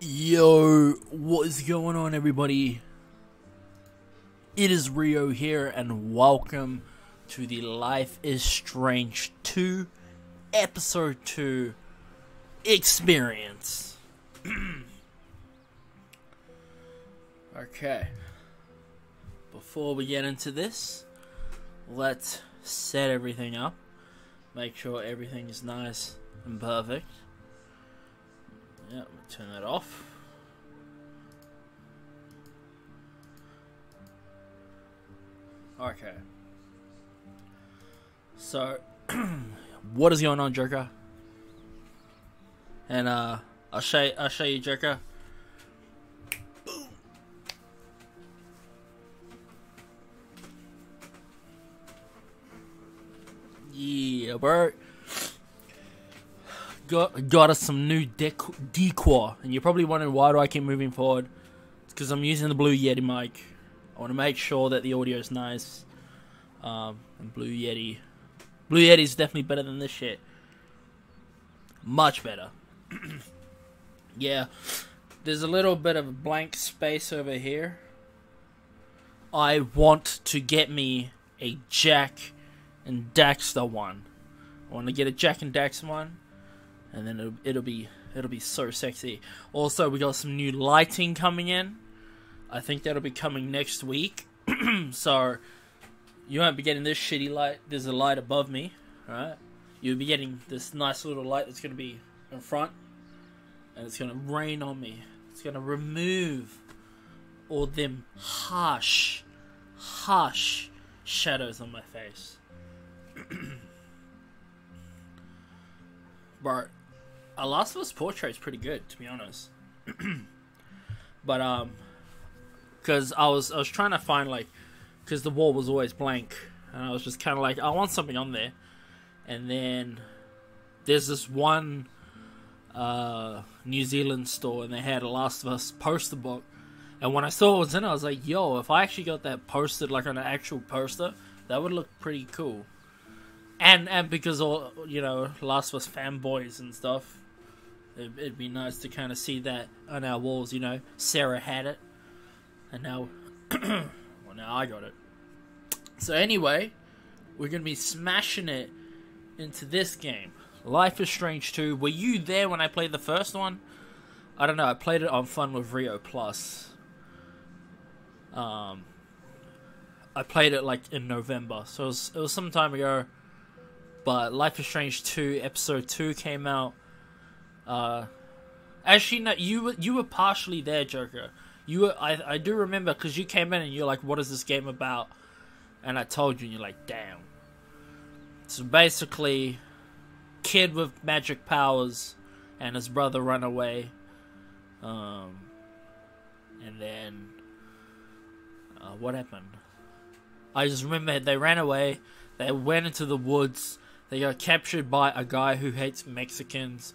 Yo, what is going on, everybody? It is Rio here, and welcome to the Life is Strange 2 Episode 2 experience. Okay, before we get into this, let's set everything up. Make sure everything is nice and perfect. Yeah, we'll turn that off. Okay. So, what is going on, Joker? And I'll show you, Joker. Boom. Yeah, bro. Got us some new decor, and you're probably wondering why do I keep moving forward. It's because I'm using the Blue Yeti mic. I want to make sure that the audio is nice. And Blue Yeti is definitely better than this shit. Much better. Yeah, there's a little bit of blank space over here. I want to get me a Jack and Daxter one. I want to get a Jack and Daxter one. And then it'll be so sexy. Also, we got some new lighting coming in. I think that'll be coming next week. So you won't be getting this shitty light. There's a light above me, right? You'll be getting this nice little light that's gonna be in front, and it's gonna rain on me. It's gonna remove all them harsh shadows on my face. Bro, a Last of Us portrait's pretty good, to be honest. But because I was trying to find, like, because the wall was always blank, and I was just kind of like, I want something on there. And then there's this one New Zealand store, and they had a Last of Us poster book. And when I saw it was in it, I was like, yo, if I actually got that posted, like, on an actual poster, that would look pretty cool. And because all, you know, Last of Us fanboys and stuff, it'd be nice to kind of see that on our walls, you know. Sarah had it, and now, well, now I got it. So anyway, we're going to be smashing it into this game. Life is Strange 2. Were you there when I played the first one? I don't know, I played it on FunWithReo Plus. I played it, like, in November, so it was some time ago. But Life is Strange 2 Episode 2 came out. Actually, no, you were partially there, Joker. I do remember, because you came in and you're like, what is this game about? And I told you, and you're like, damn. So basically, kid with magic powers and his brother run away. And then, what happened? I just remember they ran away, they went into the woods, they got captured by a guy who hates Mexicans,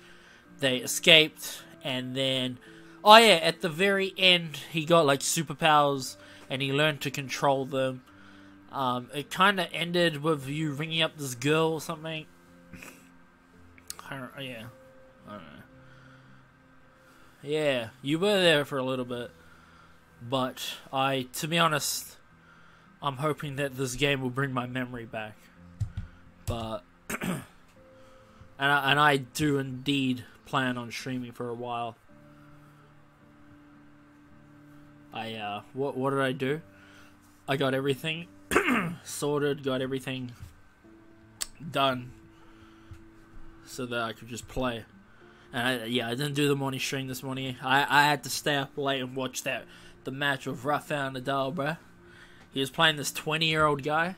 they escaped, and then, oh yeah, at the very end, he got, like, superpowers, and he learned to control them. It kind of ended with you ringing up this girl or something. I don't know. Yeah, you were there for a little bit, but to be honest, I'm hoping that this game will bring my memory back. But, and I do indeed plan on streaming for a while. What did I do? I got everything sorted, got everything done, so that I could just play. And I didn't do the morning stream this morning. I had to stay up late and watch the match with Rafael Nadal, bruh. He was playing this 20-year-old guy,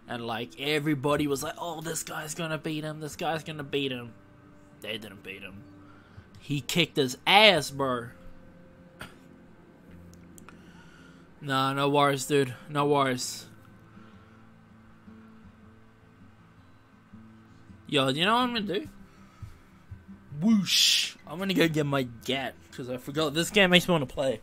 and, like, everybody was like, oh, this guy's gonna beat him, this guy's gonna beat him. They didn't beat him. He kicked his ass, bro. Nah, no worries, dude. No worries. Yo, you know what I'm gonna do? Whoosh. I'm gonna go get my gat, because I forgot. This game makes me want to play.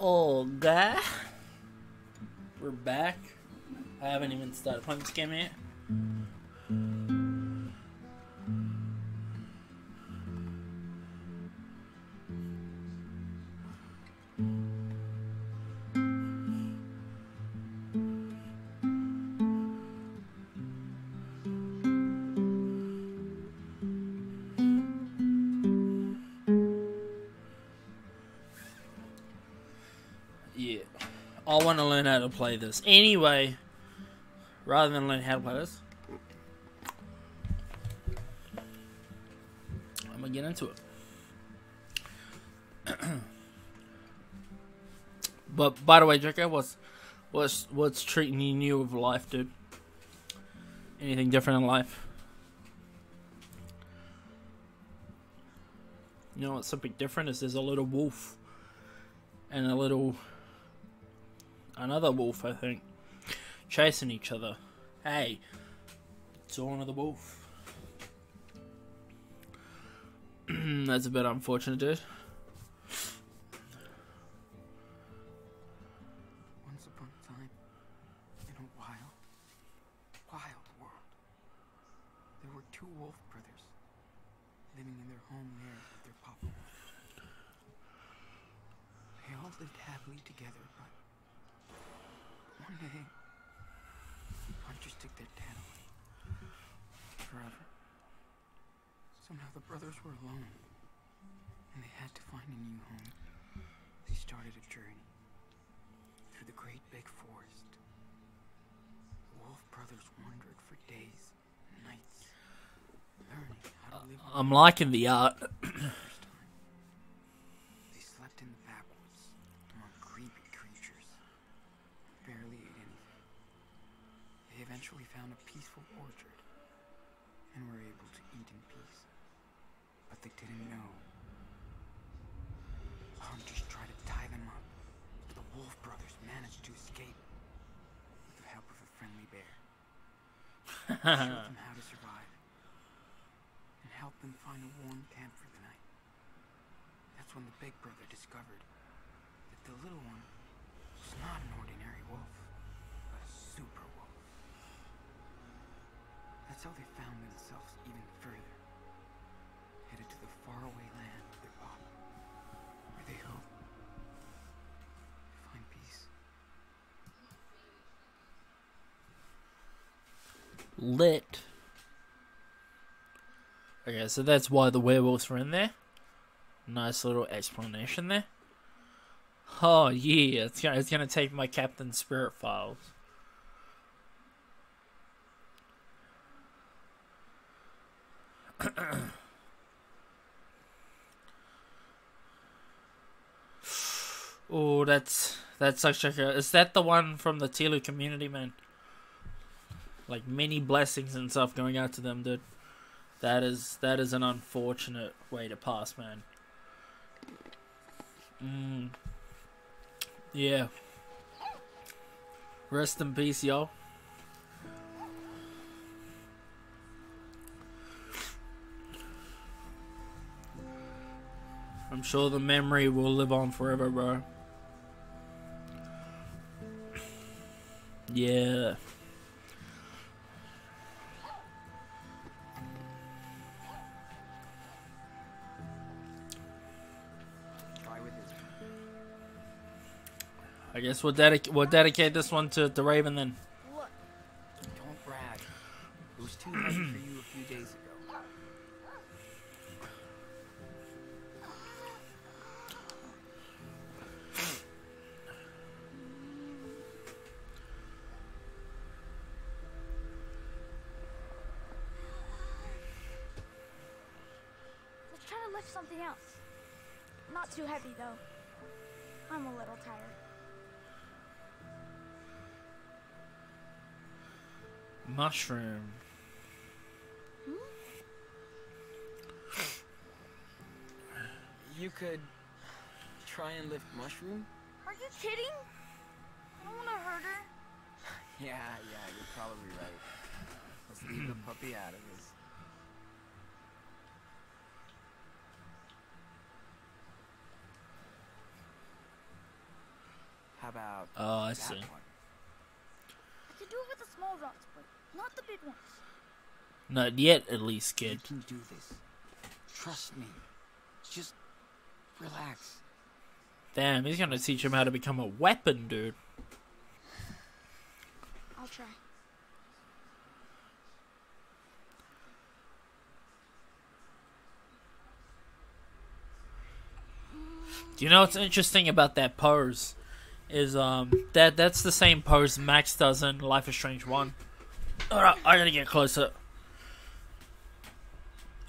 Oh, guy. We're back. I haven't even started playing this game yet. Yeah. I want to learn how to play this. Anyway, rather than learn how to play this, I'm going to get into it. But, by the way, Jacko, what's treating you new of life, dude? Anything different in life? You know what's something different is there's a little wolf and another wolf, I think, chasing each other. Hey, it's all another wolf. That's a bit unfortunate, dude. Once upon a time, in a wild world, there were two wolf brothers living in their home there with their papa wolf. They all lived happily together, but one day, hunters took their dad away. Forever. Somehow the brothers were alone, and they had to find a new home. They started a journey through the great big forest. The wolf brothers wandered for days and nights, learning how to live. I'm liking the art. First time, they slept in the backwoods among creepy creatures, barely ate anything. They eventually found a peaceful orchard and were able to eat in peace. But they didn't know. Hunters tried to tie them up, but the wolf brothers managed to escape with the help of a friendly bear. He showed them how to survive and helped them find a warm camp for the night. That's when the big brother discovered that the little one was not an ordinary wolf, but a super wolf. That's how they found themselves even further, headed to the faraway land of their papa, where they hope to find peace. Lit. Okay, so that's why the werewolves were in there. Nice little explanation there. Oh yeah, it's gonna take my Captain Spirit files. Oh, that's such a. Is that the one from the Tilu community, man? Like many blessings and stuff going out to them, dude. That is an unfortunate way to pass, man. Yeah. Rest in peace, yo. I'm sure the memory will live on forever, bro. Yeah. I guess we'll dedicate this one to Raven then. Look, don't brag. It was too heavy for you a few days ago. Let's try to lift something else. Not too heavy, though. I'm a little tired. Mushroom. You could try and lift Mushroom? Are you kidding? I don't want to hurt her. Yeah, you're probably right. Let's leave the puppy out of this. about Oh, I that see. one? I can do it with the small rocks, but not the big ones. Not yet, at least, You kid. can do this. Trust me. Just relax. Damn, he's gonna teach him how to become a weapon, dude. I'll try. Do you know what's interesting about that pose? Is that's the same pose Max does in Life is Strange 1. Alright, I gotta get closer.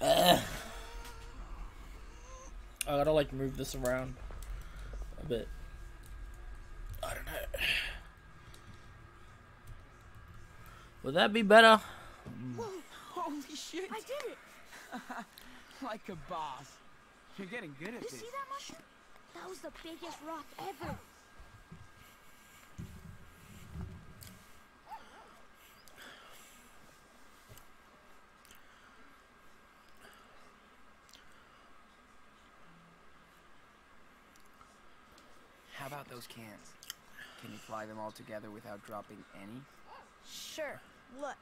I gotta like move this around a bit. I don't know. Would that be better? Whoa, holy shit. I did it! Like a boss. You're getting good at You this. see that mushroom? That was the biggest rock ever. How about those cans? Can you fly them all together without dropping any? Sure. Look.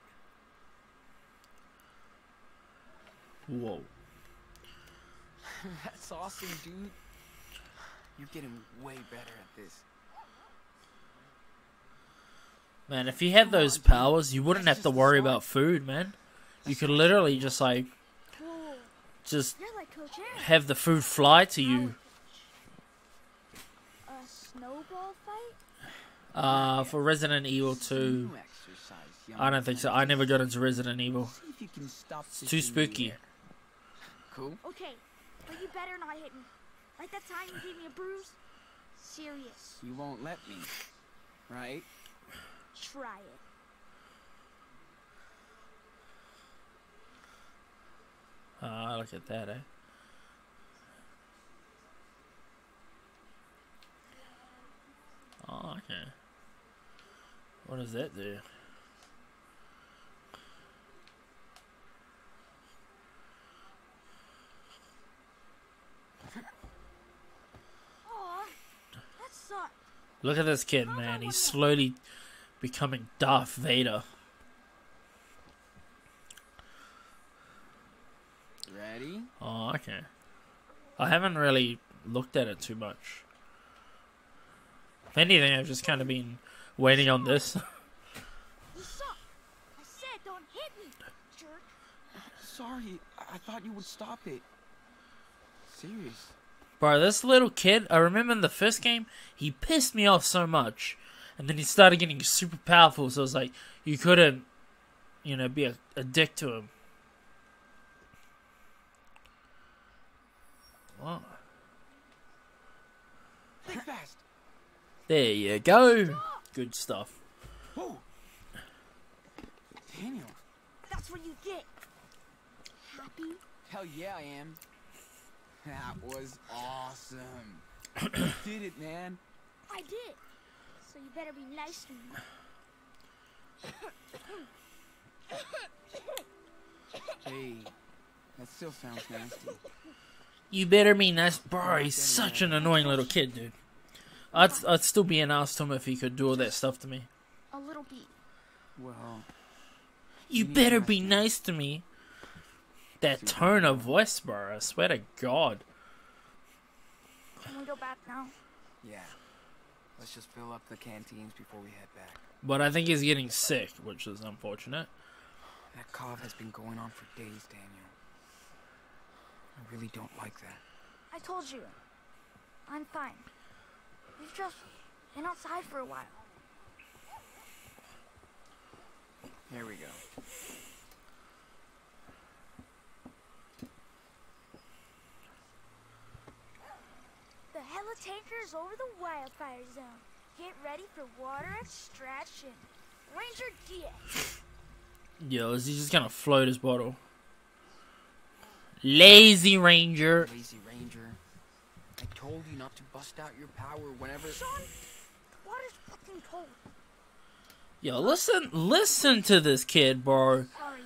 Whoa. That's awesome, dude. You're getting way better at this. Man, if you had those powers, you wouldn't have to worry about food, man. You could literally just like, Cool. just You're like Coach Aaron. have the food fly to you. A snowball fight? For Resident Evil 2, New exercise, young I don't think so. I never got into Resident Evil. See if you can stop It's this too in the spooky. air. Cool. Okay, but you better not hit me. Like that time you gave me a bruise? Serious. You won't let me, right? Try it. Look at that, eh? Oh, okay. What does that do? Aw, that sucked. Look at this kid, man. He's slowly becoming Darth Vader. Ready? Oh, okay. I haven't really looked at it too much. If anything, I've just kind of been waiting on this. You suck. I said don't hit me, jerk. Sorry, I thought you would stop it. Serious. Bro, this little kid, I remember in the first game, he pissed me off so much. And then he started getting super powerful, so it was like, you couldn't, you know, be a dick to him. What? Think fast. There you go. Good stuff. Whoa. Daniel. That's what you get. Happy? Hell yeah, I am. That was awesome. You did it, man. I did. So you better be nice to me. Hey, that still sounds nasty. You better be nice. Bro, he's such an annoying little kid, dude. I'd still be an ass to him if he could do all that stuff to me. A little bit. Well, You better be nice to me. That tone of voice, bro. I swear to God. Can we go back now? yeah. Let's just fill up the canteens before we head back. But I think he's getting sick, which is unfortunate. That cough has been going on for days, Daniel. I really don't like that. I told you. I'm fine. We've just been outside for a while. Here we go. The helitanker's over the wildfire zone. Get ready for water extraction. Ranger DX. Yo, is he just gonna float his bottle? Lazy Ranger. Lazy Ranger. I told you not to bust out your power whenever... Sean, water's fucking cold. Yo, listen to this kid, bro. Sorry.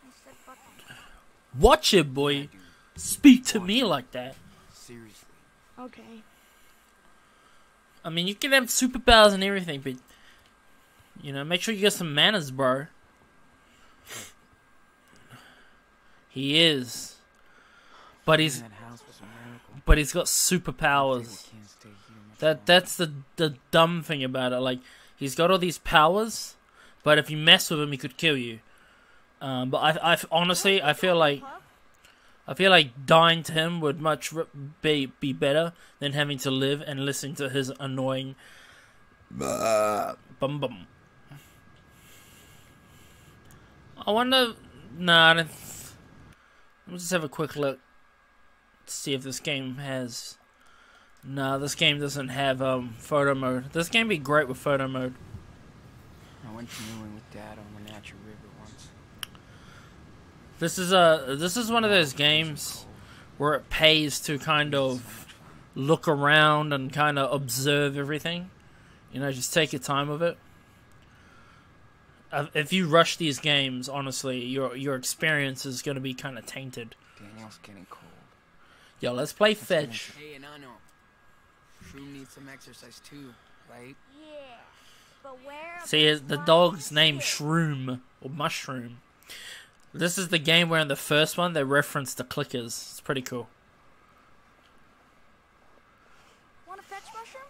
I said fucking. Watch it, boy. Yeah, dude. Speak to me like that. Seriously. Okay. I mean, you can have superpowers and everything, but you know, make sure you get some manners, bro. He is, but he's got superpowers. That's the dumb thing about it. Like, he's got all these powers, but if you mess with him, he could kill you. But I honestly, I feel like dying to him would much be better than having to live and listen to his annoying bum bum. I wonder. Nah, I don't. Let's just have a quick look to see if this game has. Nah, this game doesn't have photo mode. This game be great with photo mode. I went canoeing with Dad on the Natural River once. This is one of those games where it pays to kind of look around and kind of observe everything. You know, just take your time with it. If you rush these games, honestly, your experience is going to be kind of tainted. Daniel's getting cold. Yo, let's play fetch. Hey, Enano. Shroom needs some exercise too, right? Yeah. But where? See, the dog's named Shroom or Mushroom. This is the game where in the first one they reference the clickers. It's pretty cool. Want a fetch mushroom?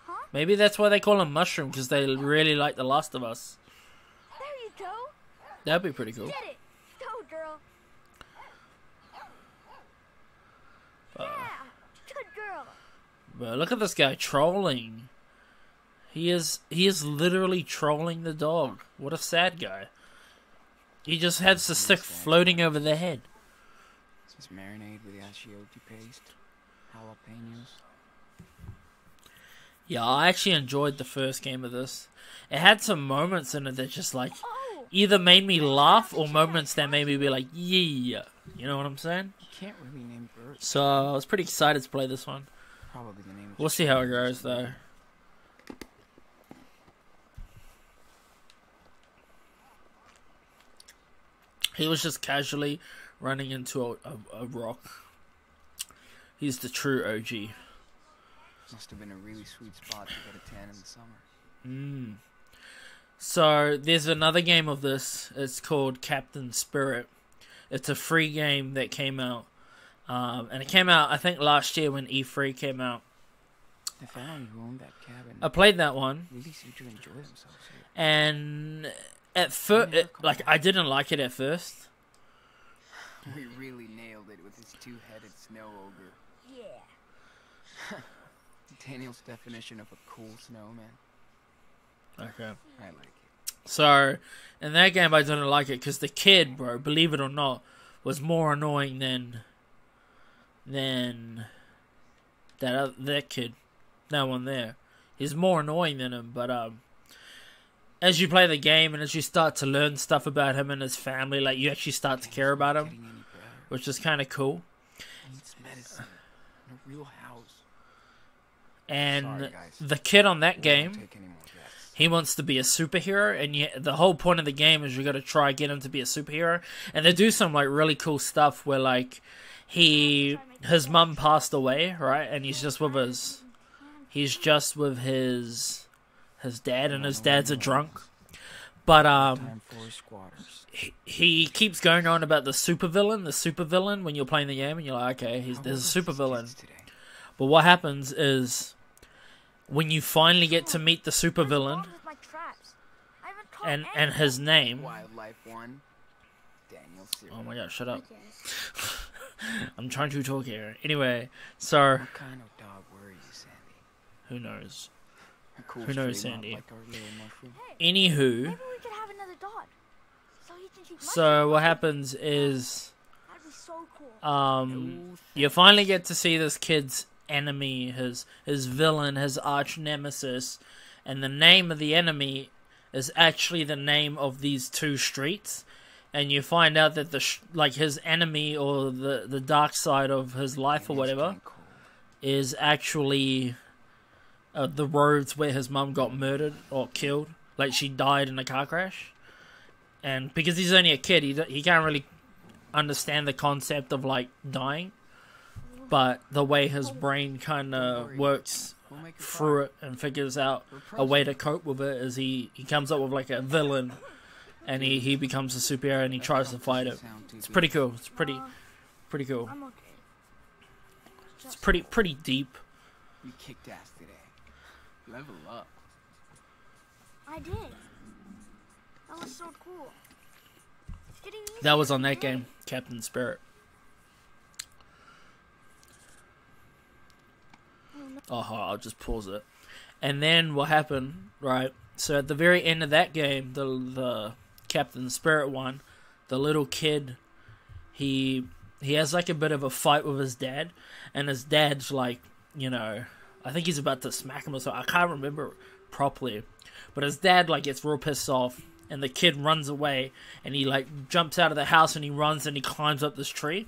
Huh? Maybe that's why they call him Mushroom, because they really like The Last of Us. There you go. That'd be pretty cool. Get it. Go, girl. Yeah. Good girl. But look at this guy trolling. He is literally trolling the dog. What a sad guy. He just has the stick floating over their head. This is marinade with achiote paste, jalapenos. Yeah, I actually enjoyed the first game of this. It had some moments in it that just like either made me laugh or moments that made me be like, yeah. You know what I'm saying? You can't really name birds. So I was pretty excited to play this one. Probably the name. We'll see how it goes though. He was just casually running into a rock. He's the true OG. Must have been a really sweet spot to get a tan in the summer. So there's another game of this. It's called Captain Spirit. It's a free game that came out. And it came out, I think, last year when E3 came out. The family who owned that cabin I played that one. really seemed to enjoy themselves here. And at first, I didn't like it at first. We really nailed it with his two-headed snow ogre. Yeah. Daniel's definition of a cool snowman. Okay. I like it. So, in that game I didn't like it because the kid, bro, believe it or not, was more annoying than that kid. That one there. He's more annoying than him, but as you play the game and as you start to learn stuff about him and his family, like you actually start to care about him, which is kind of cool. He needs medicine in a real house. And Sorry, guys. the kid on that We game, won't take any more guests. he wants to be a superhero, and the whole point of the game is you got to try get him to be a superhero. And they do some like really cool stuff where like his mum passed away, right, and he's just with his dad, and his dad's a drunk. But Time for squatters. he keeps going on about the supervillain when you're playing the game, and you're like, okay, there's a supervillain. But what happens is when you finally get to meet the supervillain and his name. Wildlife 1. Daniel Cyril. Oh my god, shut up. I'm trying to talk here. Anyway, so What kind of dog were you, Sandy? who knows? A cool Who knows, stray dog Sandy? like our little mushroom. Anywho, Maybe we could have another dog. So he can keep so what happens is That'd be so cool. you finally get to see this kid's enemy, his villain, his arch nemesis, and the name of the enemy is actually the name of these two streets. And you find out that his enemy or the dark side of his life or whatever is actually the roads where his mum got murdered or killed. Like she died in a car crash. And because he's only a kid, he can't really understand the concept of like dying. But the way his brain kind of works We'll make her through cry. it and figures out We're a way pros. to cope with it. Is he comes up with like a villain, and he becomes a superhero and he That tries to pump fight doesn't it. sound too It's good. pretty cool. It's pretty cool. I'm okay. It's pretty deep. You kicked ass today. Level up. I did. That was so cool. It's getting easier That was on that every day. game, Captain Spirit. Oh, I'll just pause it. And then what happened, right? So at the very end of that game, the Captain Spirit one, the little kid, he has like a bit of a fight with his dad, and his dad's like, you know, I think he's about to smack him or something. I can't remember properly, but his dad like gets real pissed off, and the kid runs away, and he like jumps out of the house and he runs and he climbs up this tree,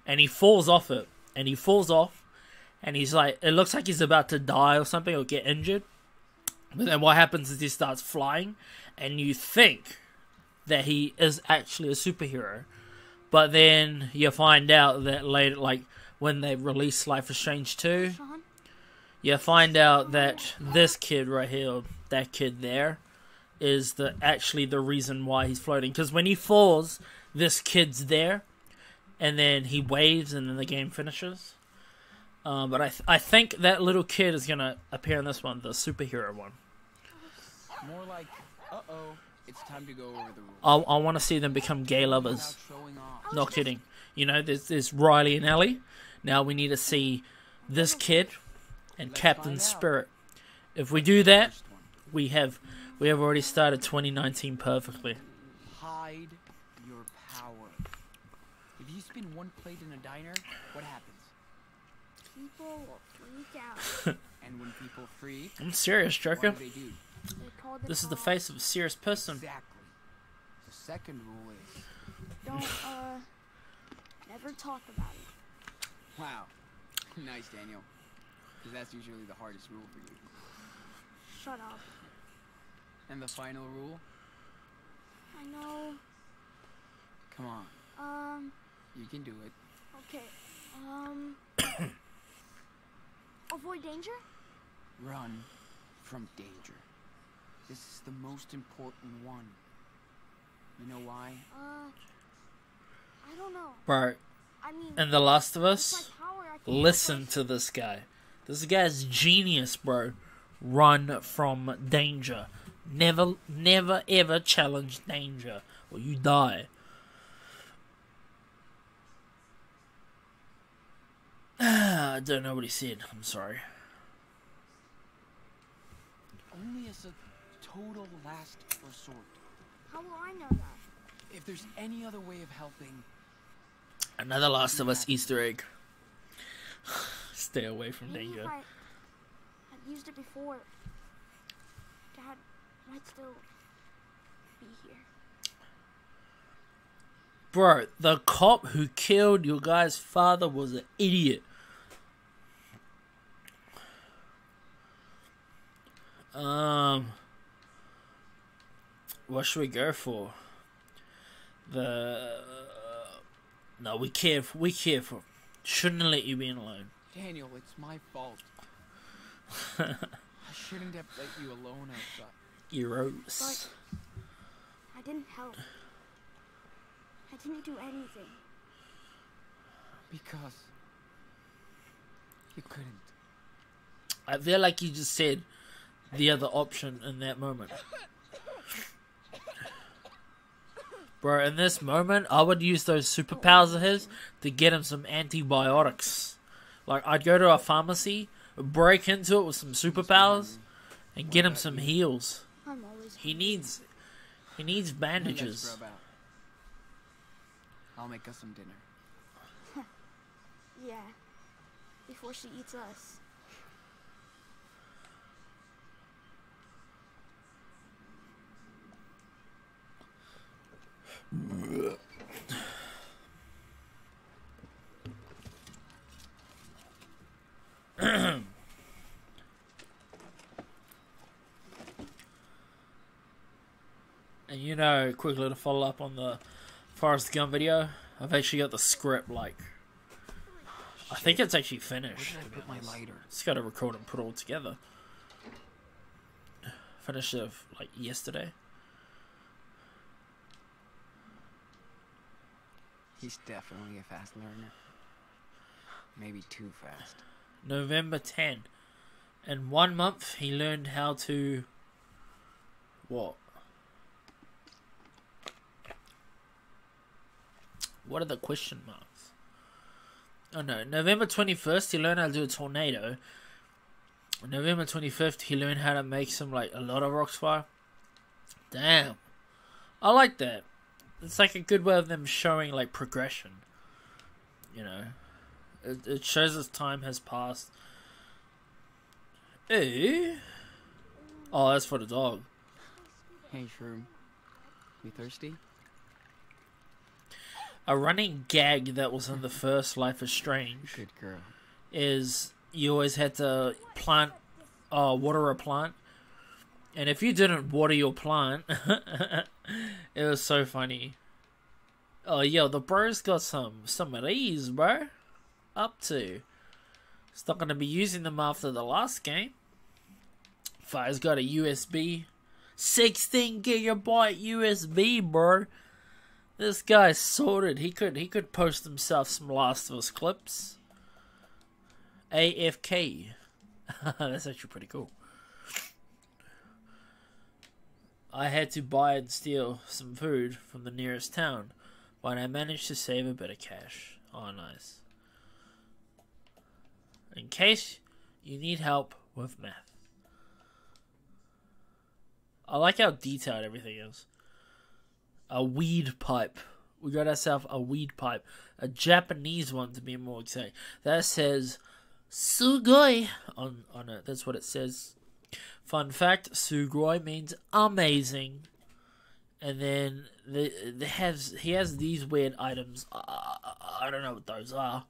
and he falls off it, and he falls off, and he's like, it looks like he's about to die or something or get injured. But then what happens is he starts flying, and you think that he is actually a superhero. But then you find out that later, like, when they release Life is Strange 2, Sean? you find out that this kid right here, or that kid there, is actually the reason why he's floating. Because when he falls, this kid's there, and then he waves, and then the game finishes. But I think that little kid is going to appear in this one, the superhero one. More like, uh-oh, it's time to go over the rules. I want to see them become gay lovers. Without showing off. Not kidding. You know, there's Riley and Ellie. Now we need to see this kid and Let's Captain find out. Spirit. If we do that, First one. we have already started 2019 perfectly. Hide your power. If you spin one plate in a diner, what happens? People will freak out. And when people freak, I'm serious, what Joker. do they do? They call This is the face of a serious person. Exactly. The second rule is, Don't, never talk about it. wow, nice, Daniel. Because that's usually the hardest rule for you. Shut up. And the final rule? I know. Come on, you can do it. Okay. Avoid danger? Run from danger. This is the most important one. You know why? I don't know. Bro, I mean, in The Last of it's Us, like power. I can't listen touch. to this guy. This guy's genius, bro. Run from danger. Never ever challenge danger, or you die. I don't know what he said. I'm sorry. Only as a total last resort. How will I know that? If there's any other way of helping, Another Last of Us Easter egg. Stay away from Maybe danger. if I had used it before, Dad might still be here. Bro, the cop who killed your guy's father was an idiot. What should we go for? No, we care for. Shouldn't have let you be alone. Daniel, it's my fault. I shouldn't have let you alone outside. Euros. I didn't help. I didn't do anything. Because you couldn't. I feel like you just said the other option in that moment. Bro, in this moment, I would use those superpowers of his to get him some antibiotics. Like, I'd go to a pharmacy, break into it with some superpowers, and get him some heals. I'm always He needs Let's bandages. grub out. I'll make us some dinner. yeah. Before she eats us. And you know, quickly to follow up on the Forrest Gump video, I've actually got the script, like, I think it's actually Where finished. did I put my lighter? Just gotta record and put it all together. Finished it like yesterday. He's definitely a fast learner. Maybe too fast. November 10. In 1 month, he learned how to... What? What are the question marks? Oh no, November 21st, he learned how to do a tornado. November 25th, he learned how to make some, like, a lot of rocks fire. Damn. I like that. It's like a good way of them showing, like, progression. You know? It shows as time has passed. Ooh. Oh, that's for the dog. Hey, Shroom. You thirsty? A running gag that was in the first Life is Strange Good girl. is you always had to water a plant. And if you didn't water your plant, it was so funny. Oh, yo, the bro's got some of these, bro. Up to. It's not going to be using them after the last game. Fire's got a USB. 16 gigabyte USB, bro. This guy's sorted. He could post himself some Last of Us clips. AFK. That's actually pretty cool. I had to buy and steal some food from the nearest town, but I managed to save a bit of cash. Oh, nice. In case you need help with math. I like how detailed everything is. A weed pipe. We got ourselves a weed pipe. A Japanese one, to be more exact. That says Sugoi on it. That's what it says. Fun fact, Sugoi means amazing. And then he has these weird items. I don't know what those are.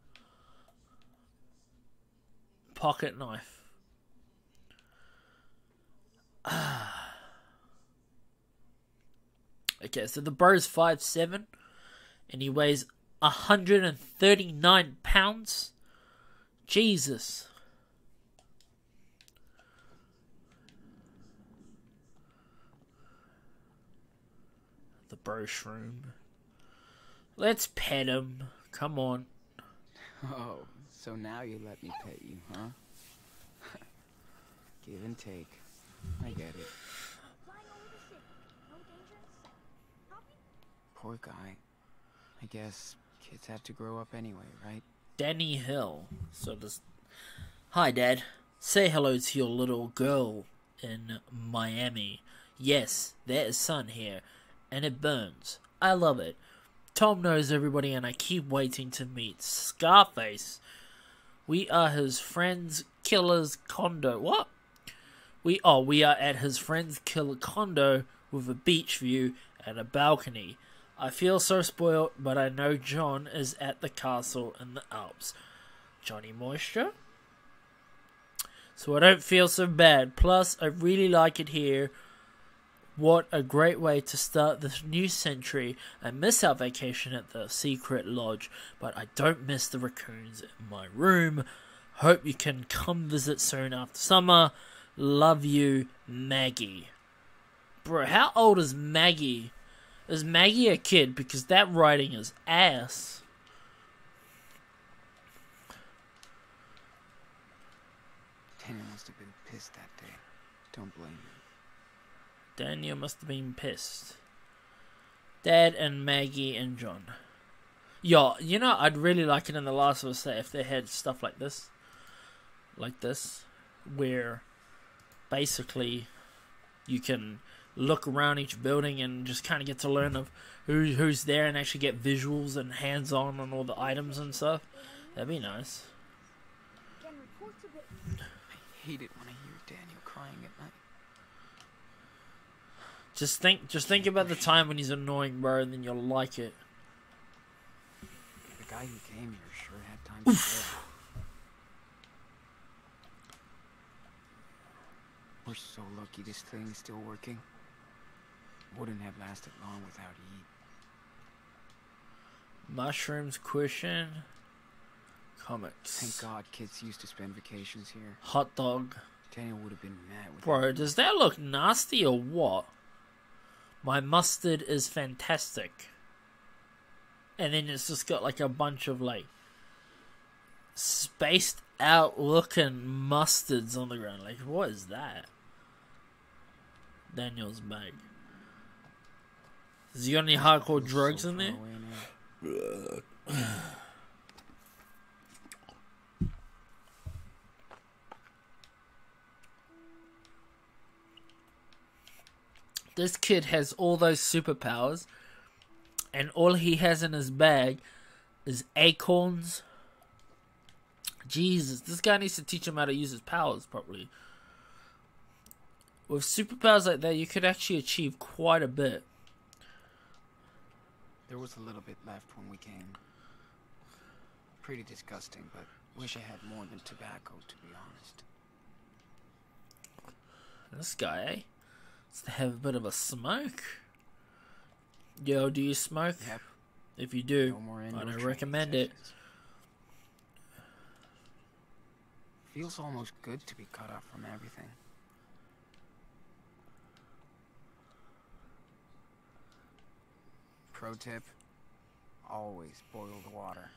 Pocket knife. Okay, so the bro's 5'7", and he weighs 139 pounds. Jesus. The bro shroom. Let's pet him. Come on. Oh, so now you let me pet you, huh? Give and take. I get it. Flying over the city. No danger in sight. Copy? Poor guy. I guess kids have to grow up anyway, right? Danny Hill. So this. Hi, Dad. Say hello to your little girl in Miami. Yes, there is sun here, and it burns. I love it. Tom knows everybody, and I keep waiting to meet Scarface. We are his friend's killer's condo. What? We are at his friend's killer condo with a beach view and a balcony. I feel so spoiled, but I know John is at the castle in the Alps. Johnny Moisture? So I don't feel so bad. Plus, I really like it here. What a great way to start this new century. I miss our vacation at the secret lodge, but I don't miss the raccoons in my room. Hope you can come visit soon after summer. Love you, Maggie. Bro, how old is Maggie? Is Maggie a kid? Because that writing is ass. Daniel must have been pissed that day. Don't blame him. Daniel must have been pissed. Dad and Maggie and John. Yo, you know, I'd really like it in The Last of Us if they had stuff like this. Like this. Where basically you can look around each building and just kind of get to learn of who's there and actually get visuals and hands-on on all the items and stuff. That'd be nice. Again, reports a bit. I hate it when I hear Daniel crying at night. Just think about the time when he's annoying, bro, and then you'll like it. The guy who came here sure had time to live. We're so lucky this thing is still working. Wouldn't have lasted long without heat. Mushrooms cushion. Comics. Thank God kids used to spend vacations here. Hot dog. Daniel would have been mad with Bro, does that look nasty or what? My mustard is fantastic. And then it's just got like a bunch of like spaced out looking mustards on the ground. Like, what is that? Daniel's bag. Has he got any hardcore drugs in there? This kid has all those superpowers, and all he has in his bag is acorns. Jesus, this guy needs to teach him how to use his powers properly. With superpowers like that, you could actually achieve quite a bit. There was a little bit left when we came. Pretty disgusting, but wish I had more than tobacco, to be honest. This guy, eh? Let's have a bit of a smoke. Yo, do you smoke? Yep. If you do, No more I indoor don't training recommend it. sessions. Feels almost good to be cut off from everything. Pro tip, always boil the water.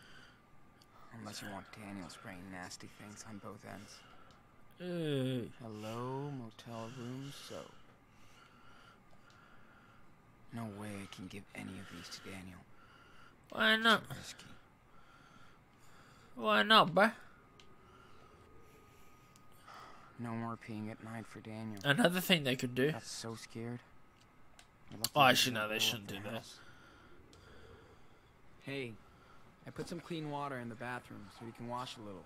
Unless you want Daniel spraying nasty things on both ends. Hello, motel room soap. No way I can give any of these to Daniel. Why not? Too risky. Why not, bruh? No more peeing at night for Daniel. Another thing they could do. Got so scared. I left Oh, him actually, to no, blow they up shouldn't the do that. house. Hey, I put some clean water in the bathroom so you can wash a little.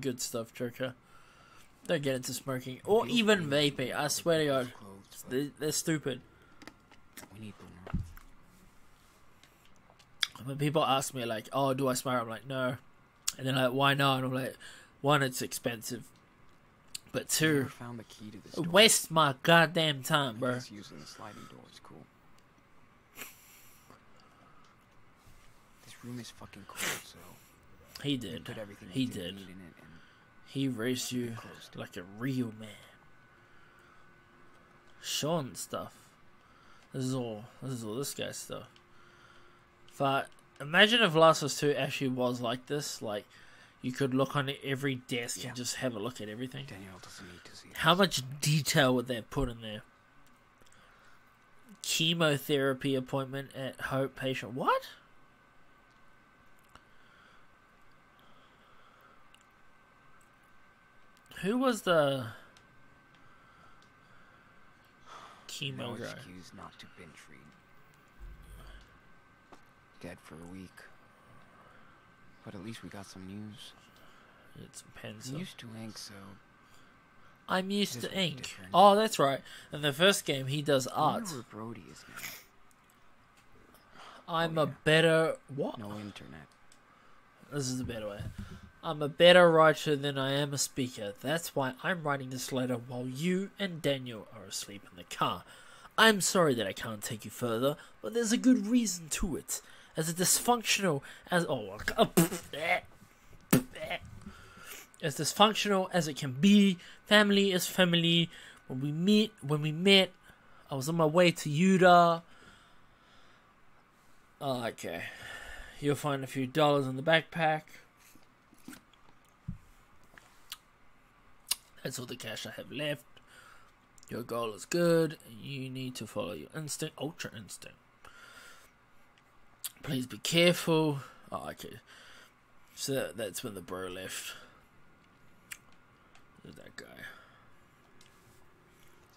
Good stuff, Joker. Don't get into smoking or even vaping. I swear to God, they're stupid. We need more. When people ask me like, "Oh, do I smoke?" I'm like, "No," and they're like, "Why not?" And I'm like, "One, it's expensive, but I two, never found the key to this door. waste my goddamn time, I bro." guess using the sliding door is cool. This room is fucking cool, so He you did. put everything He you do did. need in it and He raised you closed. like a real man. Sean stuff. This is all this guy's stuff. But imagine if Last of Us 2 actually was like this. Like, you could look on every desk and just have a look at everything. Daniel doesn't need to see How this. much detail would they put in there? Chemotherapy appointment at Hope Patient. What? Who was the chemo No guy? excuse not to binge read. Dead for a week. But at least we got some news. It's a I'm pencil. used to ink, so I'm used This to will be ink. different. Oh, that's right. In the first game, he does I art. wonder where Brody is now. I'm Oh, a yeah. better... What? No internet. This is a better way. I'm a better writer than I am a speaker. That's why I'm writing this letter while you and Daniel are asleep in the car. I'm sorry that I can't take you further, but there's a good reason to it. As dysfunctional as it can be, family is family. When we met, I was on my way to Utah. Oh, okay. You'll find a few dollars in the backpack. That's all the cash I have left. Your goal is good. You need to follow your instinct, ultra instinct. Please be careful. Oh, okay. So that's when the bro left. There's that guy.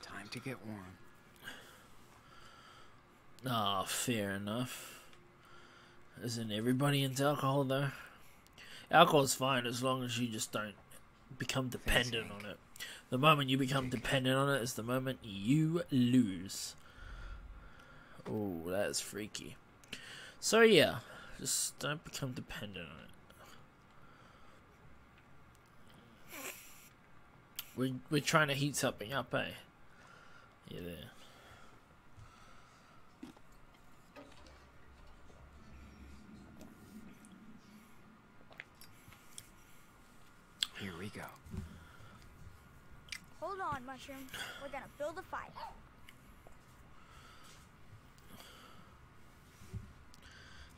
Time to get warm. Ah, fair enough. Isn't everybody into alcohol though? Alcohol is fine as long as you just don't become dependent on it. The moment you become dependent on it is the moment you lose. Oh, that's freaky. So yeah, just don't become dependent on it. We're trying to heat something up, eh? Yeah, there. on, Mushroom. We're gonna build a fire.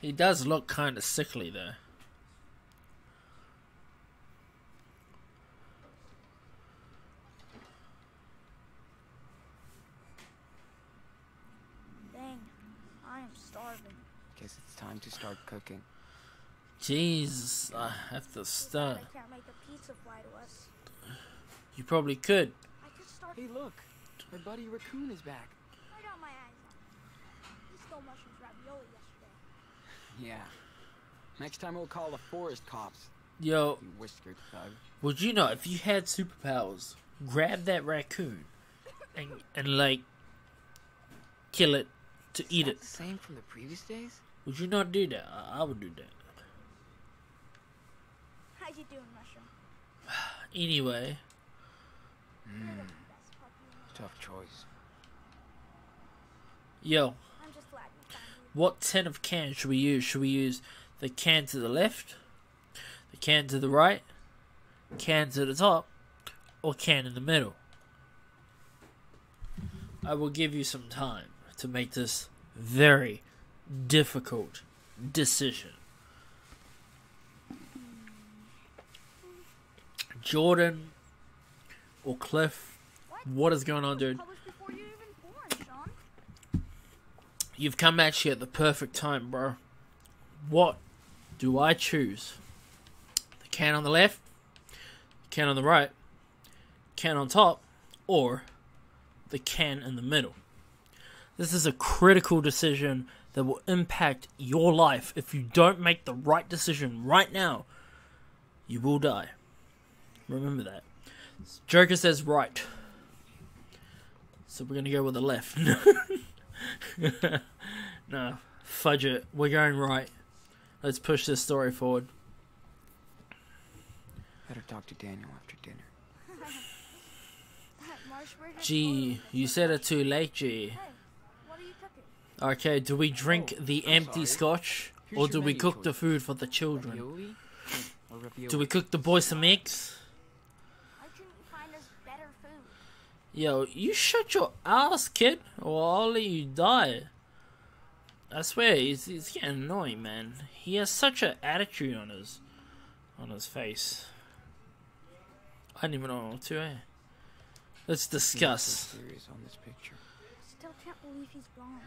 He does look kind of sickly though. Dang, I am starving. Guess it's time to start cooking. Jesus, I have to start. I can't make a pizza fly to us. You probably could. I could start. Hey, look. My buddy Raccoon is back. I got my eyes on him. He stole Mushroom's ravioli yesterday. Yeah. Next time we'll call the forest cops. Yo, You whiskered thug. would you know if you had superpowers, grab that raccoon and like kill it to eat it? The same from the previous days? Would you not do that? I would do that. How you doing, Mushroom? Anyway, You're the best puppy in the Tough choice. yo, I'm just glad we found you. what tin of can should we use? Should we use the can to the left, the can to the right, can to the top, or can in the middle? I will give you some time to make this very difficult decision. Jordan or Cliff, what is going on, dude? Published before you were even born, Sean. You've come actually at the perfect time, bro. What do I choose? The can on the left, can on the right, can on top, or the can in the middle? This is a critical decision that will impact your life. If you don't make the right decision right now, you will die. Remember that. Joker says right. So we're going to go with the left. No, fudge it. We're going right. Let's push this story forward. Better talk to Daniel after dinner. That marshmallow Gee, you said it too late, G. Hey, what are you cooking? Okay, do we drink the I'm empty sorry. scotch? Here's Or your do we menu cook the choice. food for the children? Ravioli? Or ravioli? Do we cook the boys some eggs? Why couldn't you find us better food? Yo, you shut your ass, kid, or I'll let you die. I swear, he's getting annoying, man. He has such an attitude on his face. I didn't even know what to say. Let's He's discuss. so serious on this picture. Still can't believe he's gone.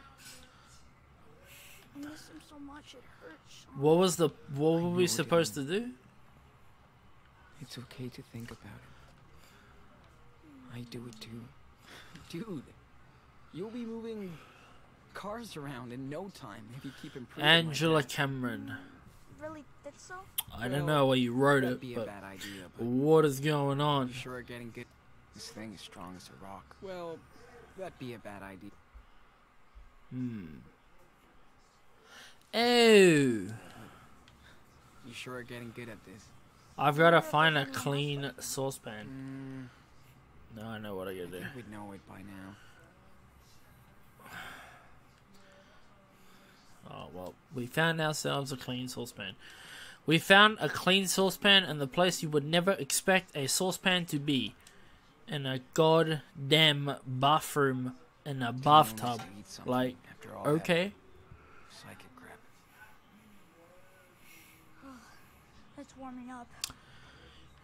I miss him so much, it hurts. Sean. What were we know, supposed to do? It's okay to think about it. I do it too. Dude, you'll be moving cars around in no time if you keep improving. Angela like that. Cameron. Really think so? I don't Well, know where you wrote That'd it, be a but bad idea, but what is going you on? sure are getting good. This thing is strong as a rock. Well, that'd be a bad idea. Oh, You sure are getting good at this. I've got to find a clean saucepan. No, I know what I I gotta do. think we'd know it by now. Oh, well, we found ourselves a clean saucepan. We found a clean saucepan in the place you would never expect a saucepan to be. In a goddamn bathroom in a bathtub. Like, After all okay. that psychic crap. It's warming up.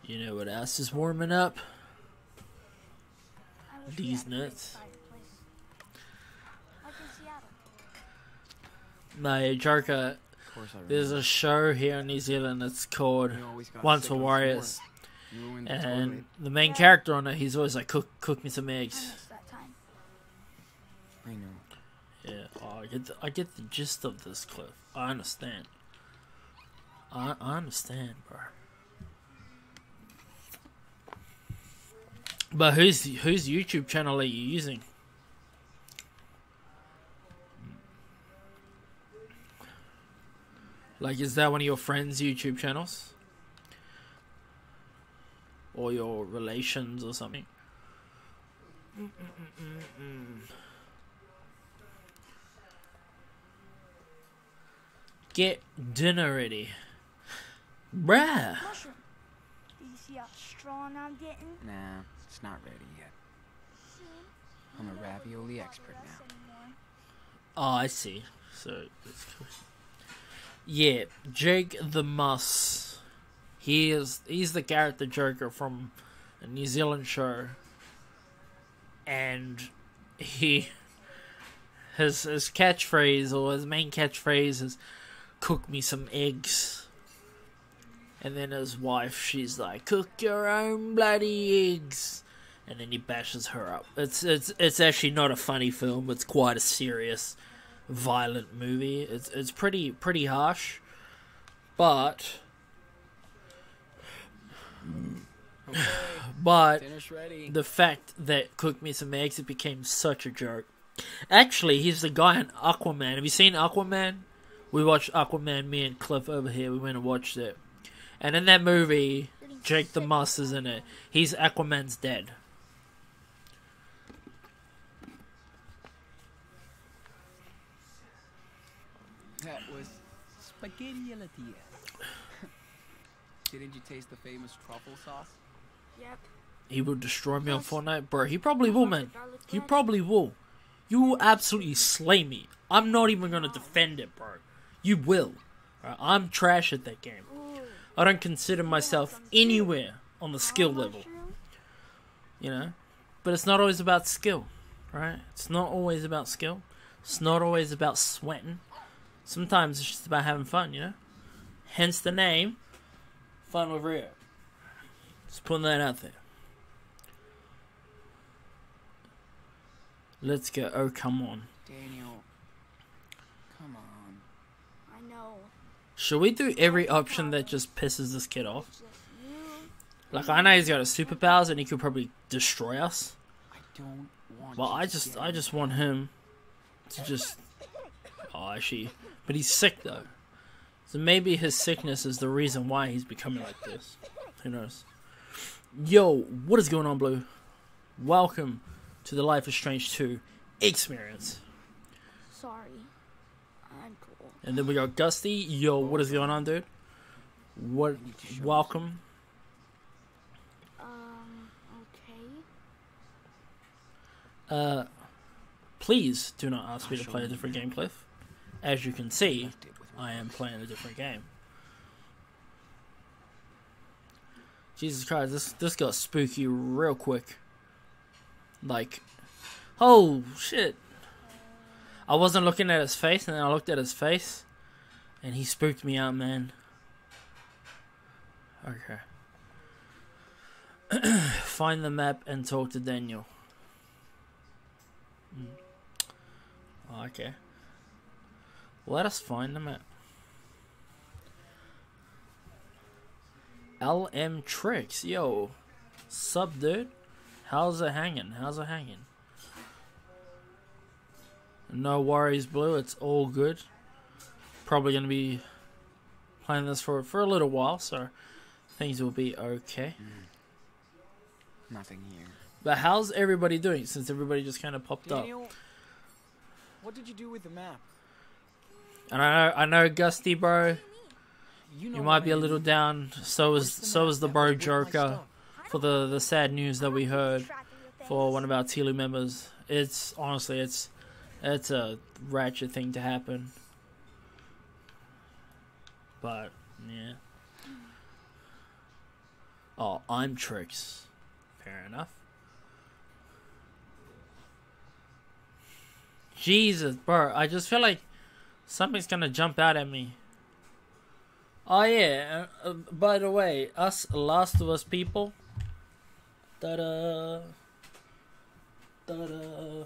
You know what else is warming up? I wish we These had a big nuts. fireplace. Like in Seattle. No, Joker, Of course I there's remember. a show here in New Zealand that's called You always got Once sick for on the Warriors. floor. You ruined the And toilet. the main character on it, he's always like, cook me some I eggs. missed that time. I know. Yeah, oh, I get the gist of this, Cliff. I understand. I understand, bro. But whose YouTube channel are you using? Like, is that one of your friends' YouTube channels? Or your relations or something? Get dinner ready. Bruh. Mushroom. Do you see how strong I'm getting? Nah, it's not ready yet. I'm a ravioli expert now. Oh, I see. So, that's cool. Yeah, Jake the Muss. He's the character Joker from a New Zealand show. And his catchphrase, or his main catchphrase, is "Cook me some eggs." And then his wife, she's like, "Cook your own bloody eggs." And then he bashes her up. It's actually not a funny film. It's quite a serious, violent movie. It's pretty harsh, but Dinner's ready. the fact that "Cook me some eggs," it became such a joke. Actually, he's the guy in Aquaman. Have you seen Aquaman? We watched Aquaman, me and Cliff over here. We went and watched it. And in that movie, Jake the Muss is in it. He's Aquaman's dad. That was spaghetti alla dia. Didn't you taste the famous truffle sauce? Yep. He will destroy me on Fortnite. Bro, he probably will, man. He probably will. You will absolutely slay me. I'm not even going to defend it, bro. You will. Right? I'm trash at that game. I don't consider myself anywhere on the skill level. You know? But it's not always about skill. Right? It's not always about skill. It's not always about sweating. Sometimes it's just about having fun, you know? Hence the name, FunWithReo. Just putting that out there. Let's go. Oh, come on. Daniel, come on. I know. Should we do every option that just pisses this kid off? Just you. Like, I know he's got his superpowers and he could probably destroy us. I don't want Well, you I to just get want him to just... Oh, actually... But he's sick, though. So maybe his sickness is the reason why he's becoming like this. Who knows? Yo, what is going on, Blue? Welcome to the Life is Strange 2 experience. Sorry. I'm cool. And then we got Gusty. Yo, what is going on, dude? What? Welcome. Okay. Please do not ask me to play a different game, Cliff. As you can see, I am playing a different game. Jesus Christ, this got spooky real quick. Like, oh shit. I wasn't looking at his face, and then I looked at his face, and he spooked me out, man. Okay. Find the map and talk to Daniel. Okay. Let us find the map. LM Tricks, yo. Sup, dude? How's it hanging? No worries, Blue. It's all good. Probably gonna be playing this for a little while, so things will be okay. Nothing here. But how's everybody doing since everybody just kind of popped Daniel, up? what did you do with the map? And I know, Gusty, bro. You know You might what be I a little mean. down. So Where's is the map the that bro was with my Joker stuff? for the sad news that we heard for one of our Telu members. It's honestly it's a ratchet thing to happen. But yeah. Oh, I'm Tricks. Fair enough. Jesus, bro, I just feel like something's gonna jump out at me. Oh yeah, by the way, us Last of Us people. Ta-da. Ta-da.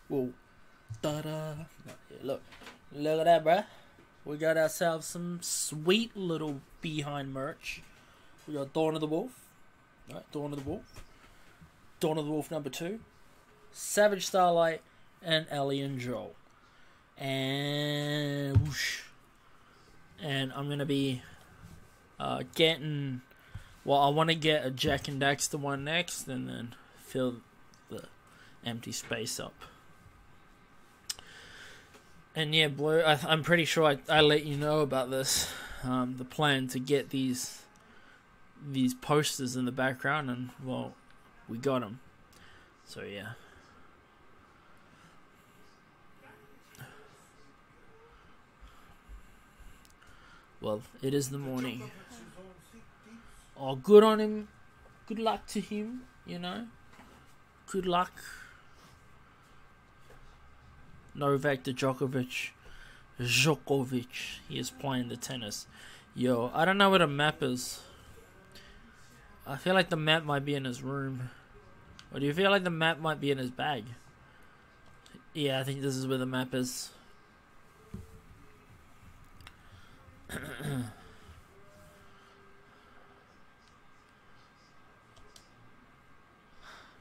Whoa. Ta-da. Look at that, bruh. We got ourselves some sweet little behind merch. We got Dawn of the Wolf. Right, Dawn of the Wolf. Dawn of the Wolf number 2. Savage Starlight and Ellie and Joel. And whoosh. And I'm gonna be getting. Well, I want to get a Jack and Daxter one next, and then fill the empty space up. And yeah, Blue, I'm pretty sure I let you know about this. The plan to get these posters in the background, and well, we got them. So yeah, Well, it is the morning. Oh, good on him. Good luck to him, you know. Good luck. Novak Djokovic. He is playing the tennis. Yo, I don't know where the map is. I feel like the map might be in his room. Or do you feel like the map might be in his bag? Yeah, I think this is where the map is.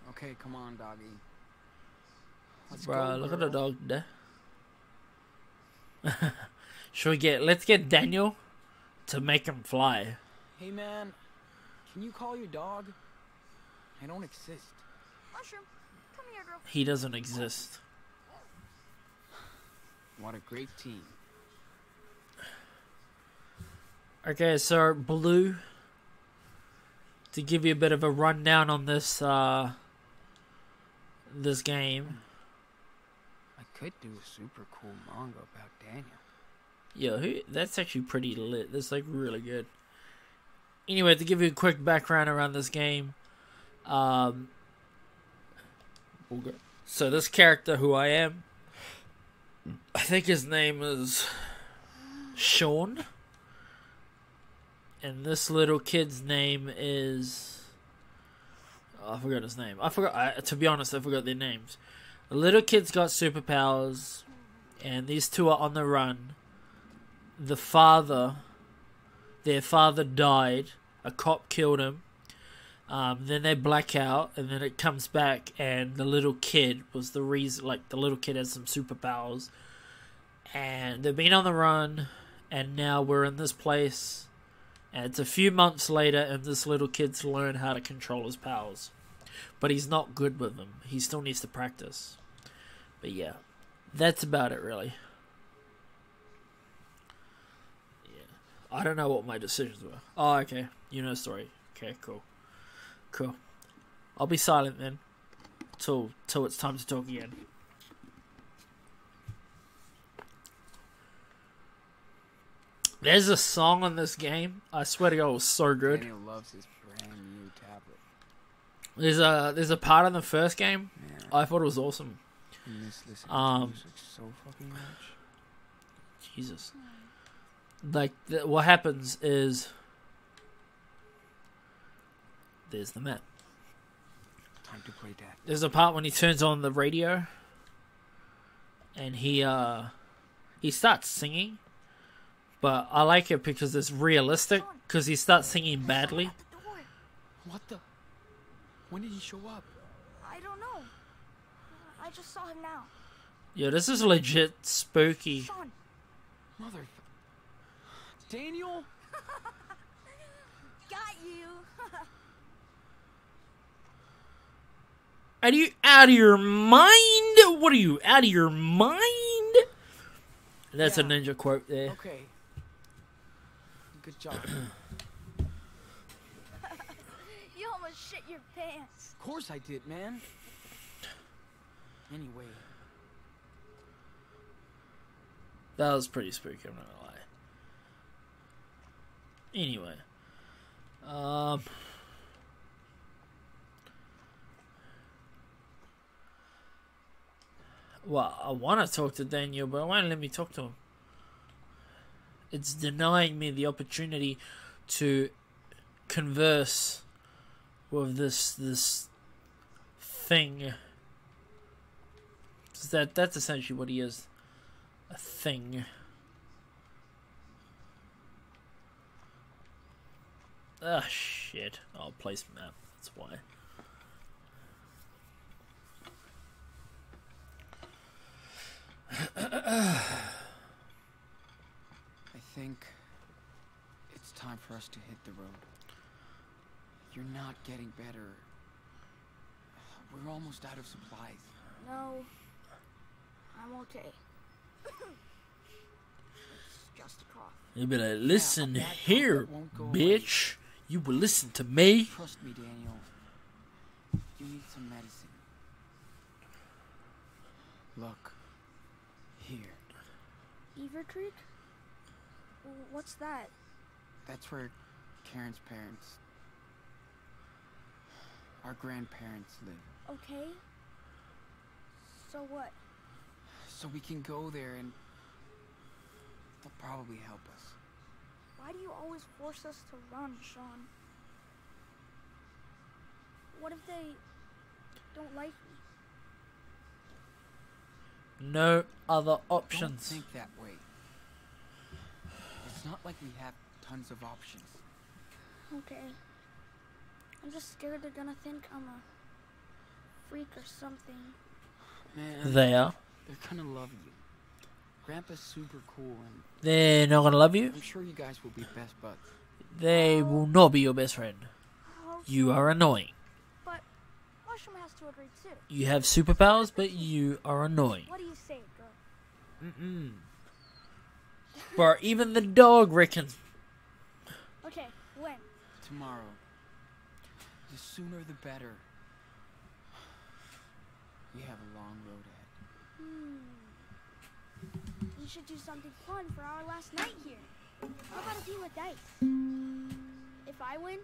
Okay, come on, doggy. Let's Bro, go, look at girl. the dog there. Let's get Daniel to make him fly. Hey, man. Can you call your dog? I don't exist. Mushroom, come here, girl. He doesn't exist. What a great team. Okay, so Blue, to give you a bit of a rundown on this this game. I could do a super cool manga about Daniel. Yo, that's actually pretty lit. That's like really good. Anyway, to give you a quick background around this game, so this character who I am, I think his name is Sean, and this little kid's name is, I forgot his name. To be honest, I forgot their names. The little kid's got superpowers, and these two are on the run. Their father died. A cop killed him. Then they black out, and then it comes back, and the little kid was the reason. Like, the little kid has some superpowers, and they've been on the run, and now we're in this place, and it's a few months later, and this little kid's learned how to control his powers, but he's not good with them. He still needs to practice. But yeah, that's about it, really. I don't know what my decisions were. Oh, okay. You know the story. Okay, cool. Cool. I'll be silent then. Till it's time to talk again. There's a song on this game. I swear to God, it was so good. Daniel loves his brand new tablet. There's a part in the first game. Man, I thought it was awesome. I miss listening to music so fucking much. Jesus. Like, what happens is, there's the map. Time to play that. There's a part when he turns on the radio, and he starts singing, but I like it because it's realistic, because he starts singing badly. At the door. What the? When did he show up? I don't know. I just saw him now. Yeah, this is legit spooky. Sean, Mother... Daniel? got you. Are you out of your mind? What are you, out of your mind? That's a Yeah. ninja quote there. Okay. Good job. You almost shit your pants. Of course I did, man. Anyway, That was pretty spooky, I'm not gonna lie. Anyway. Well, I want to talk to Daniel, but it won't let me talk to him. It's denying me the opportunity to converse with this thing. That's essentially what he is. A thing. Ah, shit. I'll place map. That's why. I think it's time for us to hit the road. You're not getting better. We're almost out of supplies. No, I'm okay. It's just a cough. You better listen here, that won't go bitch. You will listen to me. Trust me, Daniel. You need some medicine. Look. Here. Beaver Creek? What's that? That's where Karen's parents, our grandparents live. Okay. So what? So we can go there and they'll probably help us. Why do you always force us to run, Sean? What if they don't like me? No other options. Don't think that way. It's not like we have tons of options. Okay. I'm just scared they're gonna think I'm a freak or something. Man, They are. they're gonna love you. Grandpa's super cool, and They're not gonna love you. I'm sure you guys will be best buds. They will not be your best friend. You are annoying. But Mushroom has to agree too. You have superpowers, but you are annoying. What do you say, girl? Bro, even the dog reckons. Okay, when? Tomorrow. The sooner the better. We have a long road ahead. We should do something fun for our last night here. How about a game of dice? If I win,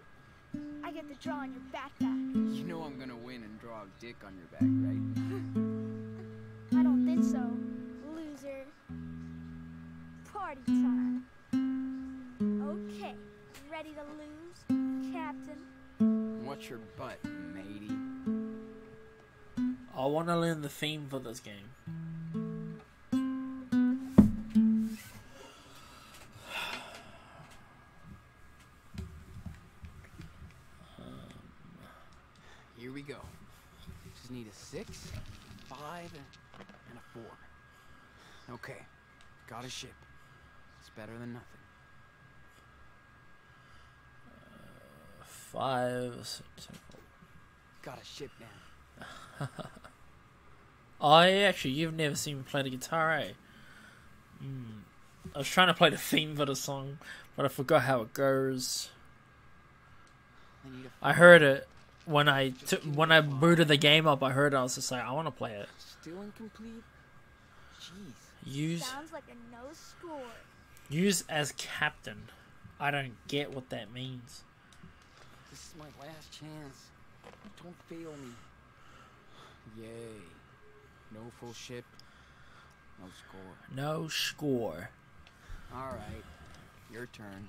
I get to draw on your backpack. You know I'm gonna win and draw a dick on your back, right? I don't think so, loser. Party time. Okay, ready to lose, Captain? What's your butt, matey? I want to learn the theme for this game. Here we go. Just need a 6, 5, and a 4. Okay, got a ship. It's better than nothing. 5, 6, 7, 4. Got a ship now. Oh, yeah, actually, you've never seen me play the guitar, eh? I was trying to play the theme for the song, but I forgot how it goes. I heard it when I booted the game up. I heard it. I was just like, I want to play it. Still incomplete? Jeez. Use Sounds like a no score. use as captain. I don't get what that means. This is my last chance. Don't fail me. Yay. No full ship. No score. No score. Alright. Your turn.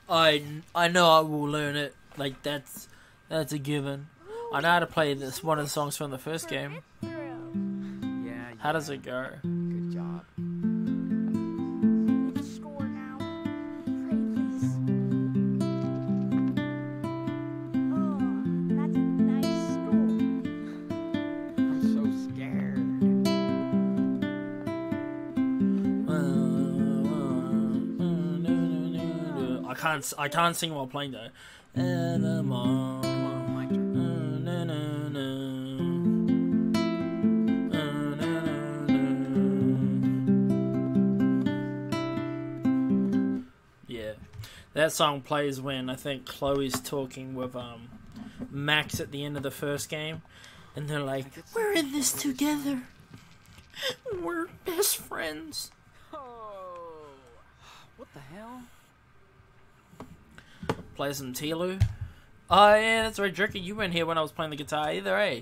I know I will learn it. Like that's a given. I know how to play this one of the songs from the first game. Yeah. How does it go? Good job. Need a score now. Pray, please. Oh, that's a nice score. I'm so scared. I can't sing while playing though. Come on, my turn. Yeah, that song plays when I think Chloe's talking with Max at the end of the first game, and they're like, "We're in this together. We're best friends." Oh, what the hell? Play some Tilu. Oh yeah, that's right, Jerky. You weren't here when I was playing the guitar either, eh?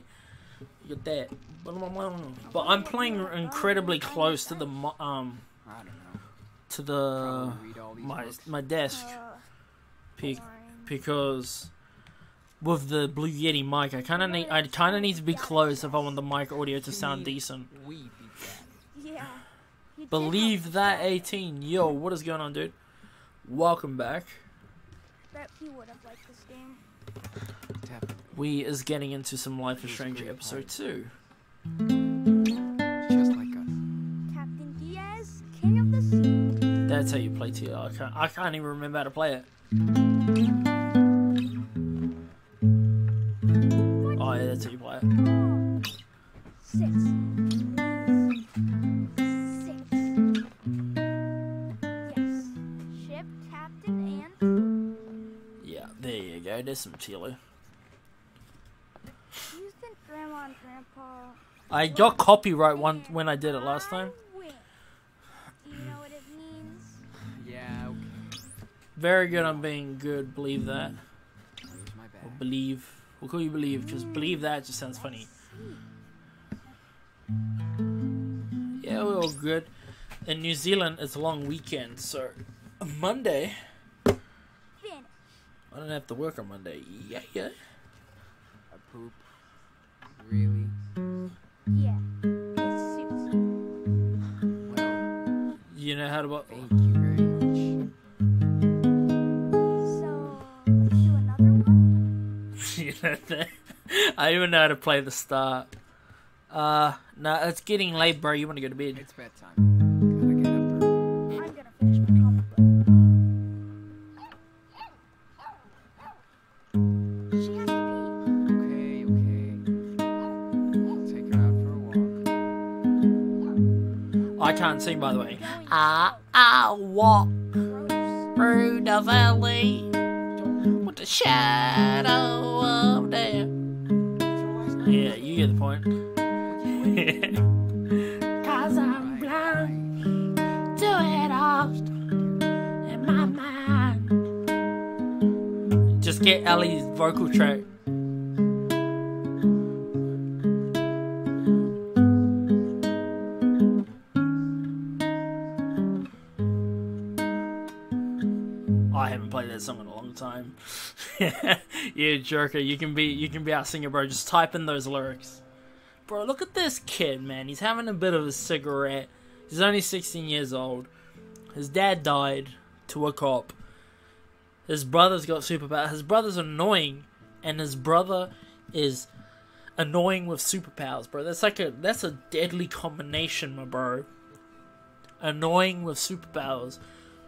You get that. But I'm playing incredibly close to the I don't know. to the Probably read all these books. my desk Boring. because with the Blue Yeti mic, I kind of need to be close if I want the mic audio to sound decent. We beat that. Yeah. You did Believe help that, us out. 18. Yo, what is going on, dude? Welcome back. Bet he would have liked this game. Definitely. We is getting into some Life is Strange episode 2. Just like us. Captain Diaz, king of the sea. That's how you play TR. I can't even remember how to play it. Oh yeah, that's how you play it. Oh. 6. 6. Yes. Ship, captain, and Yeah, there you go. There's some Tilo. do you think Grandma and Grandpa I got copyright one when I did it last time. win? Do you know what it Very good on being good. Believe that. Where's my bag? Or believe. We'll call you believe. Just believe that. Just sounds funny. Yeah, we're all good. In New Zealand, it's a long weekend, so Monday. Finish. I don't have to work on Monday. Yeah. A poop? Really? Yeah, it suits. Well, You know how to. thank you very much. So, let's do another one? You know that. I even know how to play the start. No, it's getting late, bro. You want to go to bed? It's bedtime. Gotta get up early. I'm gonna finish my comic book. She has to Okay. I'll take her out for a walk. I can't sing, by the way. pee. I walk Gross. through the valley with the shadow of death. Yeah, you get the point. Cause I'm blind to it all in my mind. Just get Ellie's vocal track. I haven't played that song in a long time. You jerker, you can be our singer, bro. Just type in those lyrics. Bro, look at this kid, man. He's having a bit of a cigarette. He's only 16 years old. His dad died to a cop. His brother's got superpowers. His brother's annoying, and his brother is annoying with superpowers, bro. That's a deadly combination, my bro. Annoying with superpowers.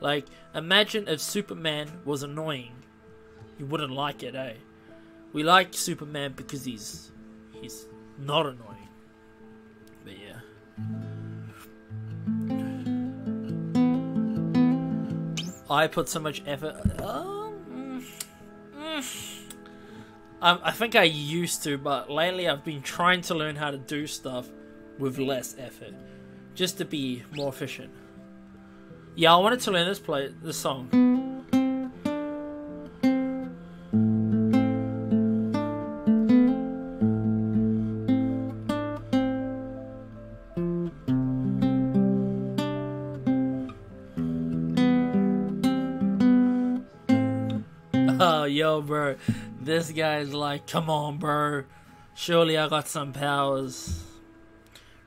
Like, imagine if Superman was annoying. You wouldn't like it, eh? We like Superman because he's not annoying. But yeah. I put so much effort. I think I used to, but lately I've been trying to learn how to do stuff with less effort, just to be more efficient. Yeah, I wanted to learn this song. Oh, yo, bro. This guy's like, come on, bro. Surely I got some powers.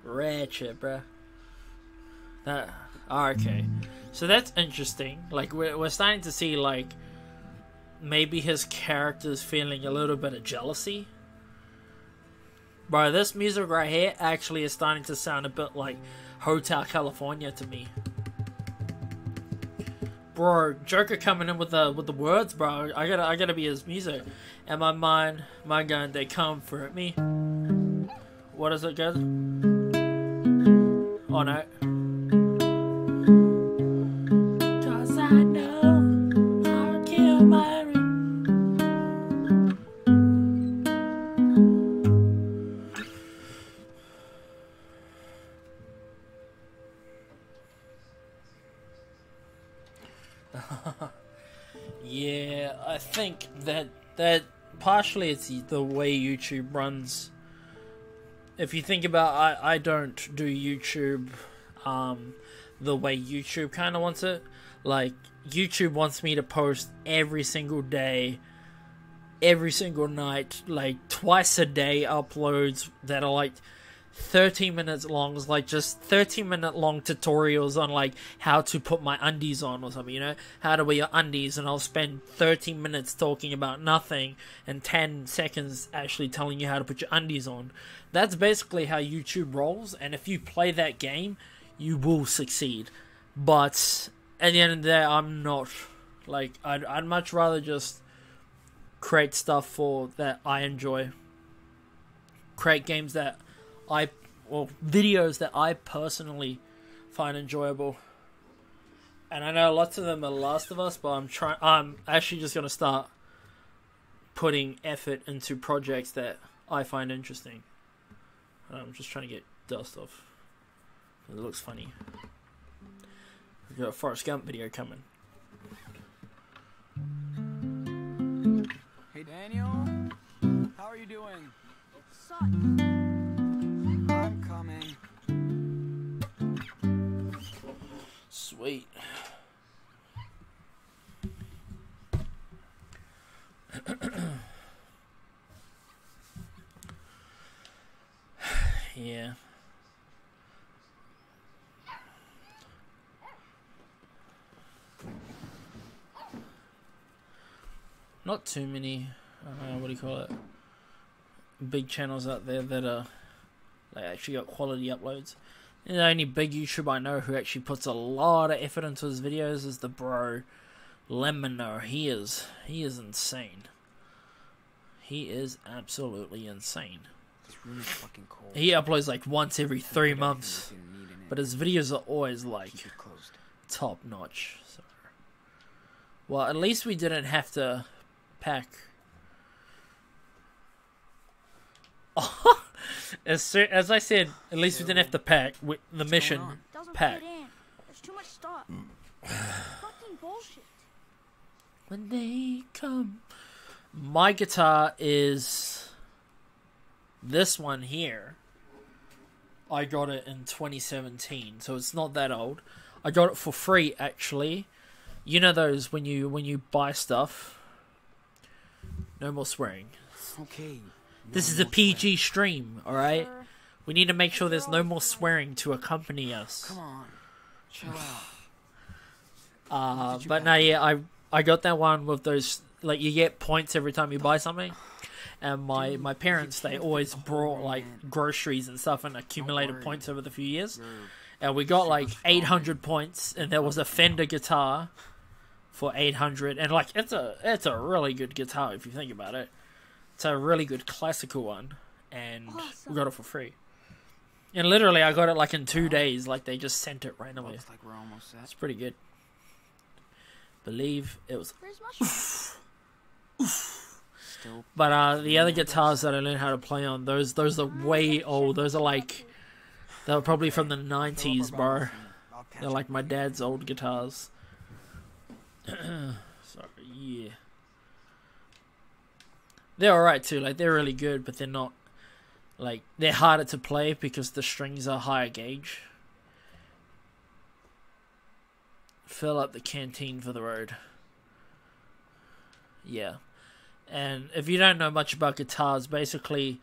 Ratchet, bro. Okay. So that's interesting. Like, we're starting to see, like, maybe his character's feeling a little bit of jealousy. Bro, this music right here actually is starting to sound a bit like Hotel California to me. Bro, Joker coming in with the words, bro. I gotta be his music. And my gun, they comfort me. What is it, guys? Oh no. Cause I know I'll kill my yeah, I think that partially it's the way YouTube runs. If you think about, I don't do YouTube the way YouTube kind of wants it. Like, YouTube wants me to post every single day, every single night, like twice a day uploads that are like 30 minutes long. It's like just 30-minute long tutorials on like how to put my undies on or something, you know, how to wear your undies, and I'll spend 30 minutes talking about nothing and 10 seconds actually telling you how to put your undies on. That's basically how YouTube rolls, and if you play that game, you will succeed. But at the end of the day, I'm not. Like, I'd much rather just create stuff for that I enjoy. Create games that videos that I personally find enjoyable. And I know lots of them are Last of Us, but I'm actually just gonna start putting effort into projects that I find interesting. I'm just trying to get dust off. It looks funny. We've got a Forrest Gump video coming. Hey, Daniel. How are you doing? Sucks. I'm coming. Sweet. Yeah. Not too many, what do you call it, big channels out there that are, they actually got quality uploads. And the only big YouTuber I know who actually puts a lot of effort into his videos is the bro Lemino. He is insane. He is absolutely insane. This room is fucking cold. He uploads like once every 3 months, but his videos are always like Keep it closed. top notch. So, well, at least we didn't have to pack. As I said, at least we didn't have to pack. The mission Doesn't pack. fit in. There's too much stuff. Fucking bullshit. When they come. My guitar is this one here. I got it in 2017, so it's not that old. I got it for free, actually. You know those when you buy stuff. No more swearing. Okay. This is a PG stream, alright? Sir, We need to make sure there's no more swearing to accompany us. Come on. Chill out. But no, yeah, I got that one with those, like, you get points every time you buy something. And my parents, they always brought, like, groceries and stuff and accumulated points over the few years. And we got, like, 800 points, and there was a Fender guitar for 800. And, like, it's a really good guitar if you think about it. It's a really good classical one. And we got it for free. And literally, I got it, like, in 2 days. Like, they just sent it randomly. Looks like we're almost set. It's pretty good. Believe it was. where's my Still. But the other guitars that I learned how to play on, those are way old. Those are like, they were probably from the 90s, bro. They're like my dad's old guitars. Sorry, yeah. They're alright too, like they're really good, but they're not, like, they're harder to play because the strings are higher gauge. Fill up the canteen for the road. Yeah. And if you don't know much about guitars, basically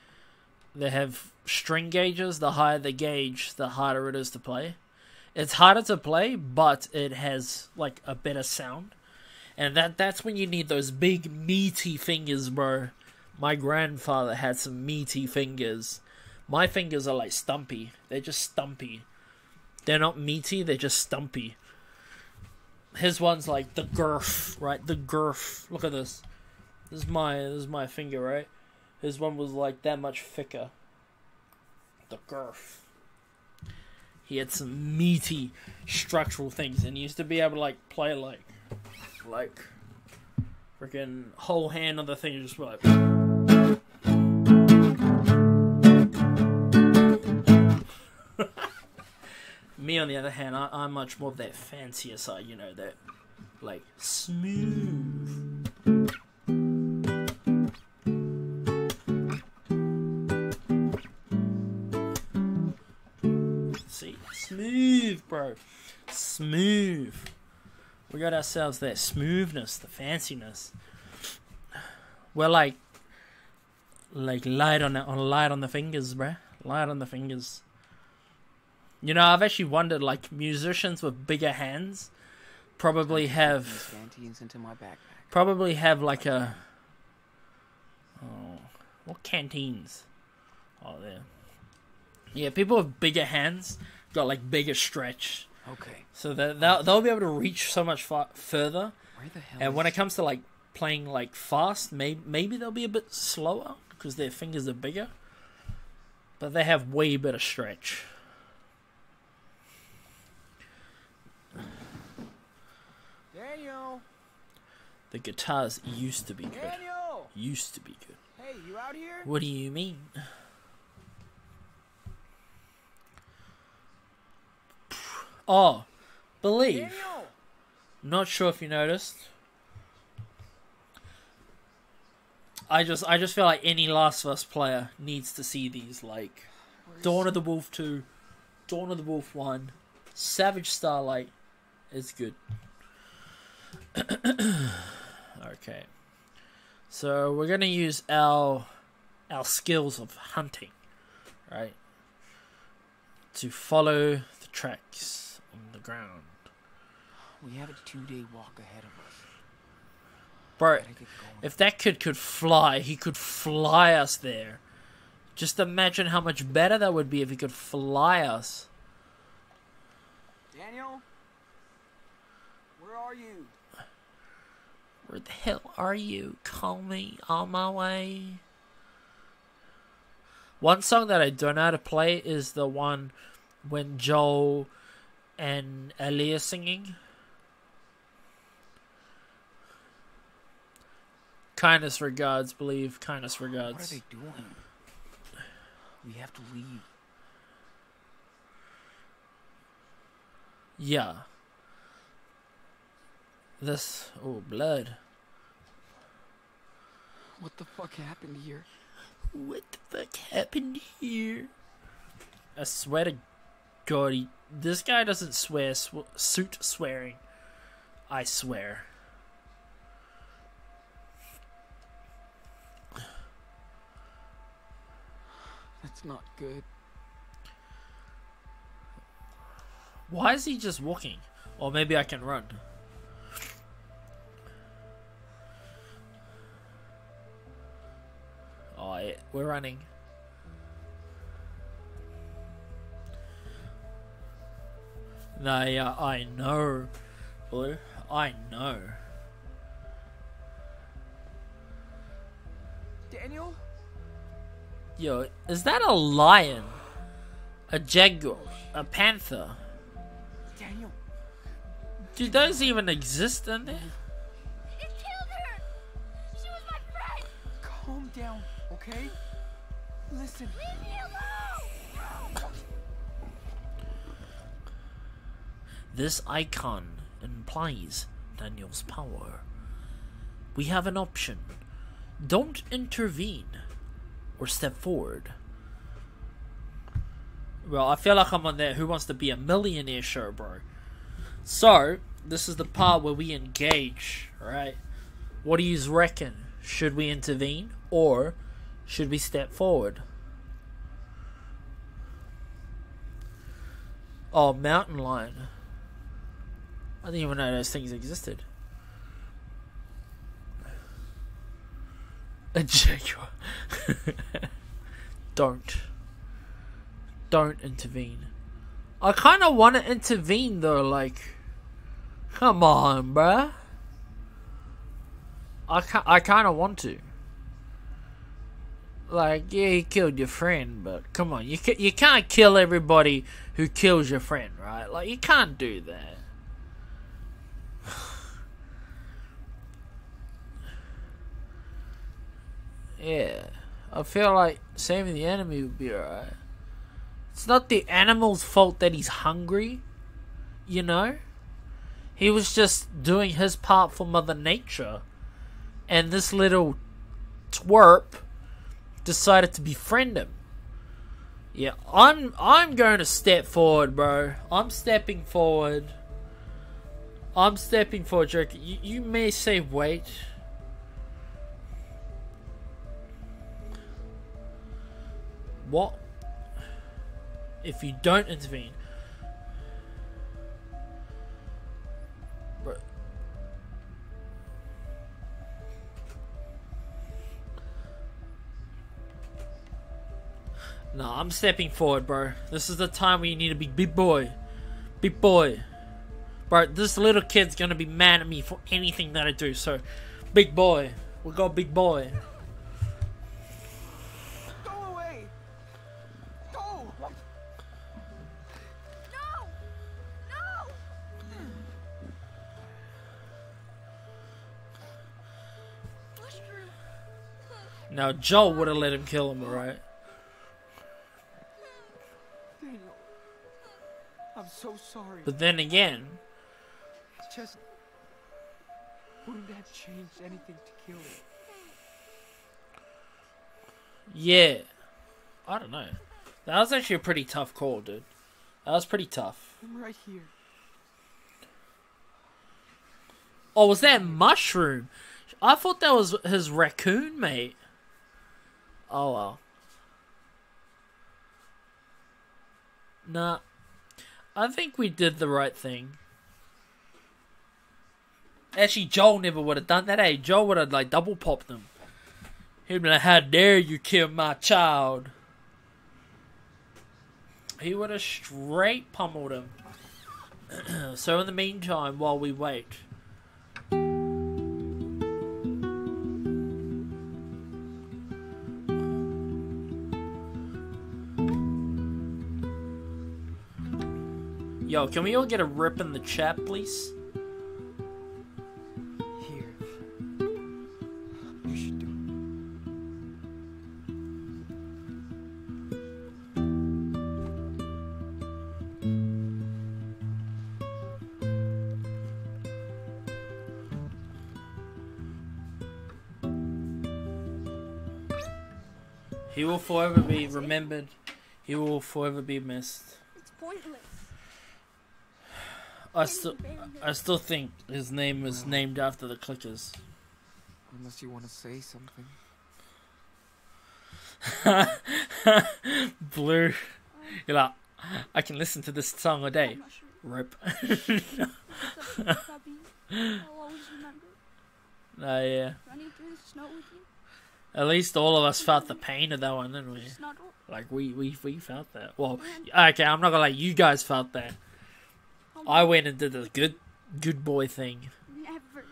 they have string gauges. The higher the gauge, the harder it is to play. It's harder to play, but it has like a better sound. And that's when you need those big meaty fingers, bro. My grandfather had some meaty fingers. My fingers are like stumpy. They're just stumpy. They're not meaty, they're just stumpy. His one's like the girth, right? The girth. Look at this. This is my finger, right? His one was like that much thicker. The girth. He had some meaty structural things, and he used to be able to like play like freaking whole hand on the thing, just like. Me, on the other hand, I'm much more of that fancier side, you know, that, like, smooth. See? Smooth, bro. Smooth. We got ourselves that smoothness, the fanciness. We're like light on the fingers, bruh. Light on the fingers. You know, I've actually wondered, like, musicians with bigger hands probably have Into my backpack. probably have like a what canteens? Oh, there. Yeah, people with bigger hands got like bigger stretch, Okay. so that they'll be able to reach so much further. Where the hell? And when it comes to like playing like fast, maybe they'll be a bit slower because their fingers are bigger, but they have way better stretch. Daniel. The guitars used to be good. Daniel. Used to be good. Hey, you out here? What do you mean? Oh, believe. Daniel. Not sure if you noticed. I just feel like any Last of Us player needs to see these, like Dawn of the Wolf 2, Dawn of the Wolf 1, Savage Starlight is good. Okay. So we're gonna use our skills of hunting, right? To follow the tracks on the ground. We have a 2-day walk ahead of us. Bro, Gotta get going. if that kid could fly, he could fly us there. Just imagine how much better that would be if he could fly us. Daniel? Where are you? Where the hell are you? Call me on my way. One song that I don't know how to play is the one when Joel and Ellie are singing. Kindness regards, believe. Kindness regards. What are they doing? We have to leave. Yeah. This... Oh, blood. What the fuck happened here? What the fuck happened here? I swear to God, this guy doesn't swear. Suit swearing. I swear. That's not good. Why is he just walking? Or maybe I can run. Oh, yeah, we're running. No, yeah, I know. Blue, I know. Daniel? Yo, is that a lion? A jaguar? A panther? Daniel? Do those even exist in there? It killed her! She was my friend! Calm down, okay? Listen. Leave me alone! This icon implies Daniel's power. We have an option. Don't intervene or step forward. Well, I feel like I'm on that Who Wants to Be a Millionaire show, bro. So, this is the part where we engage, right? What do you reckon? Should we intervene or should we step forward? Oh, mountain lion. I didn't even know those things existed. A jaguar. Don't intervene. I kind of want to intervene though, like, come on, bruh. I kind of want to. Like, yeah, he killed your friend, but come on, you can't kill everybody who kills your friend, right? Like, you can't do that. Yeah, I feel like saving the enemy would be alright. It's not the animal's fault that he's hungry, you know? He was just doing his part for Mother Nature. And this little twerp decided to befriend him. Yeah, I'm going to step forward, bro. I'm stepping forward. Joker. You may say wait. What? If you don't intervene. Bro. No, I'm stepping forward, bro. This is the time where you need to be big boy. Big boy. Bro, this little kid's gonna be mad at me for anything that I do, so big boy. We got big boy. Now, Joel would have let him kill him, alright? Daniel, I'm so sorry. But then again... Just wouldn't have changed anything to kill him. Yeah. I don't know. That was actually a pretty tough call, dude. That was pretty tough. I'm right here. Oh, was that Mushroom? I thought that was his raccoon, mate. Oh, well. Nah. I think we did the right thing. Actually, Joel never would have done that, eh? Joel would have, like, double popped him. He'd be like, how dare you kill my child? He would have straight pummeled him. So in the meantime, while we wait... Yo, can we all get a rip in the chat, please? Here. You should do He will forever be remembered. He will forever be missed. It's pointless. I still think his name was named after the clickers. Unless you want to say something. Blue. You're like, I can listen to this song a day. Rip. I'll always remember Yeah. running through the snow with you. At least all of us felt the pain of that one, didn't we? Snuggle. Like, we felt that. Well, okay, I'm not gonna lie, you guys felt that. I went and did the good boy thing. Never.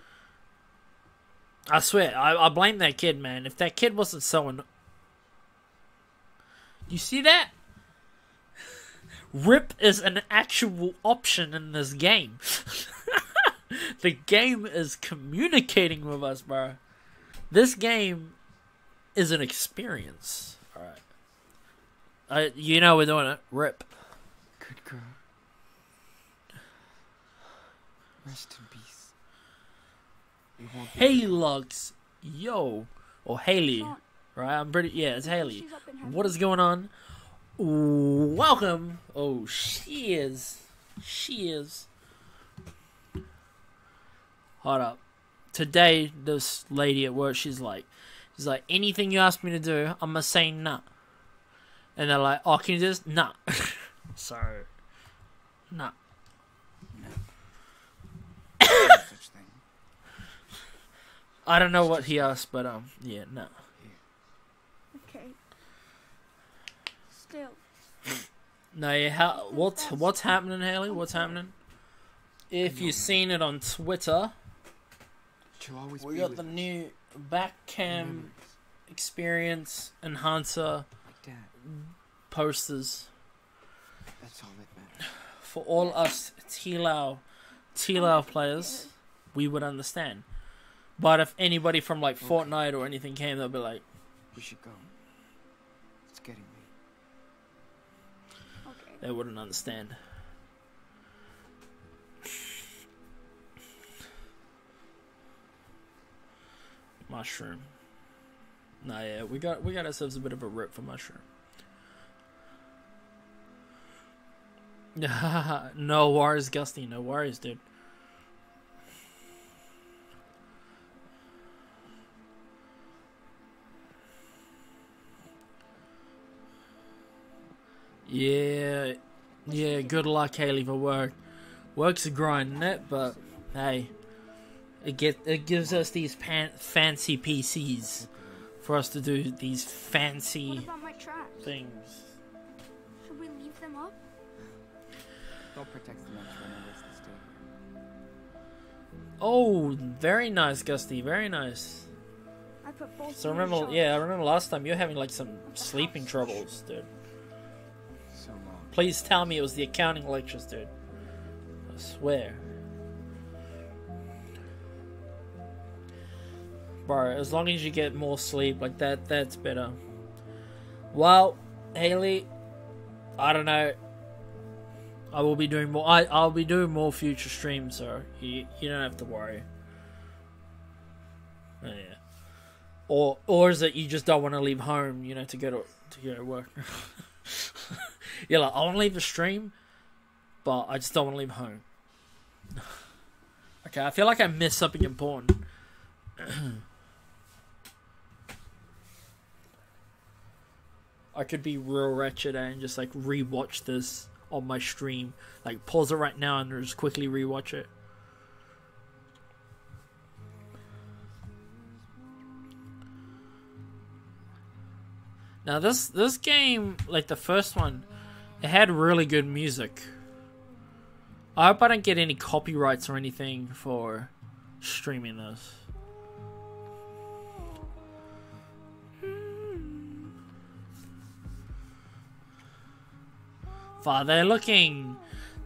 I swear, I blame that kid, man. If that kid wasn't so You see that? Rip is an actual option in this game. The game is communicating with us, bro. This game is an experience. Alright. You know we're doing it. Rip. Good girl. Rest in peace. We won't be Haylux. Yo. Or Haley. Right? I'm pretty... Yeah, it's Haley. She's up in heaven. What is going on? Welcome. Oh, she is. She is. Hold up. Today, this lady at work, she's like, anything you ask me to do, I'm gonna say nah. And they're like, oh, can you just nah? So, nah. no such thing. I don't know what he asked, but yeah, nah. Okay. Still. No, yeah. What's happening, Haley? What's happening? If you've seen it on Twitter, She'll always we be got with the us. new back cam Memories. experience enhancer Like Dad. posters That's all that matters. for all us T-Lao players. We would understand. But if anybody from like Fortnite or anything came, they'll be like, We should go. It's getting late. Okay. they wouldn't understand. Mushroom. Nah, yeah, we got ourselves a bit of a rip for Mushroom. No worries, Gusty. No worries, dude. Yeah, good luck, Haley, for work. Work's a grind, isn't it? But, hey, it gives us these fancy PCs for us to do these What fancy about my traps? things. Should we leave them up? They'll protect the next runaways that stay here. Oh, very nice, Gusty. Very nice. I put both. So in the remember, shelf. yeah, I remember last time you were having like some sleeping troubles, dude. So long. Please tell me it was the accounting lectures, dude. I swear. Bro, as long as you get more sleep, like that's better. Well, Haley, I don't know. I will be doing more. I'll be doing more future streams, so you don't have to worry. Oh, yeah. Or is it you just don't want to leave home, you know, to go to work? You're like, I want to leave the stream, but I just don't want to leave home. Okay, I feel like I missed something important. I could be real wretched and just like rewatch this on my stream. Like pause it right now and just quickly rewatch it. Now this game, like the first one, it had really good music. I hope I don't get any copyrights or anything for streaming this. They're looking...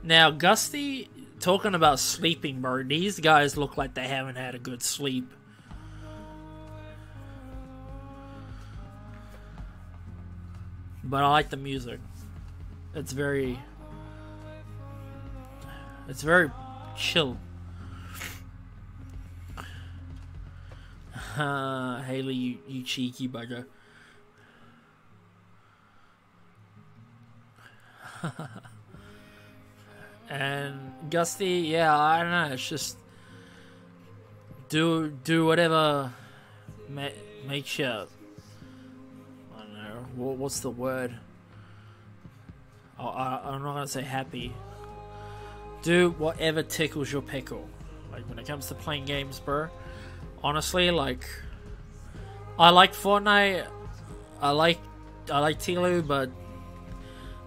Now, Gusty, talking about sleeping, bro. These guys look like they haven't had a good sleep. But I like the music. It's very chill. Haley, you cheeky bugger. And Gusty, yeah, I don't know. It's just do whatever makes you. I don't know what's the word. I'm not gonna say happy. Do whatever tickles your pickle. Like when it comes to playing games, bro. Honestly, like I like Fortnite. I like Tilu, but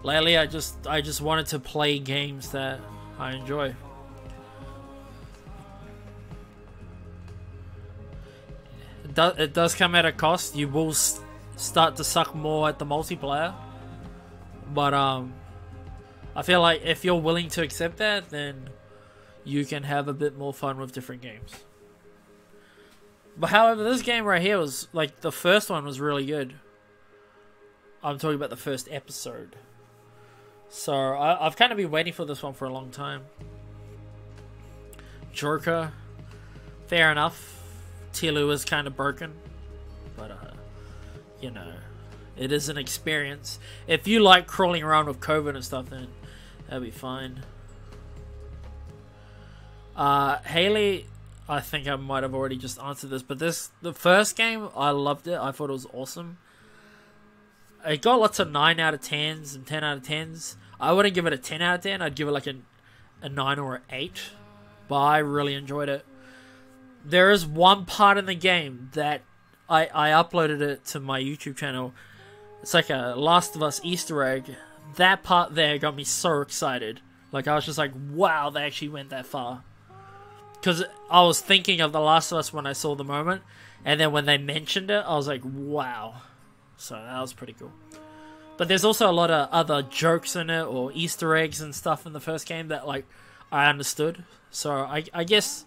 lately I just wanted to play games that I enjoy. It does come at a cost. You will start to suck more at the multiplayer, but I feel like if you're willing to accept that, then you can have a bit more fun with different games. But however, this game right here was like the first one was really good. I'm talking about the first episode. So I've kind of been waiting for this one for a long time. Joker, fair enough. Tilu is kind of broken, but you know, it is an experience. If you like crawling around with COVID and stuff, then that'll be fine. Haley, I think I might have already just answered this, but the first game, I loved it. I thought it was awesome. It got lots of 9 out of 10s and 10 out of 10s. I wouldn't give it a 10 out of 10. I'd give it like a 9 or an 8. But I really enjoyed it. There is one part in the game that I uploaded it to my YouTube channel. It's like a Last of Us Easter egg. That part there got me so excited. Like I was just like, wow, they actually went that far. Because I was thinking of The Last of Us when I saw the moment. And then when they mentioned it, I was like, wow. So that was pretty cool. But there's also a lot of other jokes in it or Easter eggs and stuff in the first game that like I understood. So I guess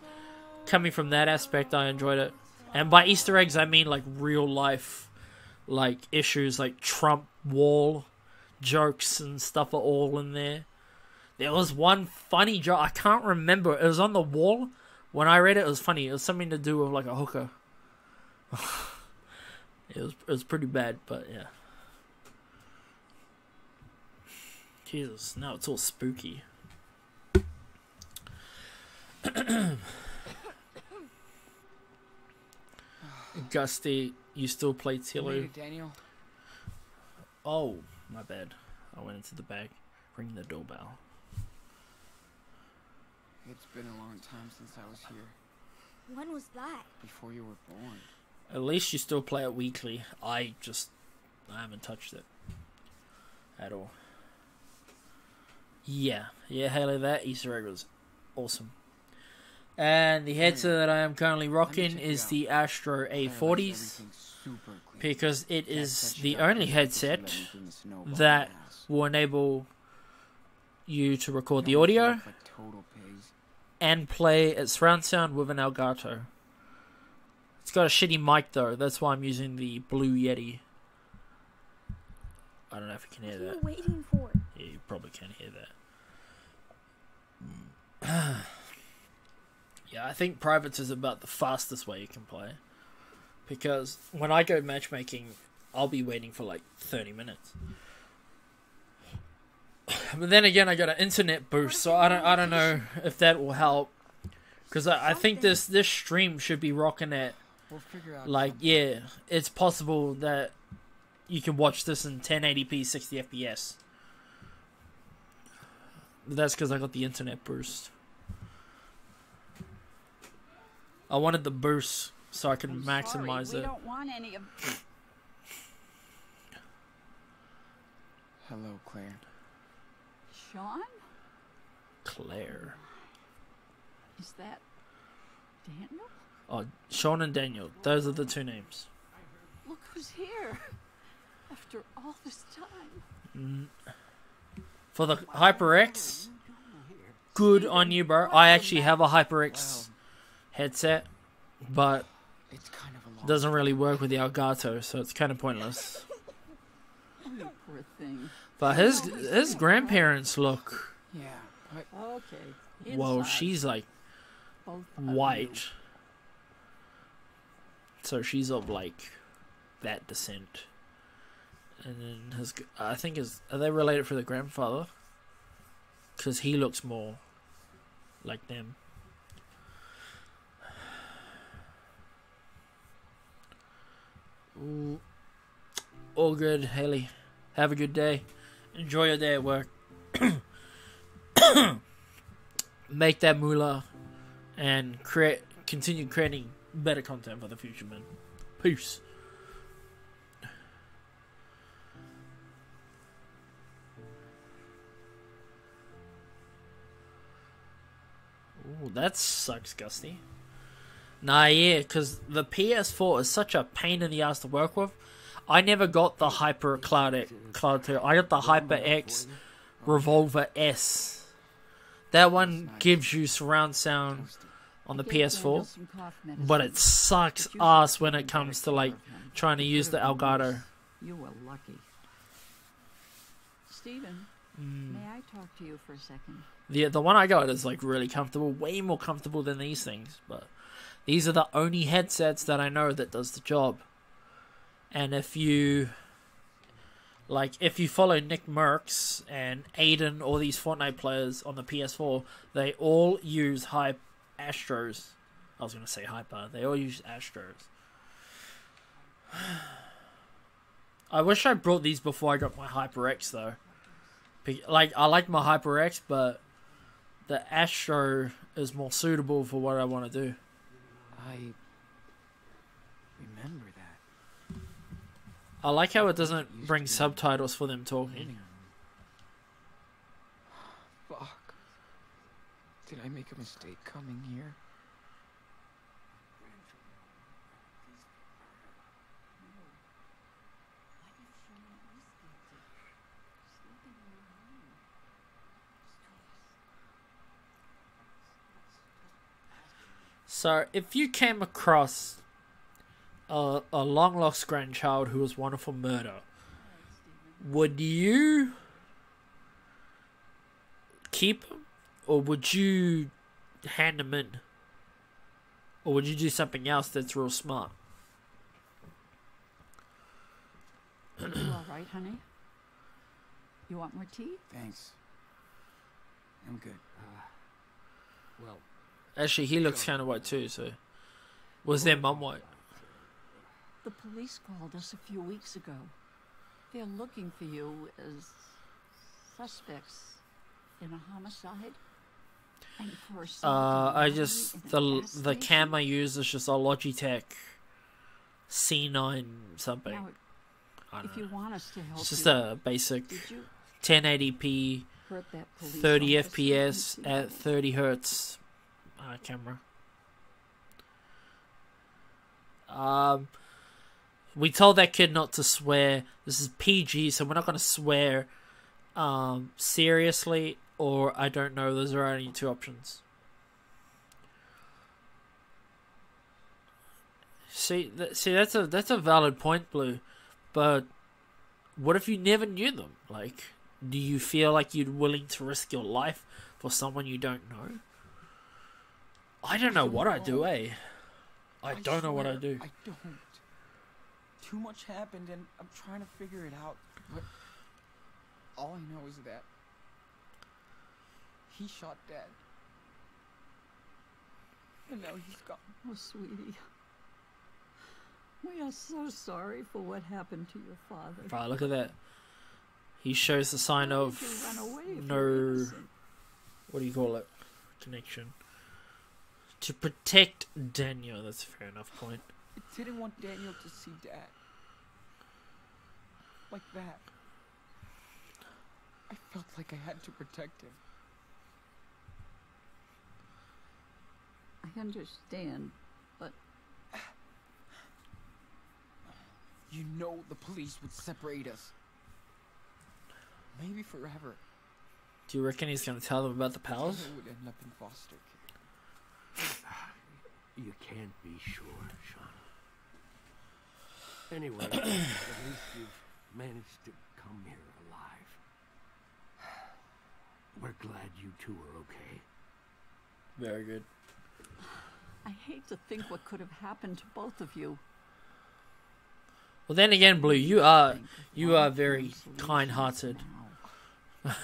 coming from that aspect, I enjoyed it. And by Easter eggs, I mean like real life like issues like Trump wall jokes and stuff are all in there. There was one funny joke. I can't remember. It was on the wall. When I read it, it was funny. It was something to do with like a hooker. It was pretty bad, but yeah. Jesus, now it's all spooky. Gusty, you still play Tilu? Daniel. Oh, my bad. I went into the bag. Ring the doorbell. It's been a long time since I was here. When was that? Before you were born. At least you still play it weekly. I haven't touched it at all. Yeah, Haley, that Easter egg was awesome. And the headset that I am currently rocking is the Astro A40s, because it is the only headset that will enable you to record the audio and play at surround sound with an Elgato. It's got a shitty mic though, that's why I'm using the Blue Yeti. I don't know if you can hear that. What are you waiting for? Yeah, you probably can hear that. Yeah, I think privates is about the fastest way you can play. because when I go matchmaking, I'll be waiting for like 30 minutes. But then again, I got an internet boost, so I don't know if that will help. Because I think this stream should be rocking at, We'll figure out like, something. yeah, it's possible that you can watch this in 1080p 60 FPS. But that's because I got the internet boost. I wanted the boost so I can maximize Sorry, we it. don't want any of... Hello, Claire. Sean? Claire. Is that Daniel? Oh, Sean and Daniel. Those are the two names. Look who's here. After all this time. For the HyperX, good on you, bro. I actually have a HyperX headset, but It's kind of a long doesn't really work with the Elgato, so it's kind of pointless. Oh, you poor thing. But his grandparents look, Yeah, but Okay. well, inside, she's like both of you. white, so she's of like that descent. And then I think are they related for the grandfather? Because he looks more like them. Ooh. All good, Haley. Have a good day. Enjoy your day at work. Make that moolah and continue creating better content for the future, man. Peace. Ooh, that sucks, Gusty. Nah, yeah, because the PS4 is such a pain in the ass to work with. I never got the Hyper Cloud 2. I got the HyperX Revolver S. That one gives you surround sound on the Gave Daniel PS4, some cough medicine. but it sucks ass when it comes to like trying to use the Elgato. You were lucky. Stephen, may I talk to you for a second? The one I got is like really comfortable, way more comfortable than these things. But these are the only headsets that I know that does the job. And if you follow Nick Merckx and Aiden, all these Fortnite players on the PS4, they all use Astros. I was gonna say Hyper. They all use Astros. I wish I brought these before I got my HyperX though. Like I like my HyperX, but the Astro is more suitable for what I want to do. I remember that. I like how it doesn't bring subtitles for them talking. Fuck. Did I make a mistake coming here? So, if you came across a long lost grandchild who was wanted for murder, would you keep him, or would you hand him in, or would you do something else that's real smart? You all right, honey? You want more tea? Thanks. I'm good. Well, Actually, he looks kind of white too. So, was their mum white? The police called us a few weeks ago. They're looking for you as suspects in a homicide. And for I just the cam I use is just a Logitech C9 something. Now, I if don't you know. want us to help It's just you, a basic did you 1080p, hurt that police 30 officer? FPS at 30 hertz camera. We told that kid not to swear. This is PG, so we're not going to swear seriously, or I don't know. Those are only two options. See, that's a valid point, Blue. But what if you never knew them? Like, do you feel like you're willing to risk your life for someone you don't know? I don't know what I do, eh? I don't know what I do. I don't. Too much happened, and I'm trying to figure it out. But all I know is that he shot Dad. And now he's gone. Oh, sweetie. We are so sorry for what happened to your father. Right, look at that. He shows the sign Why of did you run away if no, you're innocent? what do you call it? Connection. To protect Daniel. That's a fair enough point. I didn't want Daniel to see Dad. Like that. I felt like I had to protect him. I understand, but You know the police would separate us. Maybe forever. Do you reckon he's going to tell them about the powers? Taylor would end up in foster care. You can't be sure, Sean. Anyway, at least you've managed to come here alive. We're glad you two are okay. Very good. I hate to think what could have happened to both of you. Well, then again, Blue, you are very kind-hearted.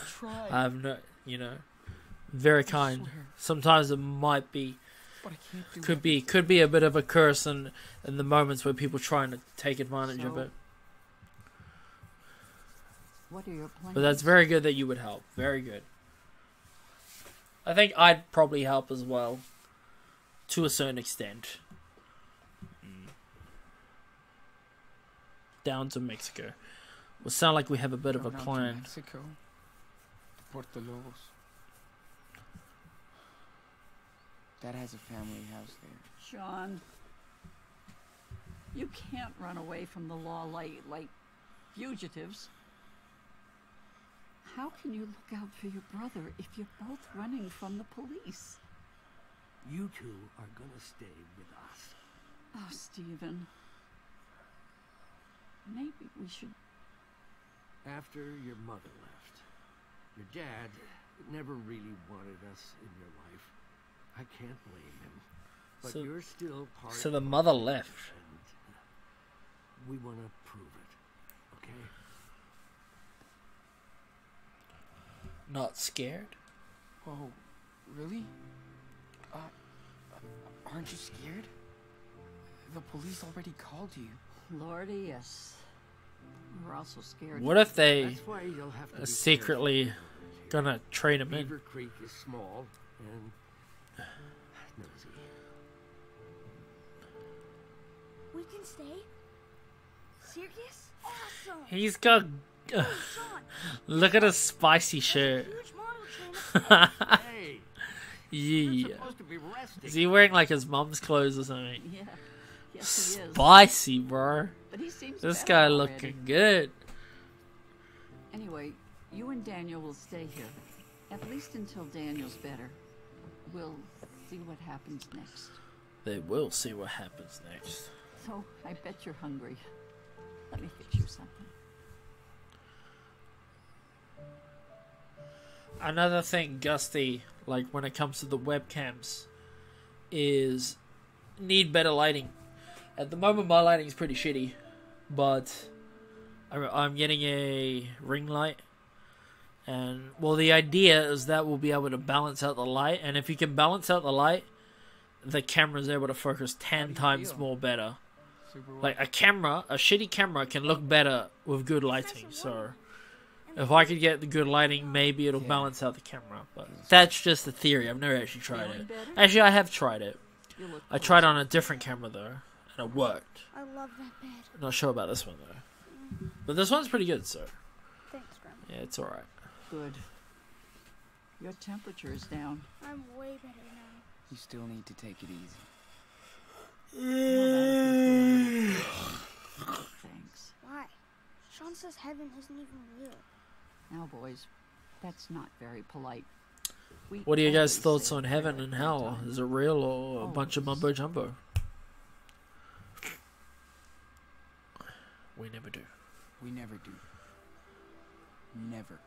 Try. I've no, very kind. swear. Sometimes it might be, But I can't do could be a bit of a curse in the moments where people trying to take advantage of So- it. What are your plans? But that's very good that you would help. Very good. I think I'd probably help as well, to a certain extent. Down to Mexico. Will sound like we have a bit of a Go down to plan. Mexico. Puerto Lobos. Dad has a family house there. Sean, you can't run away from the law like fugitives. How can you look out for your brother if you're both running from the police? You two are gonna stay with us. Oh, Stephen. Maybe we should... After your mother left, your dad never really wanted us in your life. I can't blame him. But So- you're still part So the of mother us, left. and we want to prove it, okay? Not scared? Whoa, really? Aren't you scared? The police already called you. Lordy, yes. We're also scared. What if they That's why you'll have to are be secretly careful. gonna trade him in? Beaver Creek is small and nosy. We can stay? Serious? Awesome! He's got... Sean, Look at his spicy shirt. huge model train. Hey, you're Yeah. supposed to be resting. Is he wearing like his mom's clothes or something? Yeah. Yes, he is. Spicy, bro. But he seems This better guy already. looking good. Anyway, you and Daniel will stay here. At least until Daniel's better. We'll see what happens next. They will see what happens next. So, I bet you're hungry. Let me fix you something. Another thing, Gusty, like when it comes to the webcams, is need better lighting. At the moment, my lighting is pretty shitty, but I'm getting a ring light, and well, the idea is that we'll be able to balance out the light, and if you can balance out the light, the camera's able to focus 10 you times feel? more better. Super well. Like a shitty camera can look better with good lighting, so if I could get the good lighting, maybe it'll Yeah. balance out the camera, but that's just a theory. I've never actually tried Feeling it. better? Actually, I have tried it. You look I tried on a different camera though, and it worked. I love that bed. I'm not sure about this one though, but this one's pretty good. So Thanks, Grandma. yeah, it's all right. good. Your temperature is down. I'm way better now. You still need to take it easy. Thanks. Why? Sean says heaven isn't even real. Now, boys, that's not very polite. We What are you guys' always thoughts say on a heaven prayer and at hell? bedtime. Is it real or a bunch of mumbo jumbo? We never do. We never do. Never.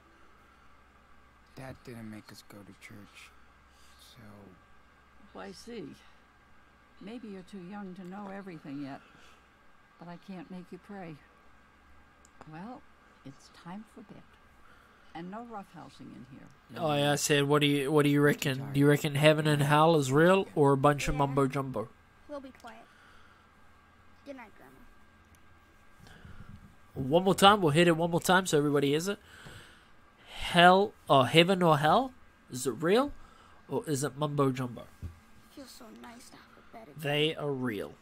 Dad didn't make us go to church. So, Well, I see. Maybe you're too young to know everything yet. but I can't make you pray. Well, it's time for bed. And no roughhousing in here. Oh yeah, I said, what do you reckon? Do you reckon heaven and hell is real or a bunch of mumbo jumbo? We'll be quiet. Good night, Grandma. One more time, we'll hit it one more time so everybody hears it. Hell, or heaven or hell? Is it real or is it mumbo jumbo? Feels so nice to have a bed again. They are real.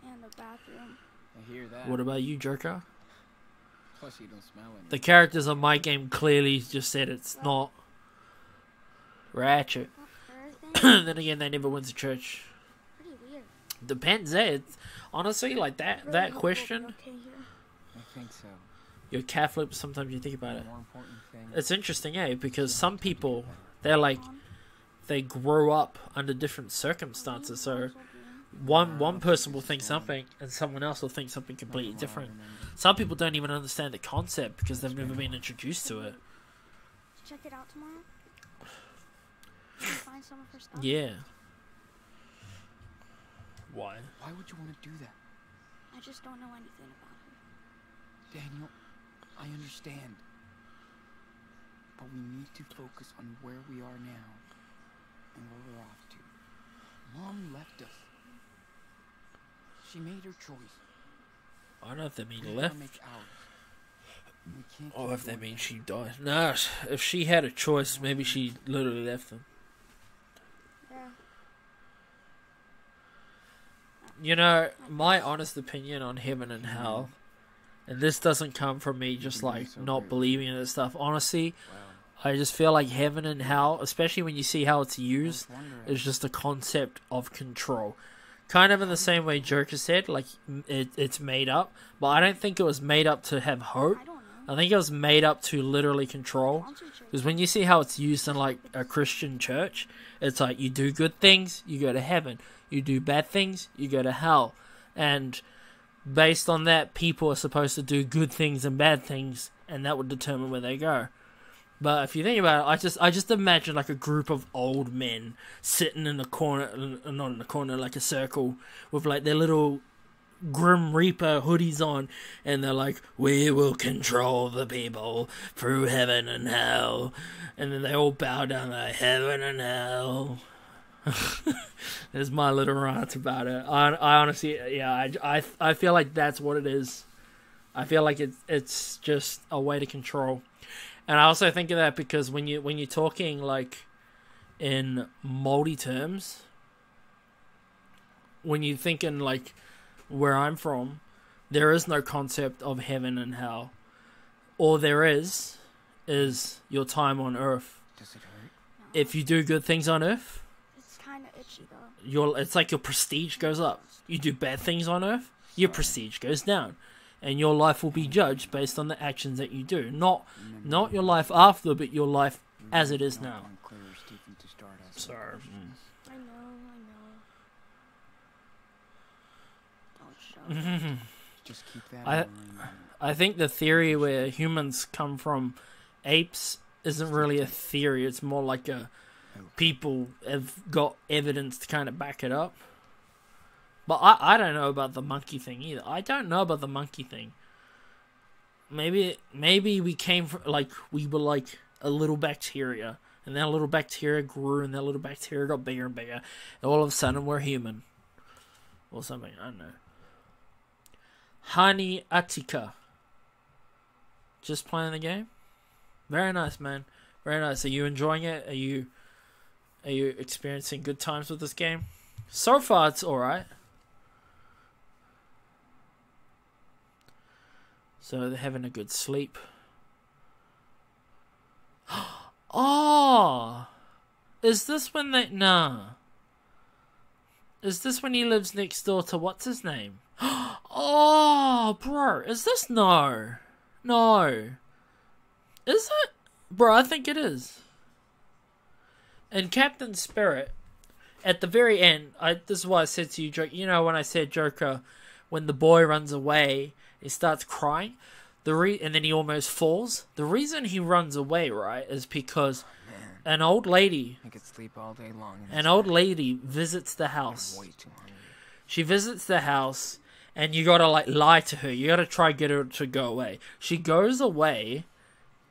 And a bathroom. I hear that. What about you, Joker? Plus, you don't smell anything. The characters on my game clearly just said it's not ratchet. Then again, they never went to church. Pretty weird. Depends, eh? It's, honestly, like that Really hope we'll question, be okay here. I think so. you're Catholic, sometimes you think about it. The more important thing. It's interesting, eh? Because some people, they're like, they grow up under different circumstances. So one person will think something, and someone else will think something completely different. Some people don't even understand the concept because they've never been introduced to it. Check it out tomorrow. Can you find some of her stuff? Yeah. Why? Why would you want to do that? I just don't know anything about her. Daniel, I understand. But we need to focus on where we are now and where we're off to. Mom left us. She made her choice. I don't know if that means We left. gotta make ours. We can't Or keep if that going means back. she died. Nah, if she had a choice, maybe she literally left them. Yeah. You know, my honest opinion on heaven and hell, and this doesn't come from me just like not believing in this stuff. Honestly, Wow. I just feel like heaven and hell, especially when you see how it's I used, was wondering. is just a concept of control. Kind of in the same way Joker said, like it's made up, but I don't think it was made up to have hope. I don't know. I think it was made up to literally control. Concentrate. Because when you see how it's used in like a Christian church, it's like you do good things, you go to heaven. You do bad things, you go to hell. And based on that, people are supposed to do good things and bad things, and that would determine where they go. But if you think about it, I just imagine like a group of old men sitting in a corner, not in a corner, like a circle, with like their little Grim Reaper hoodies on, and they're like, we will control the people through heaven and hell. And then they all bow down like, heaven and hell. There's my little rant about it. I honestly, yeah, I feel like that's what it is. I feel like it's just a way to control. And I also think of that because when you're talking like in multi terms, when you're thinking like where I'm from, there is no concept of heaven and hell. All there is your time on earth. Does it hurt? If you do good things on earth, It's kind of itchy though. it's like your prestige goes up. You do bad things on earth, your prestige goes down. And your life will be judged based on the actions that you do. Not your life after, but your life as it is now. So, I know. Don't shut up. Just keep that I- in mind. I think the theory where humans come from apes isn't really a theory. It's more like people have got evidence to kind of back it up. But I don't know about the monkey thing either. I don't know about the monkey thing. Maybe we came from, like, we were like a little bacteria. And that little bacteria grew and that little bacteria got bigger and bigger. And all of a sudden we're human. Or something, I don't know. Hani Atika. Just playing the game? Very nice, man. Very nice. Are you enjoying it? Are you experiencing good times with this game? So far it's alright. So they're having a good sleep. Oh! Is this when they... Nah. Is this when he lives next door to what's his name? Oh, bro. Is this... No. No. Is it? Bro, I think it is. And Captain Spirit, at the very end, this is why I said to you, Joker, you know when I said Joker, when the boy runs away, he starts crying, and then he almost falls. The reason he runs away, right, is because an old lady I could sleep all day long. visits the house. I'm way too hungry. She visits the house, and you gotta like lie to her. You gotta try get her to go away. She goes away,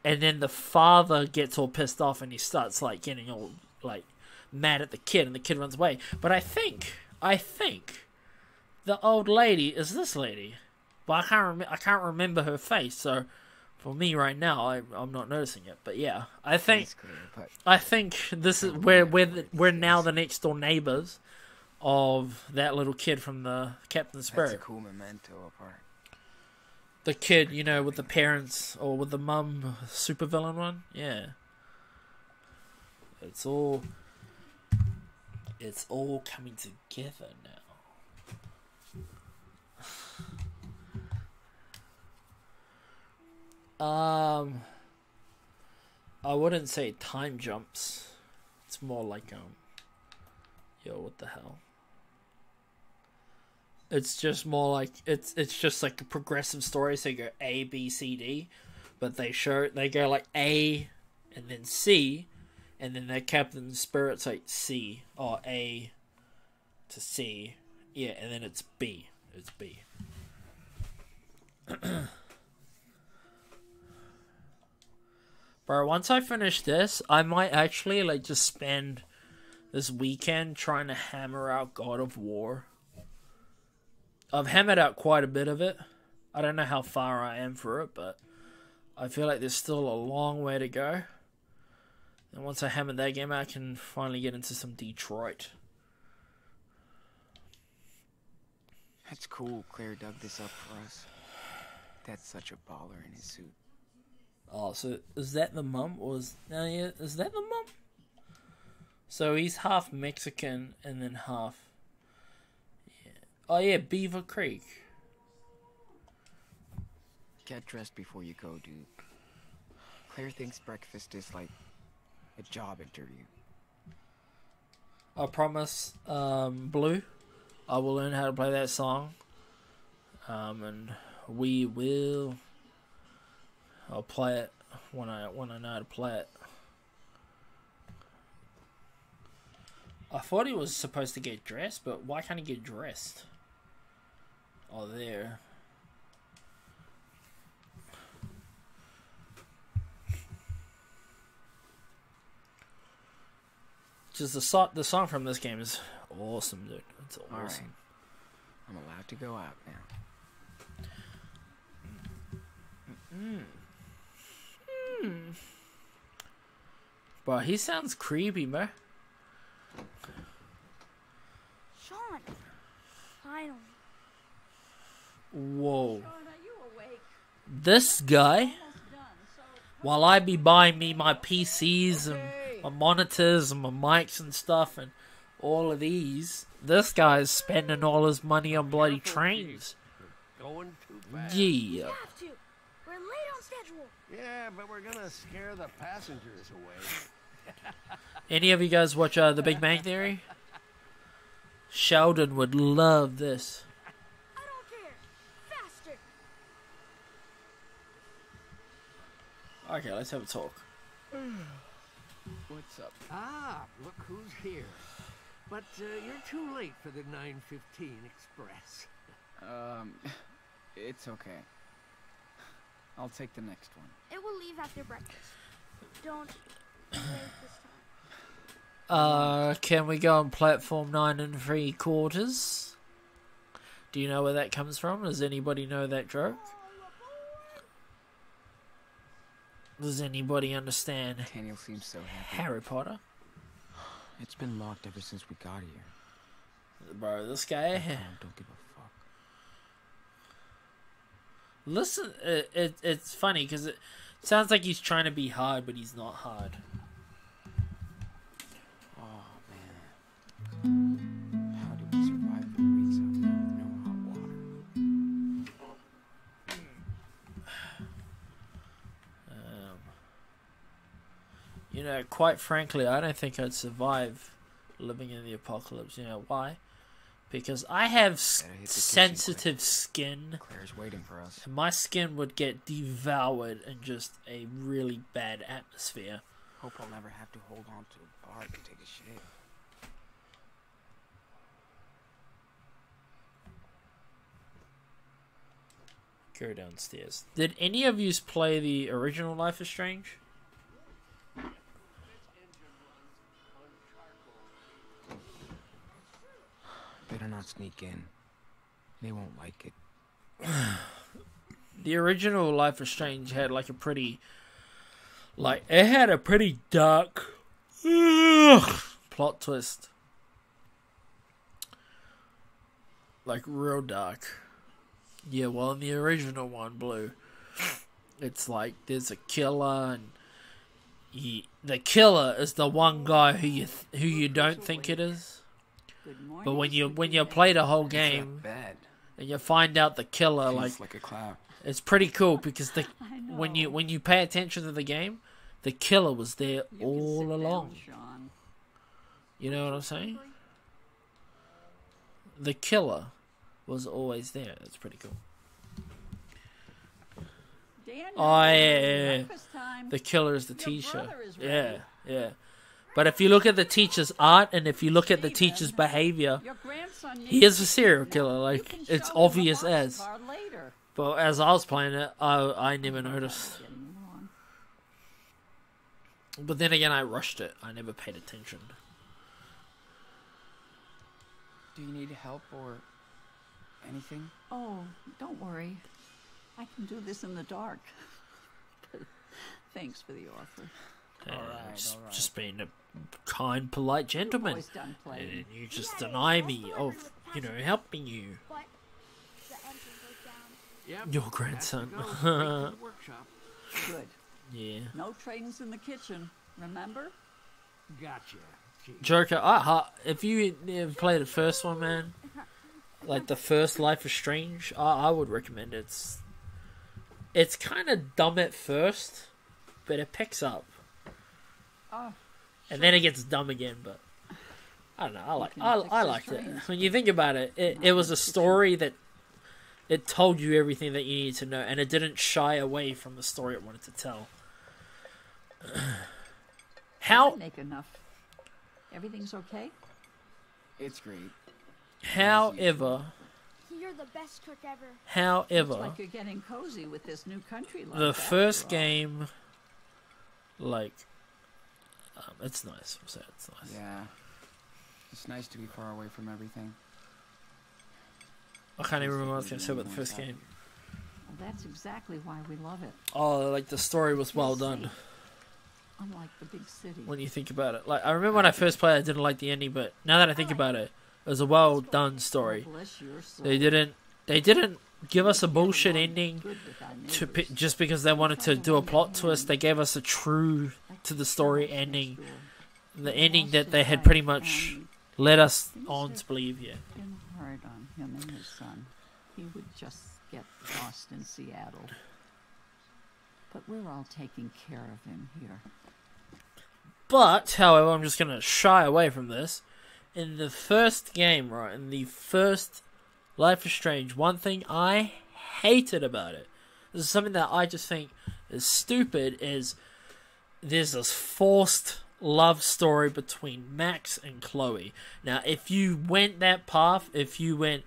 and then the father gets all pissed off, and he starts like getting all like mad at the kid, and the kid runs away. But I think the old lady is this lady, but I can't remember her face. So for me right now, I'm not noticing it. But yeah, I think this is we're now the next door neighbors of that little kid from the Captain Spirit. That's a cool memento apart. The kid, you know, with the parents or with the mum, supervillain one. Yeah, it's all coming together now. I wouldn't say time jumps. It's more like yo, what the hell? It's just more like it's just like a progressive story. So you go A, B, C, D, but they go like A and then C, and then their Captain Spirit's like C or A to C, yeah, and then it's B. It's B. Bro, once I finish this, I might actually like just spend this weekend trying to hammer out God of War. I've hammered out quite a bit of it. I don't know how far I am for it, but I feel like there's still a long way to go. And once I hammer that game out, I can finally get into some Detroit. That's cool. Claire dug this up for us. That's such a baller in his suit. Oh, so is that the mum? Is that the mum? So he's half Mexican and then half... Yeah. Oh yeah, Beaver Creek. Get dressed before you go, dude. Claire thinks breakfast is like a job interview. I promise, Blue, I will learn how to play that song. And we will... I'll play it when I know how to play it. I thought he was supposed to get dressed, but why can't he get dressed? Oh, there. Just the song from this game is awesome, dude. It's awesome. All right. I'm allowed to go out now. Bro, he sounds creepy, bro. Sean, finally. Whoa. Sean, are you awake? This guy, Almost done. So while I be buying me my PCs and my monitors and my mics and stuff and all of these, this guy's spending all his money on bloody trains. Going too fast. We Yeah. have to. We're late on schedule. Yeah, but we're gonna scare the passengers away. Any of you guys watch The Big Bang Theory? Sheldon would love this. I don't care. Faster. Okay, let's have a talk. What's up? Ah, look who's here. But you're too late for the 9:15 express. It's okay. I'll take the next one. It will leave after breakfast. Don't wait this time. Can we go on platform 9 3/4? Do you know where that comes from? Does anybody know that joke? Does anybody understand Daniel seems so happy. Harry Potter? It's been locked ever since we got here. Bro, this guy... Don't give a fuck. Listen, it's funny because it sounds like he's trying to be hard, but he's not hard. Oh, man. How do we survive for weeks out there with no hot water? You know, quite frankly, I don't think I'd survive living in the apocalypse. You know why? Because I have Better hit the kitchen sensitive skin, Claire's waiting for us. and my skin would get devoured in just a really bad atmosphere. Hope I'll never have to hold on to a bar to take a shit. Go downstairs. Did any of you play the original Life is Strange? Better not sneak in. They won't like it. The original Life is Strange had like a pretty... Like, it had a pretty dark plot twist. Like, real dark. Yeah, well, in the original one, Blue, it's like there's a killer, and the killer is the one guy who you don't think it is. But when you play the whole game Bad. and you find out the killer, Like a cloud. it's pretty cool because when you pay attention to the game, the killer was there all along. You know what I'm saying? The killer was always there. That's pretty cool. Oh, yeah. The killer is the teacher. Yeah. But if you look at the teacher's art and if you look at the teacher's behavior, he is a serial killer. Like, it's obvious as. But as I was playing it, I never noticed. But then again, I rushed it. I never paid attention. Do you need help or anything? Oh, don't worry. I can do this in the dark. Thanks for the offer. All right. Just being a kind, polite gentleman. Boys done playing. And you just deny me of, helping you. But the engine broke down. Yep. Your grandson. Have to go straight to the workshop. Good. Yeah. No trains in the kitchen, remember? Gotcha. Gee. Joker, if you ever played the first one, man, like the first Life is Strange, I would recommend it. It's kind of dumb at first, but it picks up. Oh, And then it gets dumb again, but I don't know. I liked it. When you think about it, it was a story that it told you everything that you needed to know, and it didn't shy away from the story it wanted to tell. How? make enough. Everything's okay? It's great. However, You're the best cook ever. however, Looks like you're getting cozy with this new country life. the after first all. game, like, it's nice. I'll say it's nice. Yeah. It's nice to be far away from everything. I can't even remember what I was going to say about the first game. Well, that's exactly why we love it. Oh, like the story was well done. Unlike the big city. When you think about it, like I remember when I first played, I didn't like the ending, but now that I think about it, it was a well done story. Bless your soul. They didn't give us a bullshit ending Good with our neighbors. just because they wanted to do a plot twist. They gave us a true to the story ending, the ending that they had pretty much led us on to believe. Yeah. Been hard on him and his son. He would just get lost in Seattle. But we're all taking care of him here. But, however, I'm just going to shy away from this. In the first game, right, in the first Life is Strange, one thing I hated about it, this is something that I just think is stupid, is there's this forced love story between Max and Chloe. Now, if you went that path, if you went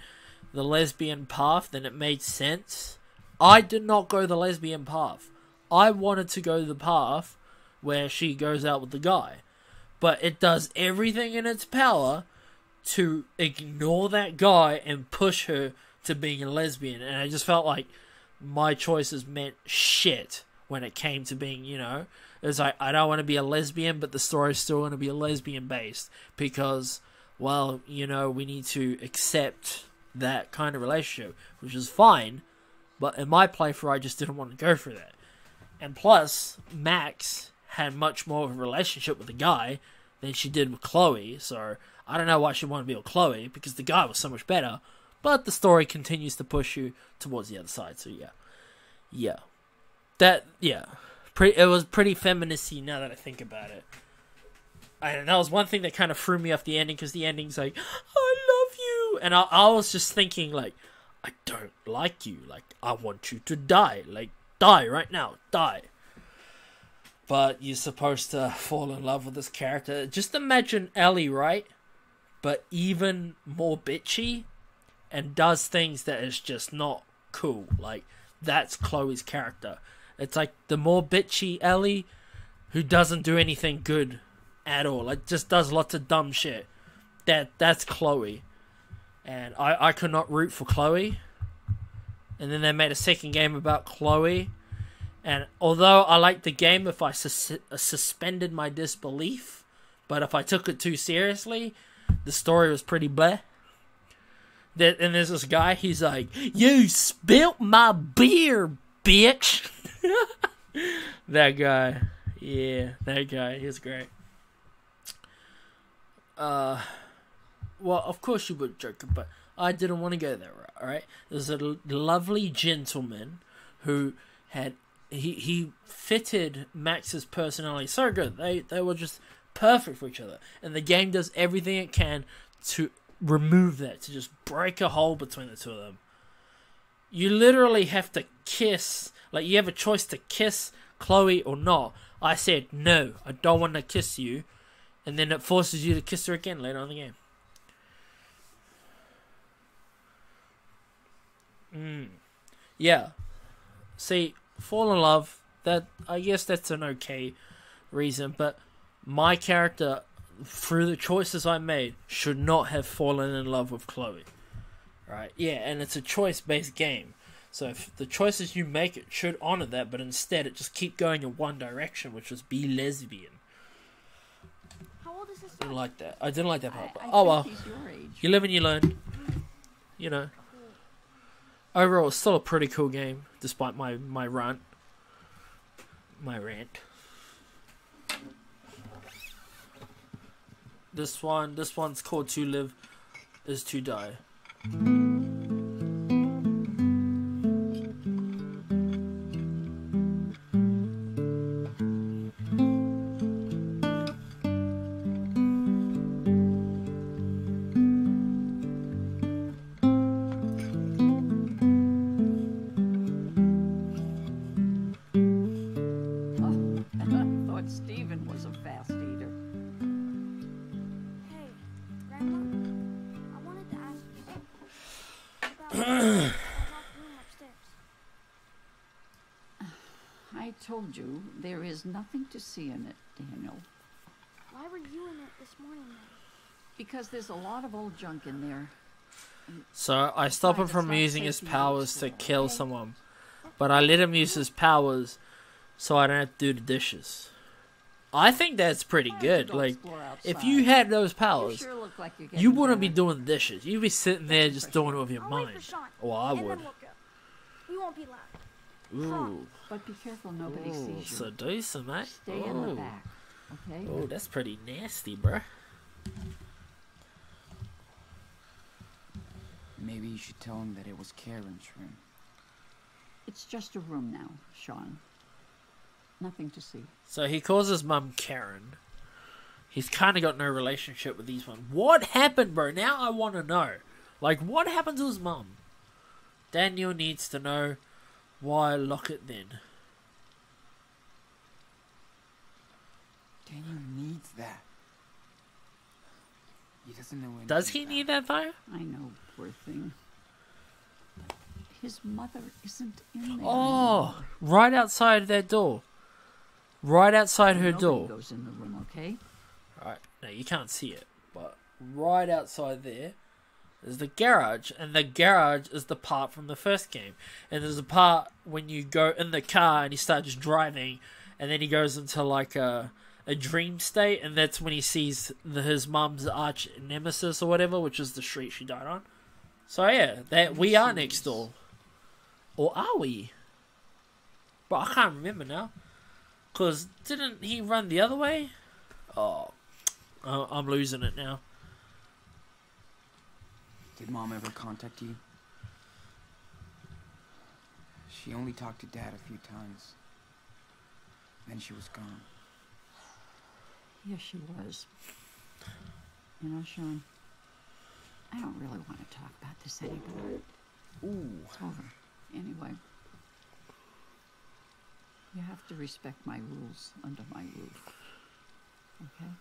the lesbian path, then it made sense. I did not go the lesbian path. I wanted to go the path where she goes out with the guy. But it does everything in its power to ignore that guy and push her to being a lesbian. And I just felt like my choices meant shit when it came to being, it's like, I don't want to be a lesbian, but the story's still going to be a lesbian based. Because, well, we need to accept that kind of relationship, which is fine. But in my playthrough, I just didn't want to go for that. And plus, Max had much more of a relationship with the guy than she did with Chloe, so I don't know why she wanted to be with Chloe, because the guy was so much better, but the story continues to push you towards the other side, so yeah. It was pretty feministy now that I think about it. And that was one thing that kind of threw me off the ending, because the ending's like, I love you, and I was just thinking, like, I don't like you, like, I want you to die, like, die right now, die. But you're supposed to fall in love with this character. Just imagine Ellie, right? But even more bitchy, and does things that is just not cool. Like, that's Chloe's character. It's like the more bitchy Ellie, who doesn't do anything good at all, like just does lots of dumb shit. That's Chloe, and I could not root for Chloe. And then they made a second game about Chloe, and although I liked the game if I suspended my disbelief, but if I took it too seriously, the story was pretty bleh. And there's this guy, he's like, "You spilt my beer, bitch." That guy. Yeah, that guy. He's great. Well, of course you would joke, but I didn't want to go there, alright? There's a lovely gentleman who had... He fitted Max's personality so good. They were just perfect for each other. And the game does everything it can to remove that, to just break a hole between the two of them. You literally have to kiss, like you have a choice to kiss Chloe or not. I said, no, I don't want to kiss you. And then it forces you to kiss her again later on in the game. Yeah. See, fall in love, that I guess that's an okay reason, but my character, through the choices I made, should not have fallen in love with Chloe. Right? Yeah, and it's a choice-based game. So if the choices you make, it should honor that, but instead it just keep going in one direction, which was be lesbian. How old is this? I didn't like that. I didn't like that part. I Oh think well. he's your age. You live and you learn. You know. Overall, it's still a pretty cool game, despite my rant. My rant. This one's called To Live Is To Die. I told you there is nothing to see in it, Daniel. Why were you in it this morning then? Because there's a lot of old junk in there. So I stop him from using his powers to kill someone, but I let him use his powers so I don't have to do the dishes. I think that's pretty good. Like, if you had those powers, you wouldn't be doing the dishes. You'd be sitting there just doing it with your mind. Well, I would. We won't be loud. Ooh. But be careful nobody sees you. Seducer, mate. Stay in the back, okay? Oh, that's pretty nasty, bruh. Maybe you should tell him that it was Karen's room. It's just a room now, Sean. Nothing to see. So he calls his mum Karen. He's kind of got no relationship with these ones. What happened, bro? Now I want to know. Like, what happened to his mum? Daniel needs to know. Why lock it then? Daniel needs that. He doesn't know anything. Does he need that though? I know, poor thing. His mother isn't in there. Oh, right outside their door. Right outside her door. Goes in the room, okay? Alright, no, you can't see it, but right outside there is the garage, and the garage is the part from the first game. And there's a part when you go in the car and you start just driving, and then he goes into like a dream state, and that's when he sees his mum's arch nemesis or whatever, which is the street she died on. So yeah, that we are next door. Or are we? But I can't remember now. Because didn't he run the other way? Oh, I'm losing it now. Did Mom ever contact you? She only talked to Dad a few times. Then she was gone. Yes, she was. You know, Sean, I don't really want to talk about this anymore. Ooh. It's over. Anyway, you have to respect my rules under my roof. Okay?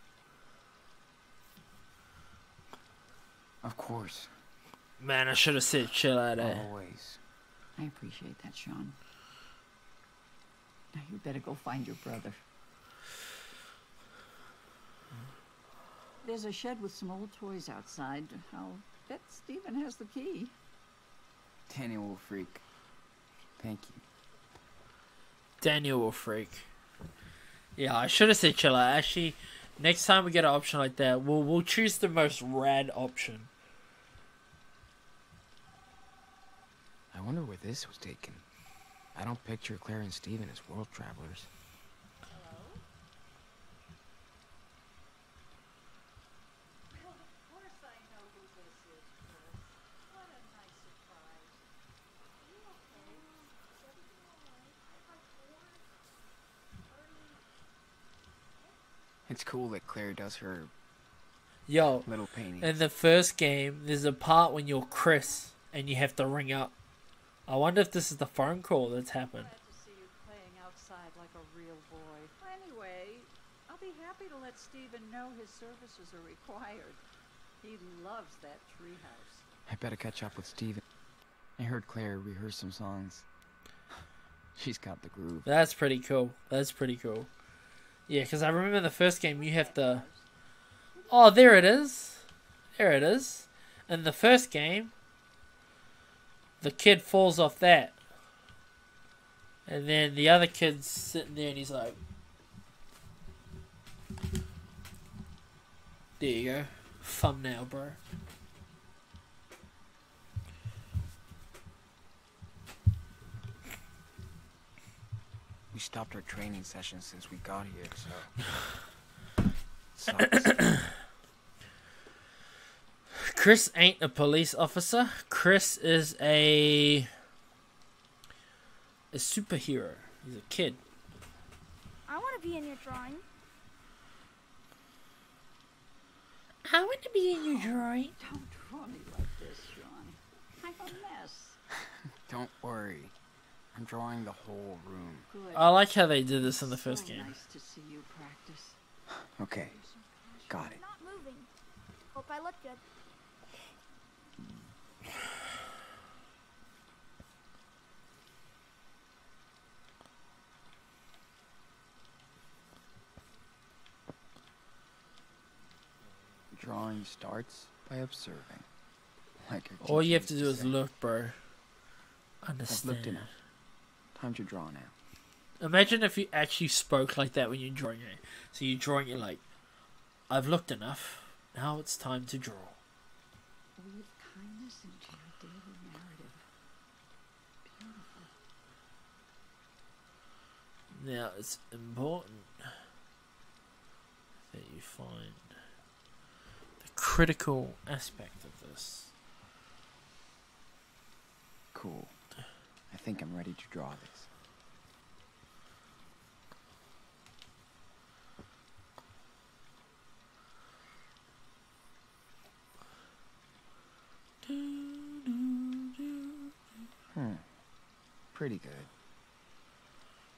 Of course. Man, I should have said chill out there. Always. I appreciate that, Sean. Now you better go find your brother. There's a shed with some old toys outside. I'll bet Stephen has the key. Daniel will freak. Thank you. Daniel will freak. Yeah, I should have said chiller. Actually, next time we get an option like that, we'll choose the most rad option. I wonder where this was taken. I don't picture Claire and Steven as world travelers. It's cool that Claire does her Yo, little painting. in the first game, there's a part when you're Chris and you have to ring up. I wonder if this is the phone call that's happened. Glad to see you playing outside like a real boy. Anyway, I'll be happy to let Stephen know his services are required. He loves that treehouse. I better catch up with Steven. I heard Claire rehearse some songs. She's got the groove. That's pretty cool. That's pretty cool. Yeah, because I remember in the first game you have to... Oh, there it is. There it is. In the first game, the kid falls off that. And then the other kid's sitting there and he's like... There you go. Thumbnail, bro. We stopped our training session since we got here, so... Sucks. Chris ain't a police officer. Chris is a superhero. He's a kid. I want to be in your drawing. I want to be in your drawing. Don't draw me like this, Sean. I'm a mess. Don't worry. I'm drawing the whole room. Good. I like how they did this in the first So game. nice to see you practice. Okay, got it. Not moving. Hope I look good. Drawing starts by observing. Like your All you teacher have to used do is say. look, bro. I've Understand. looked enough. Time to draw now. Imagine if you actually spoke like that when you're drawing it. So you're drawing it like, I've looked enough. Now it's time to draw. Weave kindness into your daily narrative. Beautiful. Now it's important that you find the critical aspect of this. Cool. I think I'm ready to draw this. Pretty good.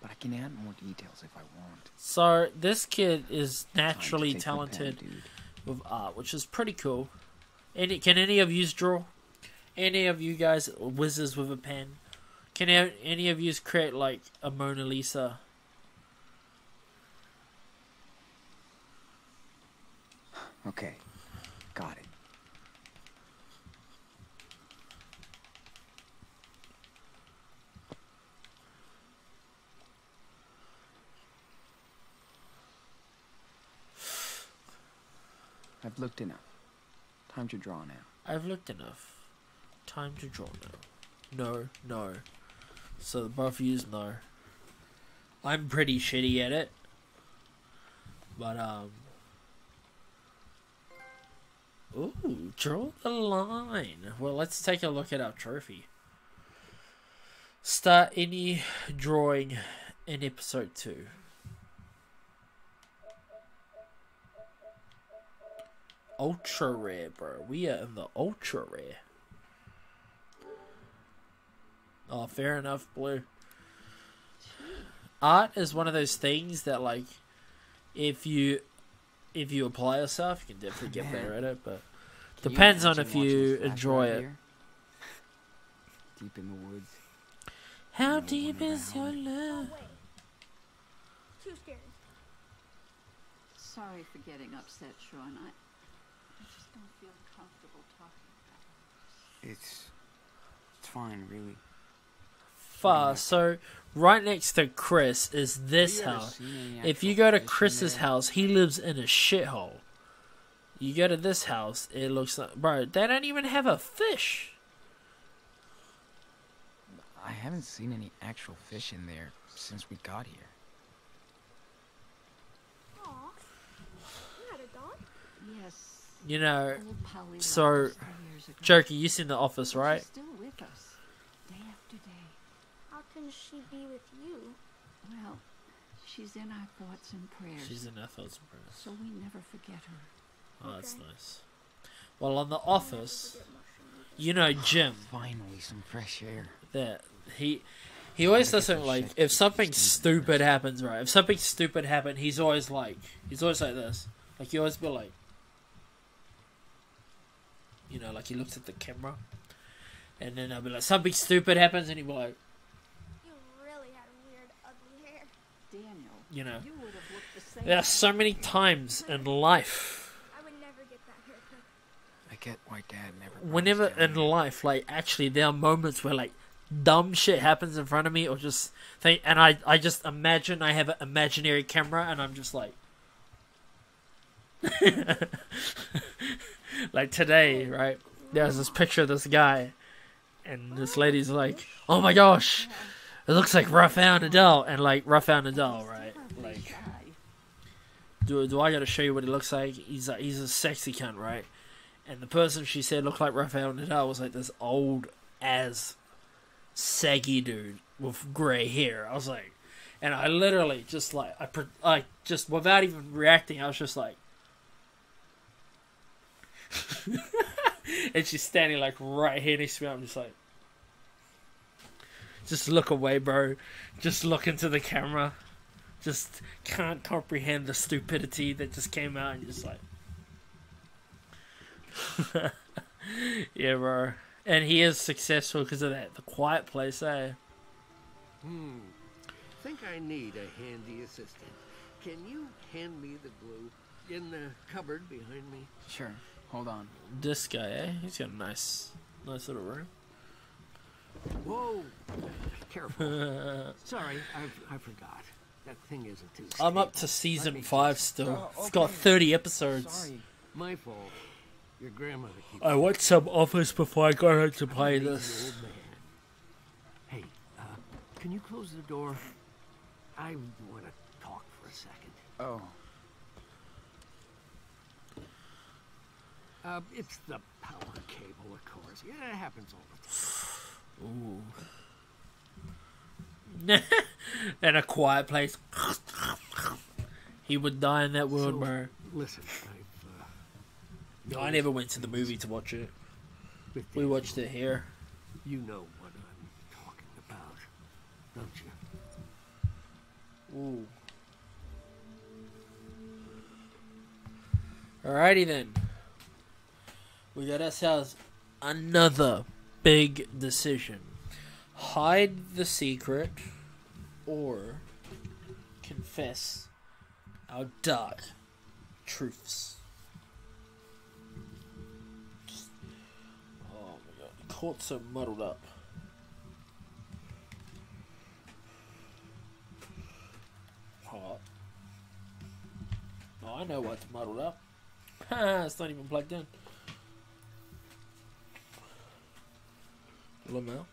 But I can add more details if I want. So this kid is Time to naturally take my pen, talented dude. with art, which is pretty cool. Can any of you draw? Any of you guys whizzes with a pen? Can any of you create like a Mona Lisa? Okay, got it. I've looked enough. Time to draw now. I've looked enough. Time to draw now. No, no. So both of yous know. I'm pretty shitty at it. But ooh, draw the line. Well, let's take a look at our trophy. Start any drawing in episode 2. Ultra rare, bro. We are in the ultra rare. Oh, fair enough, Blue. Art is one of those things that, like, if you apply yourself, you can definitely get better at it. But Can depends on imagine if watching you a flash enjoy drive it. here? Deep in the woods, How No deep wonder is that your Holly- No love? way. Too scary. Sorry for getting upset, Sean. I just don't feel comfortable talking about it. It's fine, really. Far. So right next to Chris is this Have you ever house. seen any If you actual go to fish in Chris's there? house, he lives in a shithole. You go to this house, it looks like, bro, they don't even have a fish. I haven't seen any actual fish in there since we got here. Aw. You had a dog? Yes. You know, Old Polly so, left us 3 years ago. Jerky, you seen The Office, But right? She's still with us, day after day. How can she be with you? Well, she's in our thoughts and prayers, She's in our thoughts and prayers. so we never forget her. Oh, that's Okay. nice. Well, on The Office, you know Jim, Finally, some fresh air. that he always does Gotta get something this like, shit if something stupid stupid happens, right? If something stupid happened, he's always like this. Like, he always be like, you know, like he looks at the camera, and then I'll be like, something stupid happens, and he'll be like, You really had weird, ugly hair. Daniel, you know. you would have looked the same. There are so many times in life, I would never get that haircut. I get why Dad never. brought us whenever down in here. life, like, actually, there are moments where, like, dumb shit happens in front of me, or just think, and I just imagine I have an imaginary camera, and I'm just like, like today, right? There's this picture of this guy, and this lady's like, "Oh my gosh, it looks like Raphael Nadal," and like Raphael Nadal, right? Like, do I gotta show you what he looks like? He's a sexy cunt, right? And the person she said looked like Raphael Nadal was like this old as saggy dude with grey hair. I was like, and I literally just like I just without even reacting, I was just like, and she's standing like right here next to me. I'm just like, just look away, bro. Just look into the camera. Just can't comprehend the stupidity that just came out, and just like, yeah, bro. And he is successful because of that. The Quiet Place, eh? Think I need a handy assistant. Can you hand me the glue in the cupboard behind me? Sure. Hold on. This guy, eh? He's got a nice little room. Whoa! Careful. Sorry, I forgot. That thing isn't too I'm up stable. to season me 5 just- still. Oh, It's got okay. 30 episodes. Sorry. My fault. Your grandmother keeps... I watched some Office before I got home to play Lazy this. old man. Hey, can you close the door? I want to talk for a second. Oh. It's the power cable, of course. Yeah, it happens all the time. Ooh. In A Quiet Place. He would die in that world, So, bro. listen, I never went to the movie to watch it. We watched it here. You know what I'm talking about, don't you? Ooh. Alrighty then. We got ourselves another big decision. Hide the secret or confess our dark truths. Oh my god, the court's so muddled up. Hot. Oh, I know what's muddled up. It's not even plugged in. Lamel.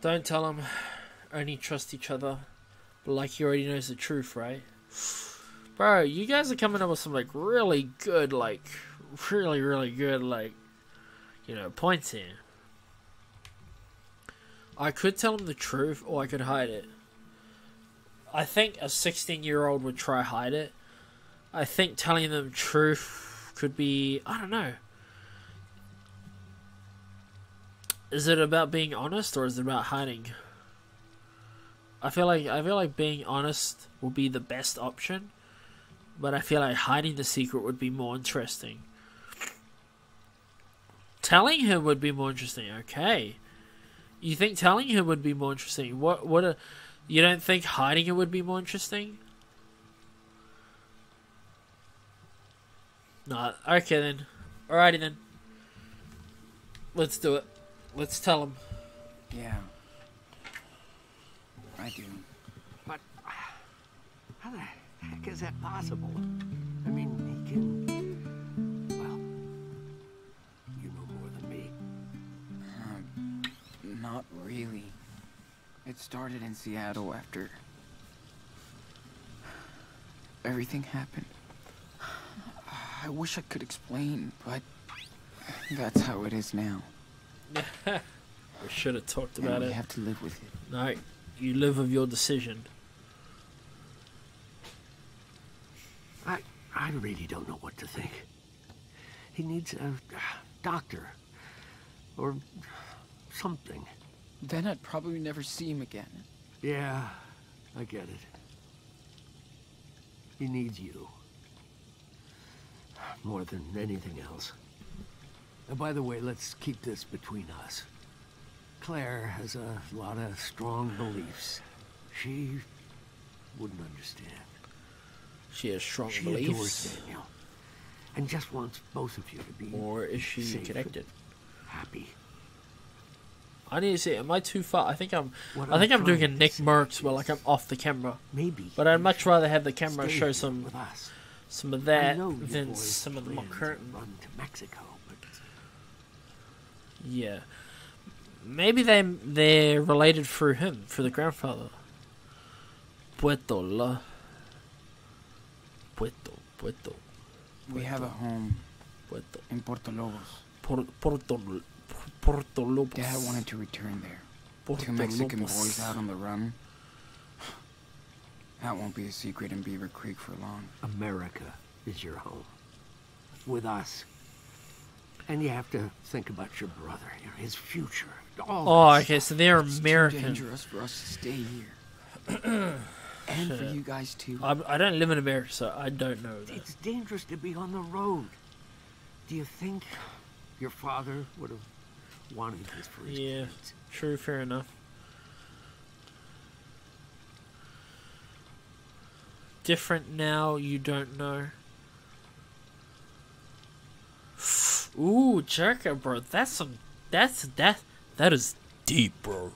Don't tell him. Only trust each other. But like he already knows the truth, right? Bro, you guys are coming up with some like really good, like really good, like, you know, points here. I could tell him the truth or I could hide it. I think a 16-year-old would try hide it. I think telling them truth could be, I don't know. Is it about being honest or is it about hiding? I feel like being honest will be the best option, but I feel like hiding the secret would be more interesting. telling her would be more interesting. Okay. You think telling her would be more interesting? You don't think hiding it would be more interesting? No. Okay then. Alrighty then. Let's do it. Let's tell him. Yeah. I do. But how the heck is that possible? I mean, he can... Well, you know more than me. Not really. It started in Seattle after everything happened. I wish I could explain, but that's how it is now. We should have talked about And it. we have to live with it. No, you live with your decision. I really don't know what to think. He needs a doctor. Or something. Then I'd probably never see him again. Yeah, I get it. He needs you. More than anything else. And by the way, let's keep this between us. Claire has a lot of strong beliefs. She wouldn't understand. She has strong She beliefs. adores Daniel. And just wants both of you to be Or is she safe connected? and happy. I need to see. Am I too far? I think I'm What doing a trying to Nick say Merckx where is like I'm off the camera. Maybe. But I'd you much should rather have the camera stay show here some with us. of I that know you than boys some of the more planned to curtain. run to Mexico, but Yeah. Maybe they're related through him, through the grandfather. Puerto. We have a home Puerto. in Porto Lobos. Porto Lobos. Dad wanted to return there. Porto Two Mexican Lobos. boys out on the run. That won't be a secret in Beaver Creek for long. America is your home. With us. And you have to think about your brother, his future. All Oh, that okay, stuff. so they're It's too American. dangerous for us to stay here. And for Shit. you guys too. I don't live in America, so I don't know that. It's dangerous to be on the road. Do you think your father would have wanted this for his Yeah, kids? true, fair enough. Different now, you don't know. Ooh, Jericho, bro, that is deep, bro.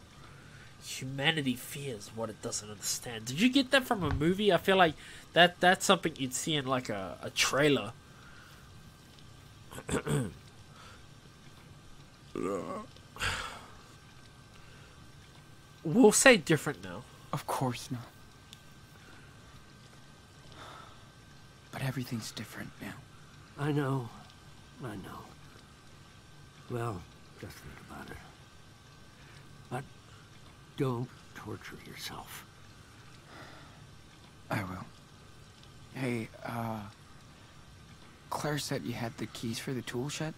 Humanity fears what it doesn't understand. Did you get that from a movie? I feel like that's something you'd see in like a trailer. We'll say different now. Of course not. But everything's different now. I know. Well, just think about it. But don't torture yourself. I will. Hey, Claire said you had the keys for the tool shed?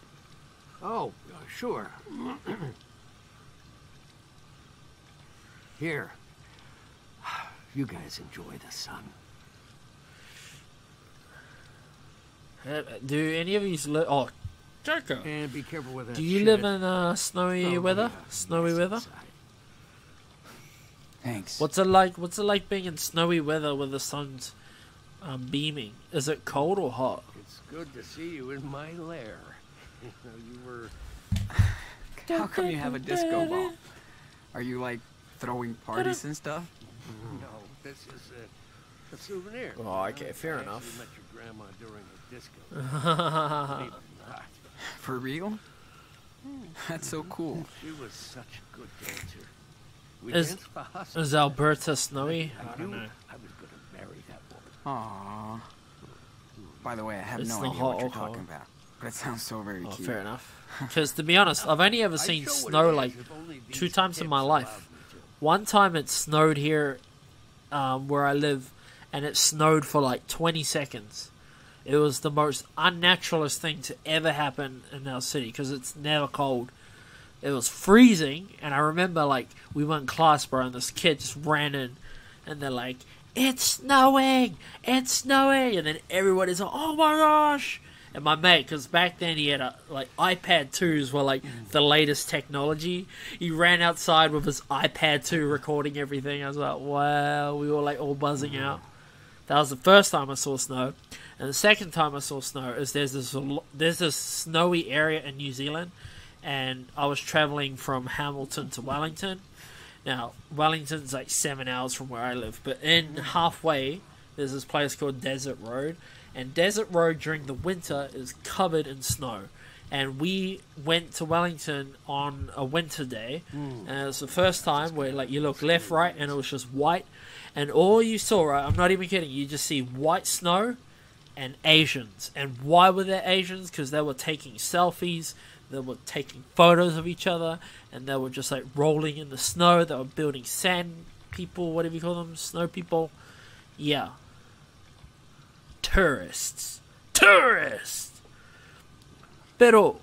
Oh, sure. Here. You guys enjoy the sun. Do any of you live? Oh, Jericho. And be careful with that. Do you shit. live in snowy Oh, weather? yeah, Snowy mess weather? inside. Thanks. What's it like? What's it like being in snowy weather where the sun's beaming? Is it cold or hot? It's good to see you in my lair. You were... How come you have a disco ball? Are you like throwing parties and stuff? No, this is a souvenir. Oh, okay, fair I enough. actually met your grandma during a disco. Believe it or not. For real? That's so cool. She was such a good dancer. We Is- danced fast. Is Alberta snowy? I I don't knew know. I was going to marry that woman. Aww. By the way, I have It's no not idea hot what you're or cold. talking about. But it sounds so very Oh, cute. fair enough. Because to be honest, I've only ever I'd seen show what snow it is like if only these 2 times in my hips life. allowed me to. One time it snowed here where I live, and it snowed for like 20 seconds. It was the most unnaturalist thing to ever happen in our city because it's never cold. It was freezing, and I remember like we went in class, bro, and this kid just ran in, and they're like, "It's snowing! It's snowing!" And then everybody's like, "Oh my gosh!" And my mate, because back then he had iPad 2s were like the latest technology. He ran outside with his iPad 2 recording everything. I was like, wow, we were like all buzzing out. That was the first time I saw snow. And the second time I saw snow is there's this snowy area in New Zealand, and I was traveling from Hamilton to Wellington. Now, Wellington's like 7 hours from where I live, but in halfway, there's this place called Desert Road, and Desert Road during the winter is covered in snow. And we went to Wellington on a winter day, and it was the first time where like you look left, right, and it was just white, and all you saw, right, I'm not even kidding, you just see white snow and Asians. And why were there Asians? Because they were taking selfies, they were taking photos of each other, and they were just like rolling in the snow. They were building sand people, whatever you call them, snow people. Yeah. Tourists. Pero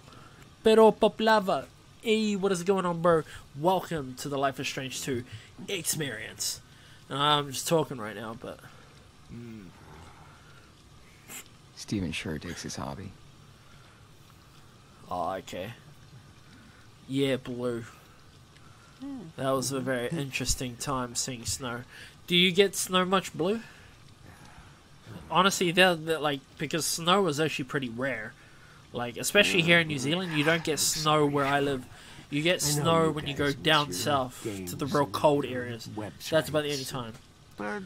Poplava. Hey, what is going on, bro? Welcome to the Life is Strange 2 experience. I'm just talking right now, but... Steven sure takes his hobby. Oh, okay. Yeah, Blue. That was a very interesting time seeing snow. Do you get snow much, Blue? Honestly, they're like, because snow is actually pretty rare. Like, especially here in New Zealand, you don't get snow where I live. You get snow when you go down south to the real cold areas. That's about the only time. But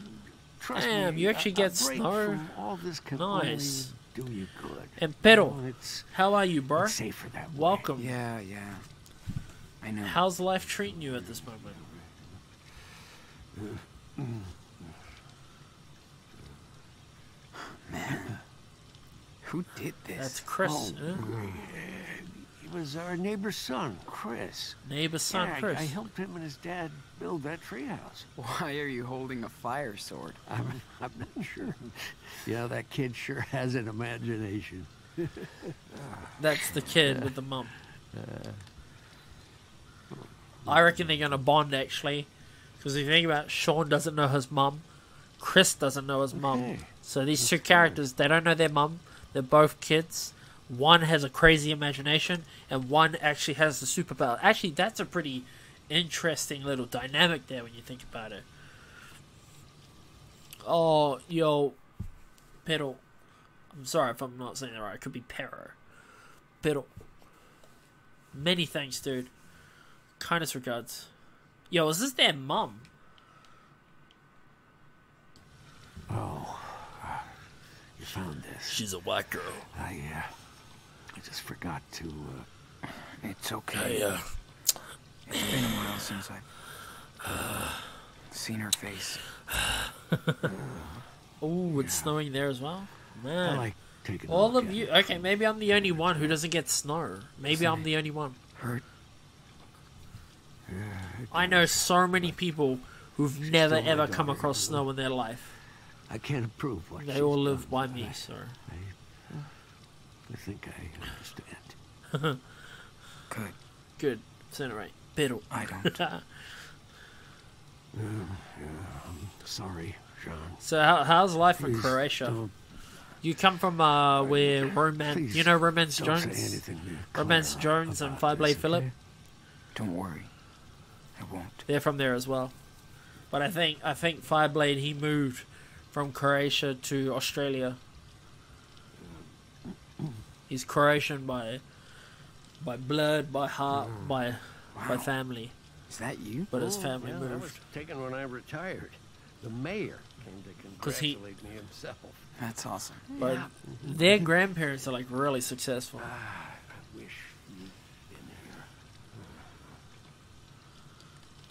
trust Damn, me, you actually a get break snow. from all this can Nice. only do you good. And Pero, You know, it's how are you, bro? safer that way. Welcome. Yeah. I know. How's life treating you at this moment? Man, who did this? That's Chris. huh? He was our neighbor's son, Chris. Neighbor's son, Yeah, Chris. I helped him and his dad build that treehouse. Why are you holding a fire sword? I'm not sure. Yeah, that kid sure has an imagination. That's the kid with the mum. I reckon they're going to bond, actually. Because if you think about it, Sean doesn't know his mum. Chris doesn't know his mum. Okay. So these two characters, they don't know their mum. They're both kids. One has a crazy imagination, and one actually has the superpower. Actually, that's a pretty interesting little dynamic there when you think about it. Oh, yo, Pero. I'm sorry if I'm not saying that right. It could be Pero. Pero. Many thanks, dude. Kindest regards. Yo, is this their mum? Oh, you found this. She's a white girl. I just forgot to. It's okay. Yeah. It's been a while since I've seen her face. Oh, it's snowing there as well? Man. I like taking a All look of at you. it. Okay, maybe I'm the only one who doesn't get snow. Maybe I'm the only one. Hurt. I know so many people who've never still my ever come daughter, across you know. snow in their life. I can't approve what They she's all done, live by but me, so. I think I understand. Good. Good. Sound right. Pero. I don't. Sorry, Sean. So how's life in Please Croatia? don't- You come from where Romance, please you know Romance don't Jones, say anything to Romance Clara Jones and about Fireblade this, Phillip. okay? Don't worry. I won't. They're from there as well. But I think Fireblade, he moved from Croatia to Australia. He's Croatian by blood, by heart, by family. Is that you? But his Oh, family yeah, that was moved. taken when I retired. The mayor came to 'Cause he- congratulate me himself. That's awesome. But their grandparents are like really successful. I wish you'd been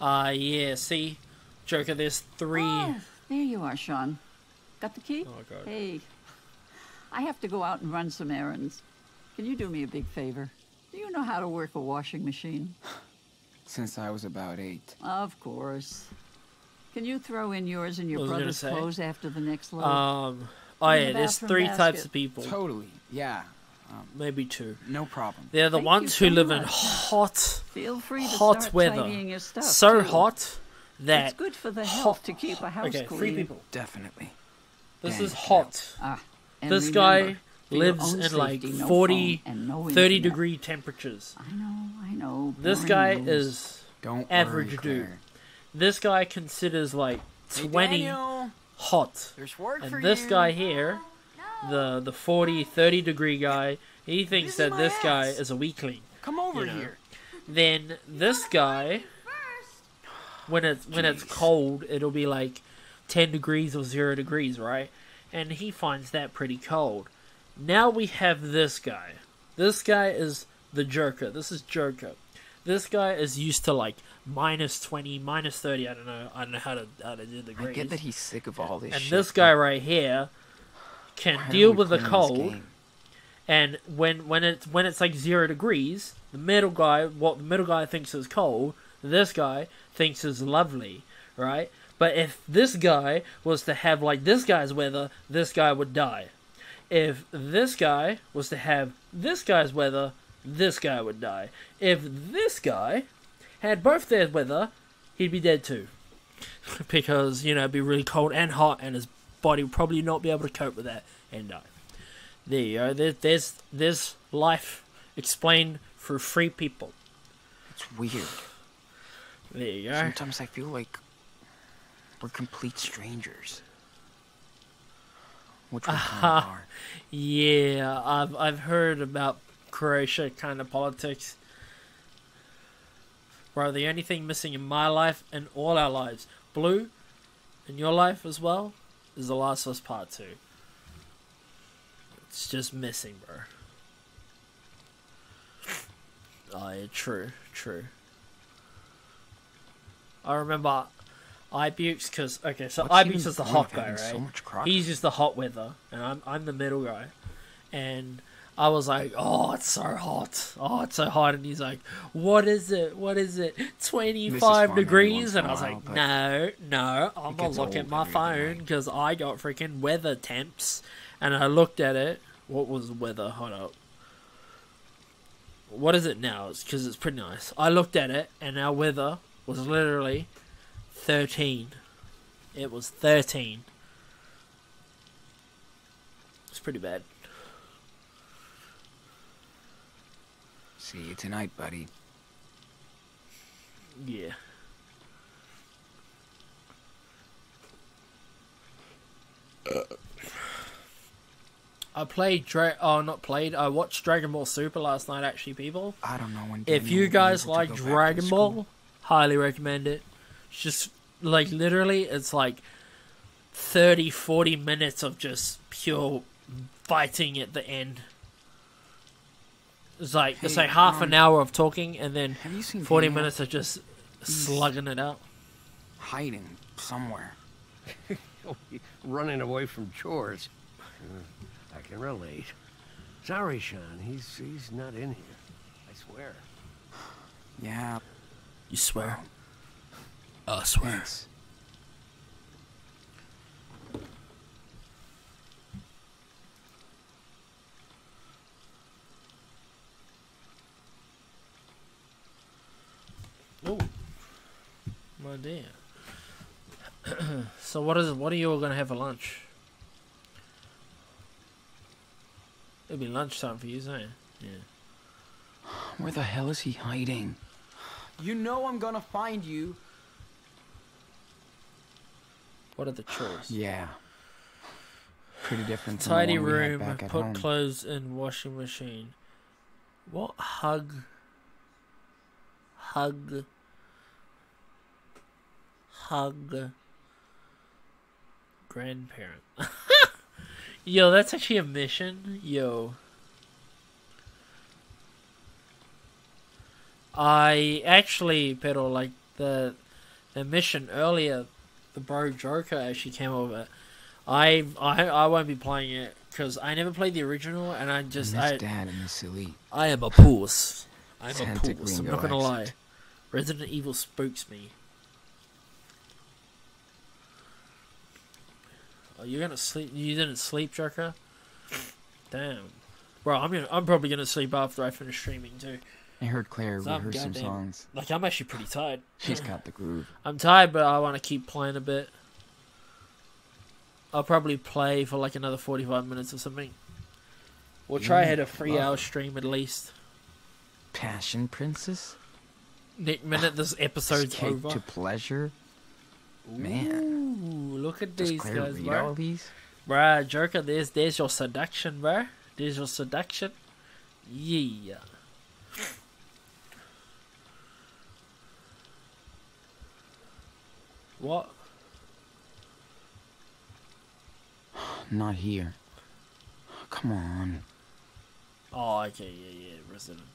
here. Yeah, see? Joker, there's 3. Oh, there you are, Sean. Got the key? Oh, God. Hey, I have to go out and run some errands. Can you do me a big favor? Do you know how to work a washing machine? Since I was about 8. Of course. Can you throw in yours and your What was I gonna brother's say? clothes after the next load? Oh In yeah, the there's bathroom 3 types basket. of people. Totally. Yeah. Maybe 2. No problem. They're the Thank ones you who so live in much. hot Feel free to hot start weather. tidying your stuff, So too. hot that It's good for the hot- health to keep a house okay, clean. 3 people. Definitely. This Gang is it hot. Ah, and This remember, guy, For your lives own in like safety, no 40, phone and no 30 internet. degree temperatures. I know. This boring guy rules. is Don't average worry, dude. Claire. This guy considers like Hey, 20 Daniel, hot. there's work for And this you. guy here, the 40, 30 degree guy, he thinks Busy that my this guy ass. is a weakling. Come over you know. here. Then this guy, when it's Jeez. cold, it'll be like 10 degrees or 0 degrees, right? And he finds that pretty cold. Now we have this guy. This guy is the Joker. This is Joker. This guy is used to like minus 20, minus 30. I don't know how to do the I degrees. get that he's sick of all this And shit. this guy right here can why are deal we with the playing this cold. game? And when it's like 0 degrees, the middle guy, what the middle guy thinks is cold, this guy thinks is lovely, right? But if this guy was to have like this guy's weather, this guy would die. If this guy was to have this guy's weather, this guy would die. If this guy had both their weather, he'd be dead too. Because, you know, it'd be really cold and hot, and his body would probably not be able to cope with that and die. There you go. There's life explained for free people. It's weird. There you go. Sometimes I feel like we're complete strangers. Which we kind of are. Yeah, I've heard about Croatia kind of politics. Bro, the only thing missing in my life and all our lives, Blue, in your life as well, is The Last of Us Part 2. It's just missing, bro. Oh, yeah, true. I remember Ibukes, because, okay, so What's even Ibukes is the the hot point of guy, having right? so much crotch? He's just the hot weather, and I'm the middle guy. And I was like, oh, it's so hot. Oh, it's so hot. And he's like, what is it? 25 fun every degrees? once And in I a was while, like, but no, I'm going gets to look at old my every phone day. because I got freaking weather temps. And I looked at it. What was the weather? Hold up. What is it now? It's because it's pretty nice. I looked at it, and our weather was literally 13. It was 13. It's pretty bad. See you tonight, buddy. Yeah. I watched Dragon Ball Super last night, actually, people. I don't know when. If Daniel you will be guys able to like go back to Dragon school. Ball, highly recommend it. It's just, like, literally, it's like 30, 40 minutes of just pure fighting at the end. It's like Hey, half an hour of talking, and then Have you seen 40 Daniel? minutes of just slugging it out. Hiding somewhere. Running away from chores. I can relate. Sorry, Sean. He's not in here. I swear. Yeah. You swear? I swear. Thanks. Oh, my dear. So what are you all gonna have for lunch? It'll be lunchtime for you, isn't it? Yeah. Where the hell is he hiding? You know I'm gonna find you. What are the chores? Yeah. Pretty different from Tidy the one we had room, back at put home. clothes in washing machine. What hug grandparent. Yo, that's actually a mission. Yo. I actually, Pedro, like the mission earlier, the bro Joker actually came over. I won't be playing it because I never played the original, and I Miss Dad and Miss Elite. I am a puss. I'm a Santa puss. I'm Gringo not gonna lie. accent. Resident Evil spooks me. Oh, you're gonna sleep? You didn't sleep, Joker? Damn, bro. I'm probably gonna sleep after I finish streaming too. I heard Claire So I'm rehearse some goddamn- songs. Like, I'm actually pretty tired. She's got the groove. I'm tired, but I want to keep playing a bit. I'll probably play for like another 45 minutes or something. We'll try hit a 3-hour stream at least. Passion princess? Next minute this episode's Escape over. to pleasure? Man. Ooh, look at Does these Claire guys, read bro. all these? Bruh, Joker, there's your seduction, bruh. There's your seduction. Yeah. What? Not here. Come on. Oh, okay, yeah, Resident.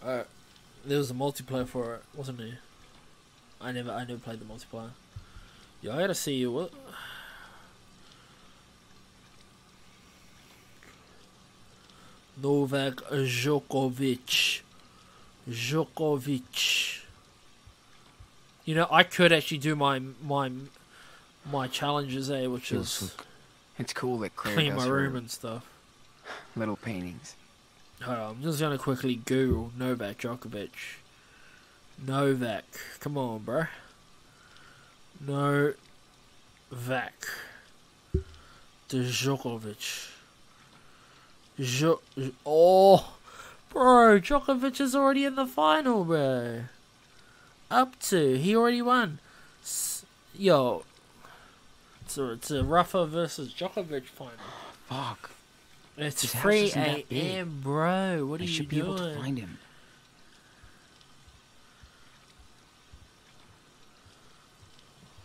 There was a multiplayer for it, wasn't there? I never played the multiplayer. Yeah, I gotta see what. Novak Djokovic. You know, I could actually do my challenges, which is It's cool that Claire clean does my room her and stuff. little paintings. Hold on, I'm just gonna quickly Google Novak Djokovic. Novak, come on, bro. Novak Djokovic. Oh, bro, Djokovic is already in the final, bro. He already won. Yo, it's a Rafa versus Djokovic final. Fuck. It's His house 3 isn't that big. a.m., bro. What are I you should be able to doing? find him.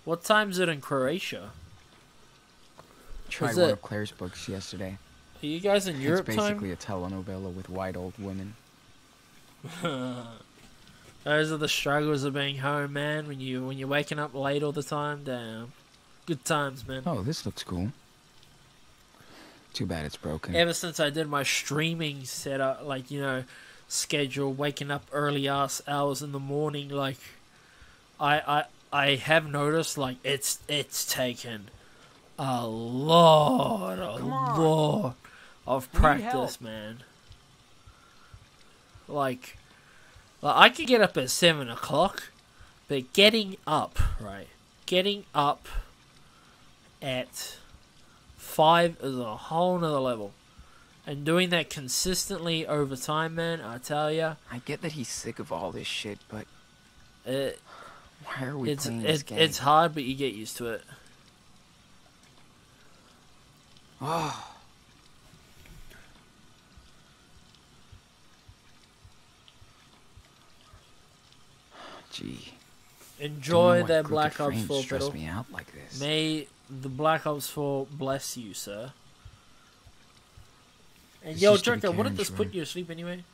What time is it in Croatia? Tried Is one it- of Claire's books yesterday. Are you guys in Europe it's time? basically a telenovela with white old women. Those are the struggles of being home, man. When you're waking up late all the time, damn. Good times, man. Oh, this looks cool. Too bad it's broken. Ever since I did my streaming setup, like, you know, schedule, waking up early ass hours in the morning, like, I have noticed, like, it's taken a lot of practice, man. Like I could get up at 7 o'clock, but getting up at 5 is a whole nother level. And doing that consistently over time, man, I tell ya, I get that he's sick of all this shit, but it, why are we it's playing this game? it's hard, but you get used to it. Oh. Gee. Enjoy Don't know why that Black crooked Ops frames 4 stress pedal. me out like this. May the Black Ops 4 bless you, sir. And It's yo, just to be Joker, wouldn't Karen's this put room. you to sleep anyway?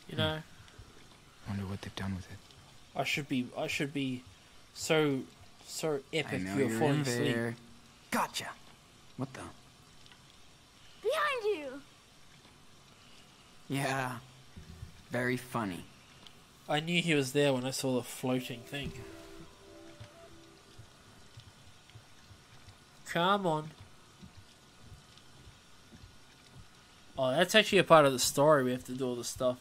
You know, Wonder what they've done with it. I should be so I epic. know You're you're falling in asleep. there. Gotcha. What the? Behind you! Yeah. Very funny. I knew he was there when I saw the floating thing. Come on. Oh, that's actually a part of the story. We have to do all this stuff.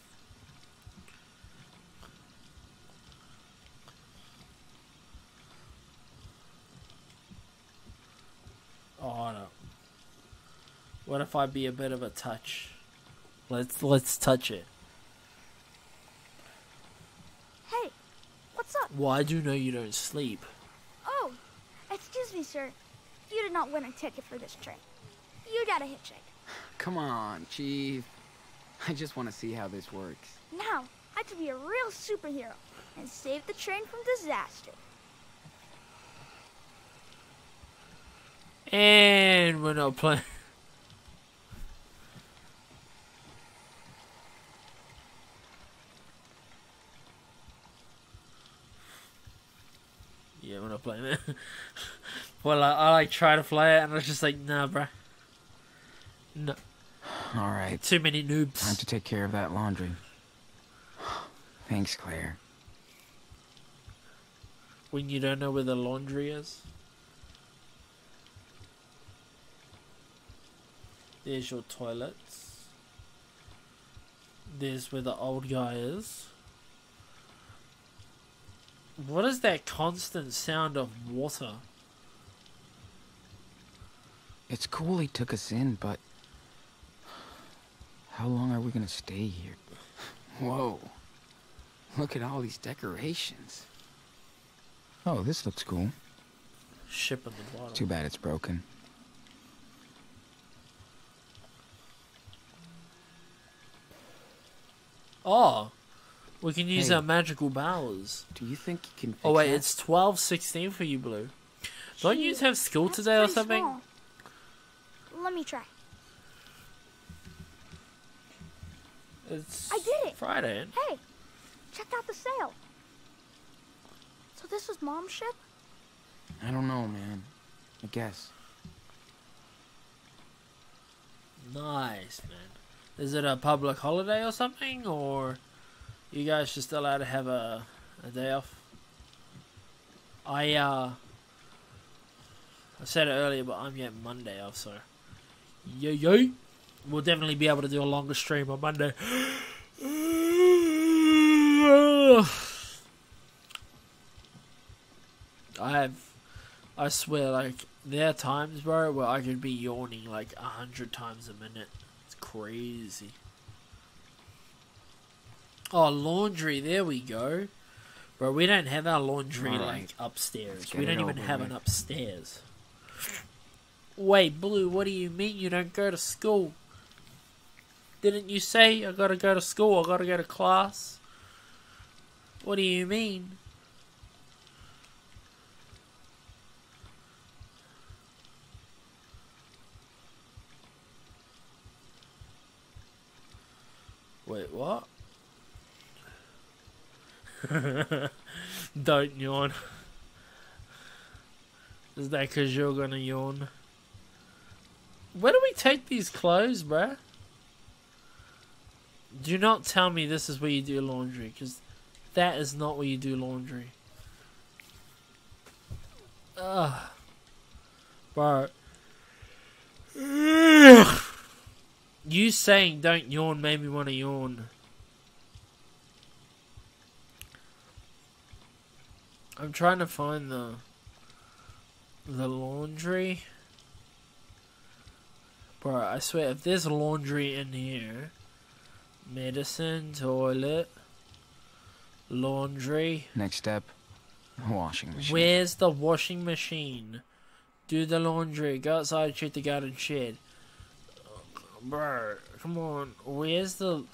Oh no. What if I be a bit of a touch? Let's touch it. Hey, what's up? Well, I do know you don't sleep. Oh, excuse me, sir. You did not win a ticket for this train. You got a hitchhike. Come on, Chief. I just want to see how this works. Now, I could be a real superhero and save the train from disaster. And we're not playing. Yeah, we're not playing it. Well, I like try to play it, and I was just like, nah, bruh. No, All right. too many noobs. Time to take care of that laundry. Thanks, Claire. When you don't know where the laundry is. There's your toilets. There's where the old guy is. What is that constant sound of water? It's cool he took us in, but how long are we gonna stay here? Whoa. Look at all these decorations. Oh, this looks cool. Ship at the bottom. Too bad it's broken. Oh, we can use Hey. our magical powers. Do you think you can fix Oh wait, that? it's 12:16 for you, Blue. Don't you have school That's today or pretty something? small. Let me try. It's I did it. Friday. Hey, check out the sail. So this was Mom's ship? I don't know, man. I guess. Nice, man. Is it a public holiday or something, or you guys just allowed to have a day off? I said it earlier, but I'm getting Monday off, so yo, we'll definitely be able to do a longer stream on Monday. I swear, like, there are times, bro, where I could be yawning like 100 times a minute. It's crazy. Oh, laundry, there we go. Bro, we don't have our laundry, All like, right. upstairs. Let's We get don't it even over have with. an upstairs. Wait, Blue, what do you mean you don't go to school? Didn't you say I gotta go to school, I gotta go to class? What do you mean? Wait, what? Don't yawn. Is that because you're gonna yawn? Where do we take these clothes, bruh? Do not tell me this is where you do laundry, because that is not where you do laundry. Ugh. Bro. You saying don't yawn made me want to yawn. I'm trying to find the laundry. Bro, I swear, if there's laundry in here, medicine, toilet, laundry. Next step, washing machine. Where's the washing machine? Do the laundry. Go outside, check the garden shed. Bro, come on. Where's the...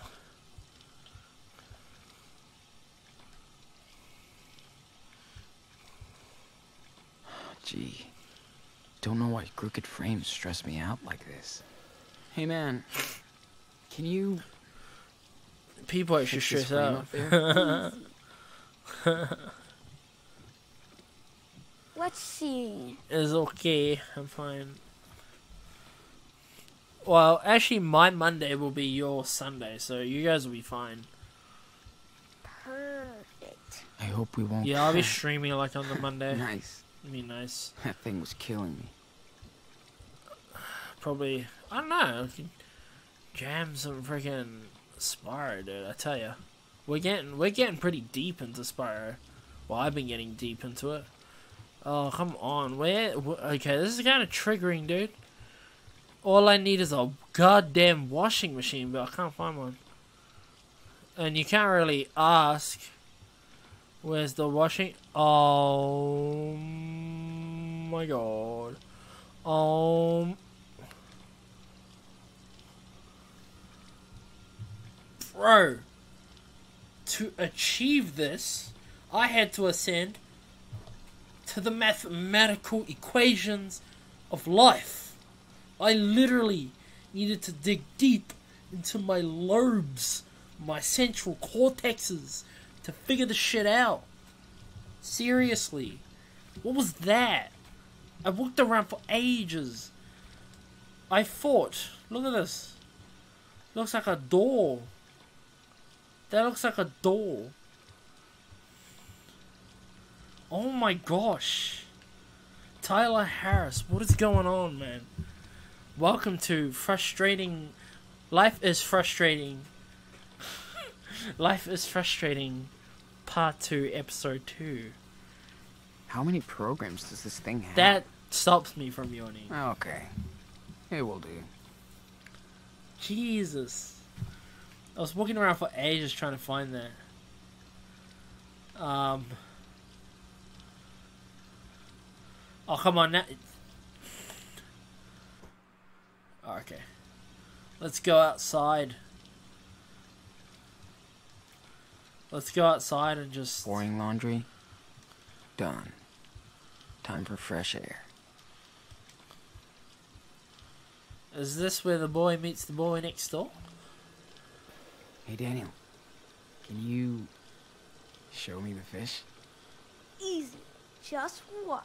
Gee, don't know why crooked frames stress me out like this. Hey man, can you People actually fix this stress frame out. up there? Let's see. It's okay. I'm fine. Well, actually, my Monday will be your Sunday, so you guys will be fine. Perfect. I hope we won't. Yeah, I'll be streaming like on the Monday. Nice. It'll be nice. That thing was killing me. Probably, I don't know. I can jam some freaking Spyro, dude. I tell ya, we're getting pretty deep into Spyro. Well, I've been getting deep into it. Oh, come on. Okay, this is kind of triggering, dude. All I need is a goddamn washing machine, but I can't find one. And you can't really ask, where's the washing... Oh my god. Bro, to achieve this, I had to ascend to the mathematical equations of life. I literally needed to dig deep into my lobes, my central cortexes, to figure the shit out. Seriously. What was that? I walked around for ages. I thought, look at this. Looks like a door. That looks like a door. Oh my gosh. Tyler Harris, what is going on, man? Welcome to Frustrating... Life is Frustrating. Life is Frustrating, Part 2, Episode 2. How many programs does this thing have? That stops me from yawning. Okay. It will do. Jesus. I was walking around for ages trying to find that. Oh, come on now. Okay. Let's go outside. Let's go outside and just... Boring laundry? Done. Time for fresh air. Is this where the boy meets the boy next door? Hey, Daniel. Can you show me the fish? Easy. Just watch.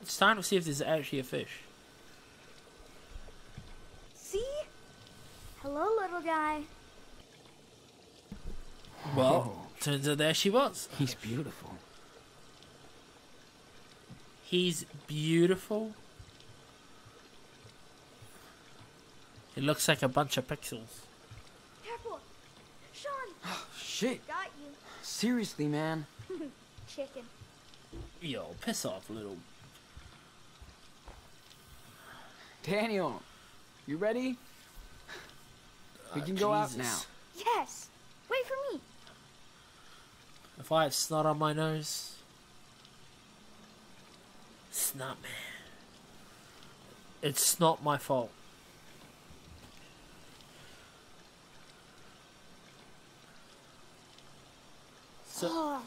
It's time to see if there's actually a fish. See? Hello, little guy. Well, turns out there she was. He's beautiful. He's beautiful. It looks like a bunch of pixels. Careful. Sean, Shit. got you. Seriously, man. Chicken. Yo, piss off, little... Daniel, you ready? We can go out Jesus. now. Yes. Wait for me. If I had snot on my nose... Snot, man. It's not my fault. So, Oh,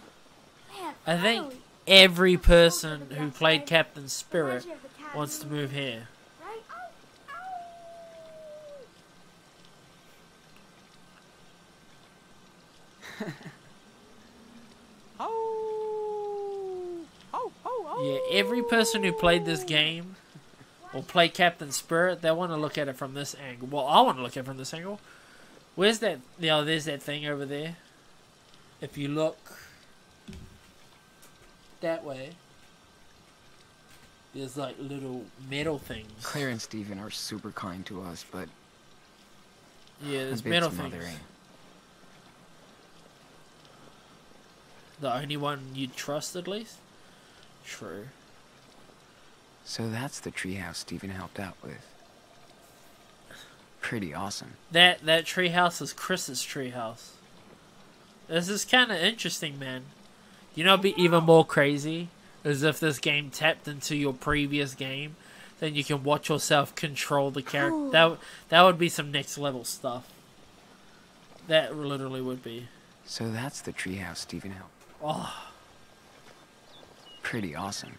man. I think finally. every person who played Captain Spirit wants to move here. Right? Yeah, every person who played this game or played Captain Spirit, they want to look at it from this angle. Well, I want to look at it from this angle. Where's that? You know, there's that thing over there. If you look that way, there's like little metal things. Claire and Steven are super kind to us, but Yeah, there's a bit metal things. smothering. The only one you trust, at least? True. So that's the treehouse Steven helped out with. Pretty awesome. That treehouse is Chris's treehouse. This is kind of interesting, man. You know, it'd be even more crazy is if this game tapped into your previous game, then you can watch yourself control the character. That would be some next level stuff. That literally would be. So that's the treehouse Steven helped. Oh, Pretty awesome.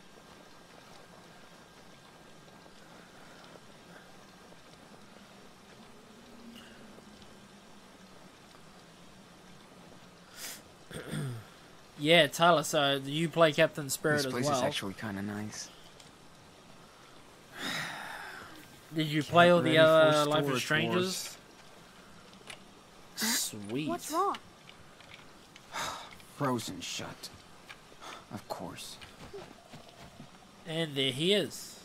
yeah, Tyler. So you play Captain Spirit This as place well? is actually kind of nice. Did you play all the Ready for other Life of storage Strangers? Sweet. What's wrong? Frozen shut. Of course. And there he is.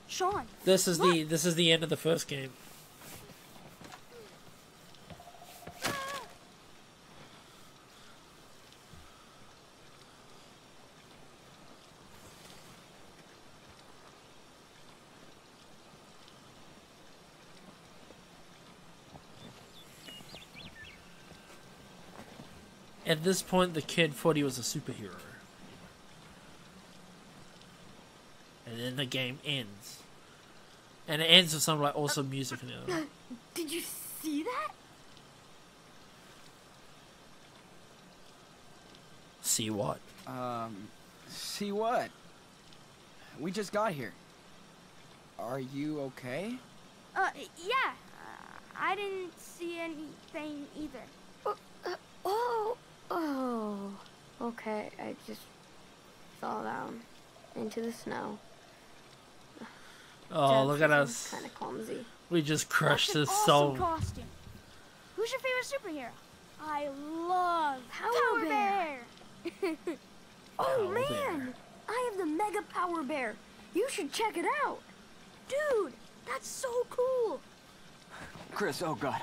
Sean. This is look. the end of the first game. At this point, the kid thought he was a superhero. And then the game ends. And it ends with some like awesome music and everything. Did you see that? See what? See what? We just got here. Are you okay? Yeah. I didn't see anything either. Oh, okay. I just fell down into the snow. Oh, look at us. Kind of clumsy. We just crushed That's an his awesome soul. costume. Who's your favorite superhero? I love Power Bear. Oh Power man, Bear. I have the Mega Power Bear. You should check it out. Dude, that's so cool. Chris, oh God.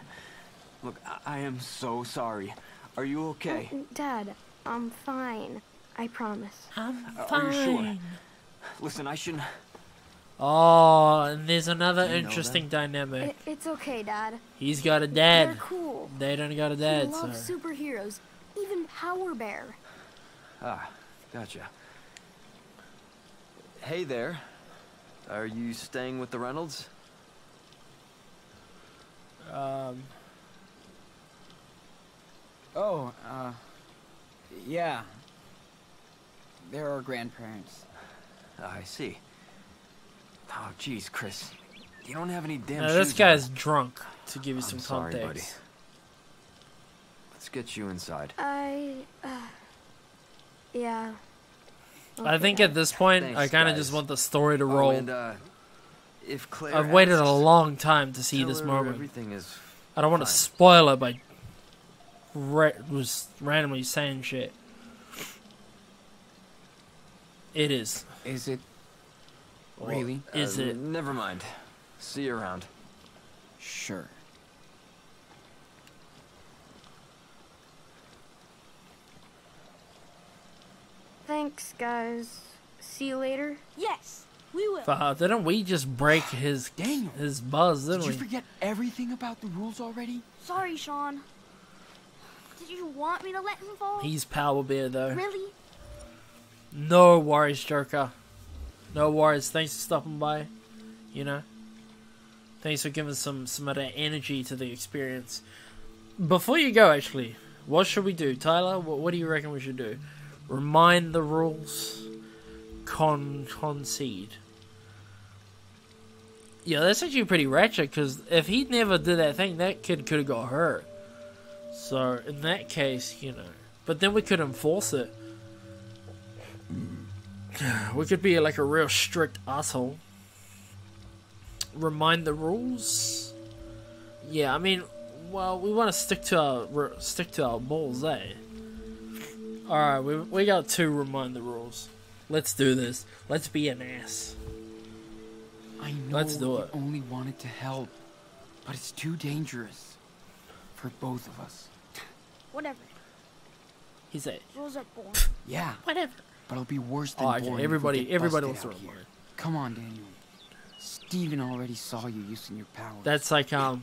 Look, I am so sorry. Are you okay? Dad, I'm fine. I promise. I'm Are fine. you sure? Listen, I shouldn't Oh, and there's another Do you know interesting dynamic. It's okay, Dad. He's got a They're dad. cool. They don't got a He dad, loves so... superheroes, even Power Bear. Ah, gotcha. Hey there. Are you staying with the Reynolds? Oh, yeah. They're our grandparents. I see. Oh, jeez, Chris. You don't have any damn Now, shoes this on. guy's drunk, to give you some I'm sorry, context. buddy. Let's get you inside. Yeah. I think at this point, Thanks, I kind of guys. just want the story to Oh, roll. and, if Claire I've waited a asks, long time to see tell this her moment. Everything is I don't want to fine. spoil it by was randomly saying shit. It is. Is it? Really? Is it? Never mind. See you around. Sure. Thanks, guys. See you later. Yes, we will. Didn't we just break his Daniel, his buzz, didn't Did we? you forget everything about the rules already? Sorry, Sean. Did you want me to let him fall? He's Power Bear, though. Really? No worries, Joker. No worries. Thanks for stopping by. You know? Thanks for giving some of that energy to the experience. Before you go, actually, what should we do? Tyler, what do you reckon we should do? Remind the rules. Concede. Yeah, that's actually pretty ratchet, because if he never did that thing, that kid could have got hurt. So, in that case, you know. But then we could enforce it. We could be like a real strict asshole. Remind the rules. Yeah, I mean, well, we want to stick to our balls, eh? All right, we got 2 remind the rules. Let's do this. Let's be an ass. I know Let's do you it. only wanted to help, but it's too dangerous for both of us. Whatever. He said, Rules are boring. Yeah, whatever. but it'll be worse than Oh, okay, boring if we everybody get busted wants to out here. remind. Come on, Daniel. Steven already saw you using your powers. That's like Fine.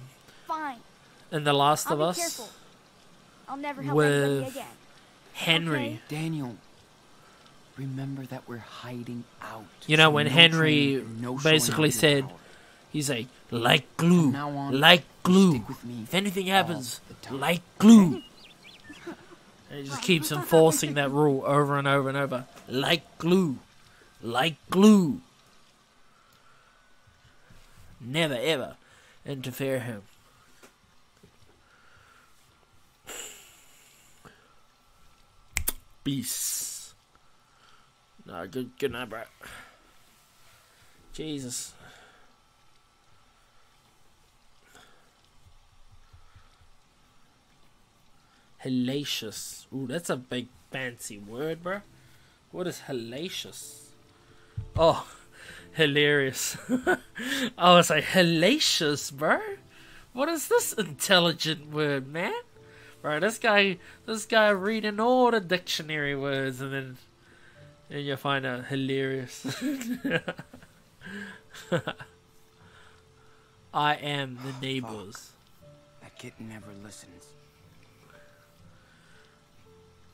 in The Last I'll of be Us. careful. I'll never help With anybody again. Henry. Okay. Daniel, remember that we're hiding out. You know, So when no Henry training and no showing basically off your said, power. he's like glue, From now on, like glue. stick with me If anything happens, all the time. like glue. And he just keeps enforcing that rule over and over and over. Like glue. Like glue. Never ever interfere him. Peace. No, good night, bro. Jesus. Hellacious. Ooh, that's a big fancy word, bro. What is hellacious? Oh, hilarious. I was like, hellacious, bro? What is this intelligent word, man? Bro, this guy reading all the dictionary words and then you find out hilarious. I am the neighbors. That kid never listens.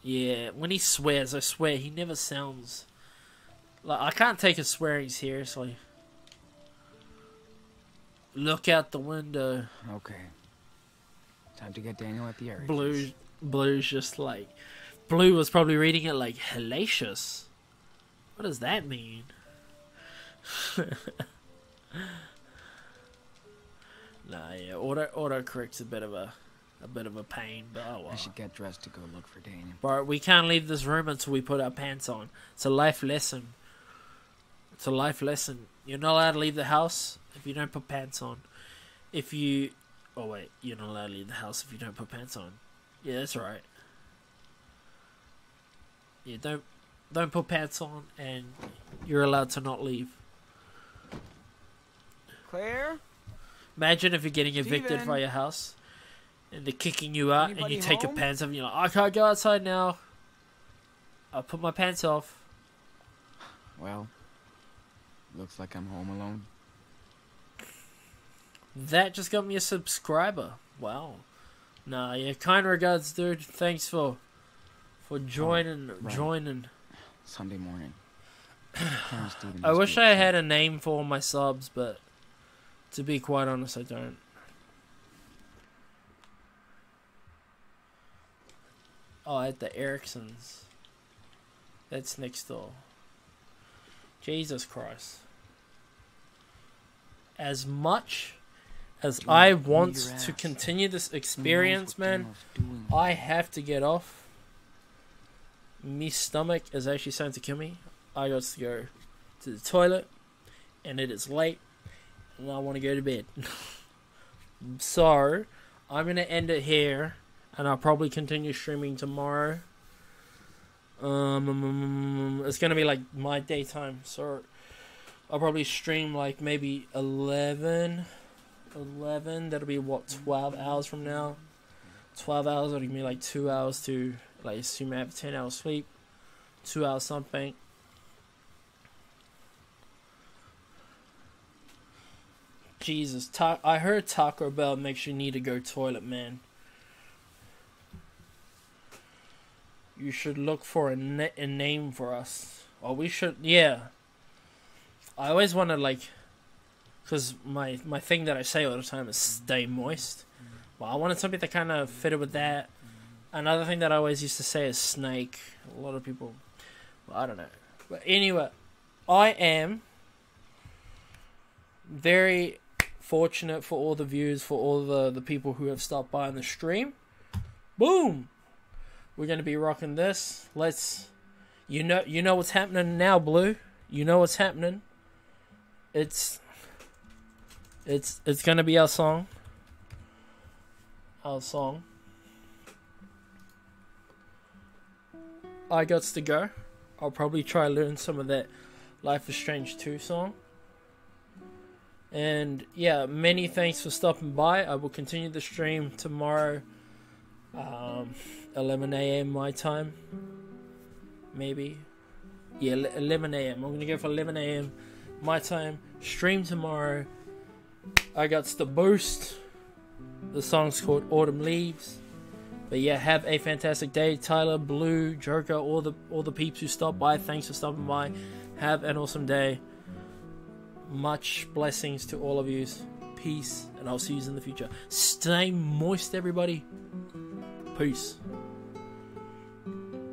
Yeah, when he swears, I swear, he never sounds... Like, I can't take his swearing seriously. Look out the window. Okay. Time to get Daniel at the area. Blue's just like... Blue was probably reading it like, hellacious. What does that mean? Nah, yeah, autocorrect's a bit of a pain, but oh well. I should get dressed to go look for Daniel. Bro, we can't leave this room until we put our pants on. It's a life lesson. It's a life lesson. You're not allowed to leave the house if you don't put pants on. If you... Oh, wait. You're not allowed to leave the house if you don't put pants on. Yeah, that's right. Yeah, don't put pants on, and you're allowed to not leave. Claire? Imagine if you're getting evicted Steven? by your house, and they're kicking you out, and Anybody you take your home? pants off, and you're like, I can't go outside now. I'll put my pants off. Well, Looks like I'm home alone. That just got me a subscriber. Wow. Nah, yeah, kind regards, dude. Thanks for joining. Right. Joining. Sunday morning. I wish I had a name for my subs, but to be quite honest, I don't. Oh, at the Ericksons. That's next door. Jesus Christ. As much as I want to continue this experience, man, I have to get off. Me stomach is actually starting to kill me. I got to go to the toilet, and it is late, and I want to go to bed. So, I'm going to end it here, and I'll probably continue streaming tomorrow. It's going to be like my daytime, so I'll probably stream like maybe 11. That'll be what, 12 hours from now? 12 hours, that'll give me like 2 hours to, like, assume I have 10 hours sleep, 2 hours something. Jesus, I heard Taco Bell makes you need to go toilet, man. You should look for a name for us. Or we should, yeah. I always want to, like, because my thing that I say all the time is stay moist. Well, I wanted something that kind of fitted with that. Another thing that I always used to say is snake. A lot of people, well, I don't know. But anyway, I am very fortunate for all the views, for all the people who have stopped by on the stream. Boom! We're going to be rocking this. You know what's happening now, Blue. You know what's happening. It's going to be our song. Our song. I got to go. I'll probably try to learn some of that Life is Strange 2 song. And yeah, many thanks for stopping by. I will continue the stream tomorrow, 11 a.m. my time. Maybe. Yeah, 11 a.m. I'm going to go for 11 a.m. my time. Stream tomorrow. I got the boost. The song's called Autumn Leaves. But yeah, have a fantastic day. Tyler, Blue, Joker, all the peeps who stopped by, thanks for stopping by. Have an awesome day. Much blessings to all of you. Peace, and I'll see you in the future. Stay moist, everybody. Peace.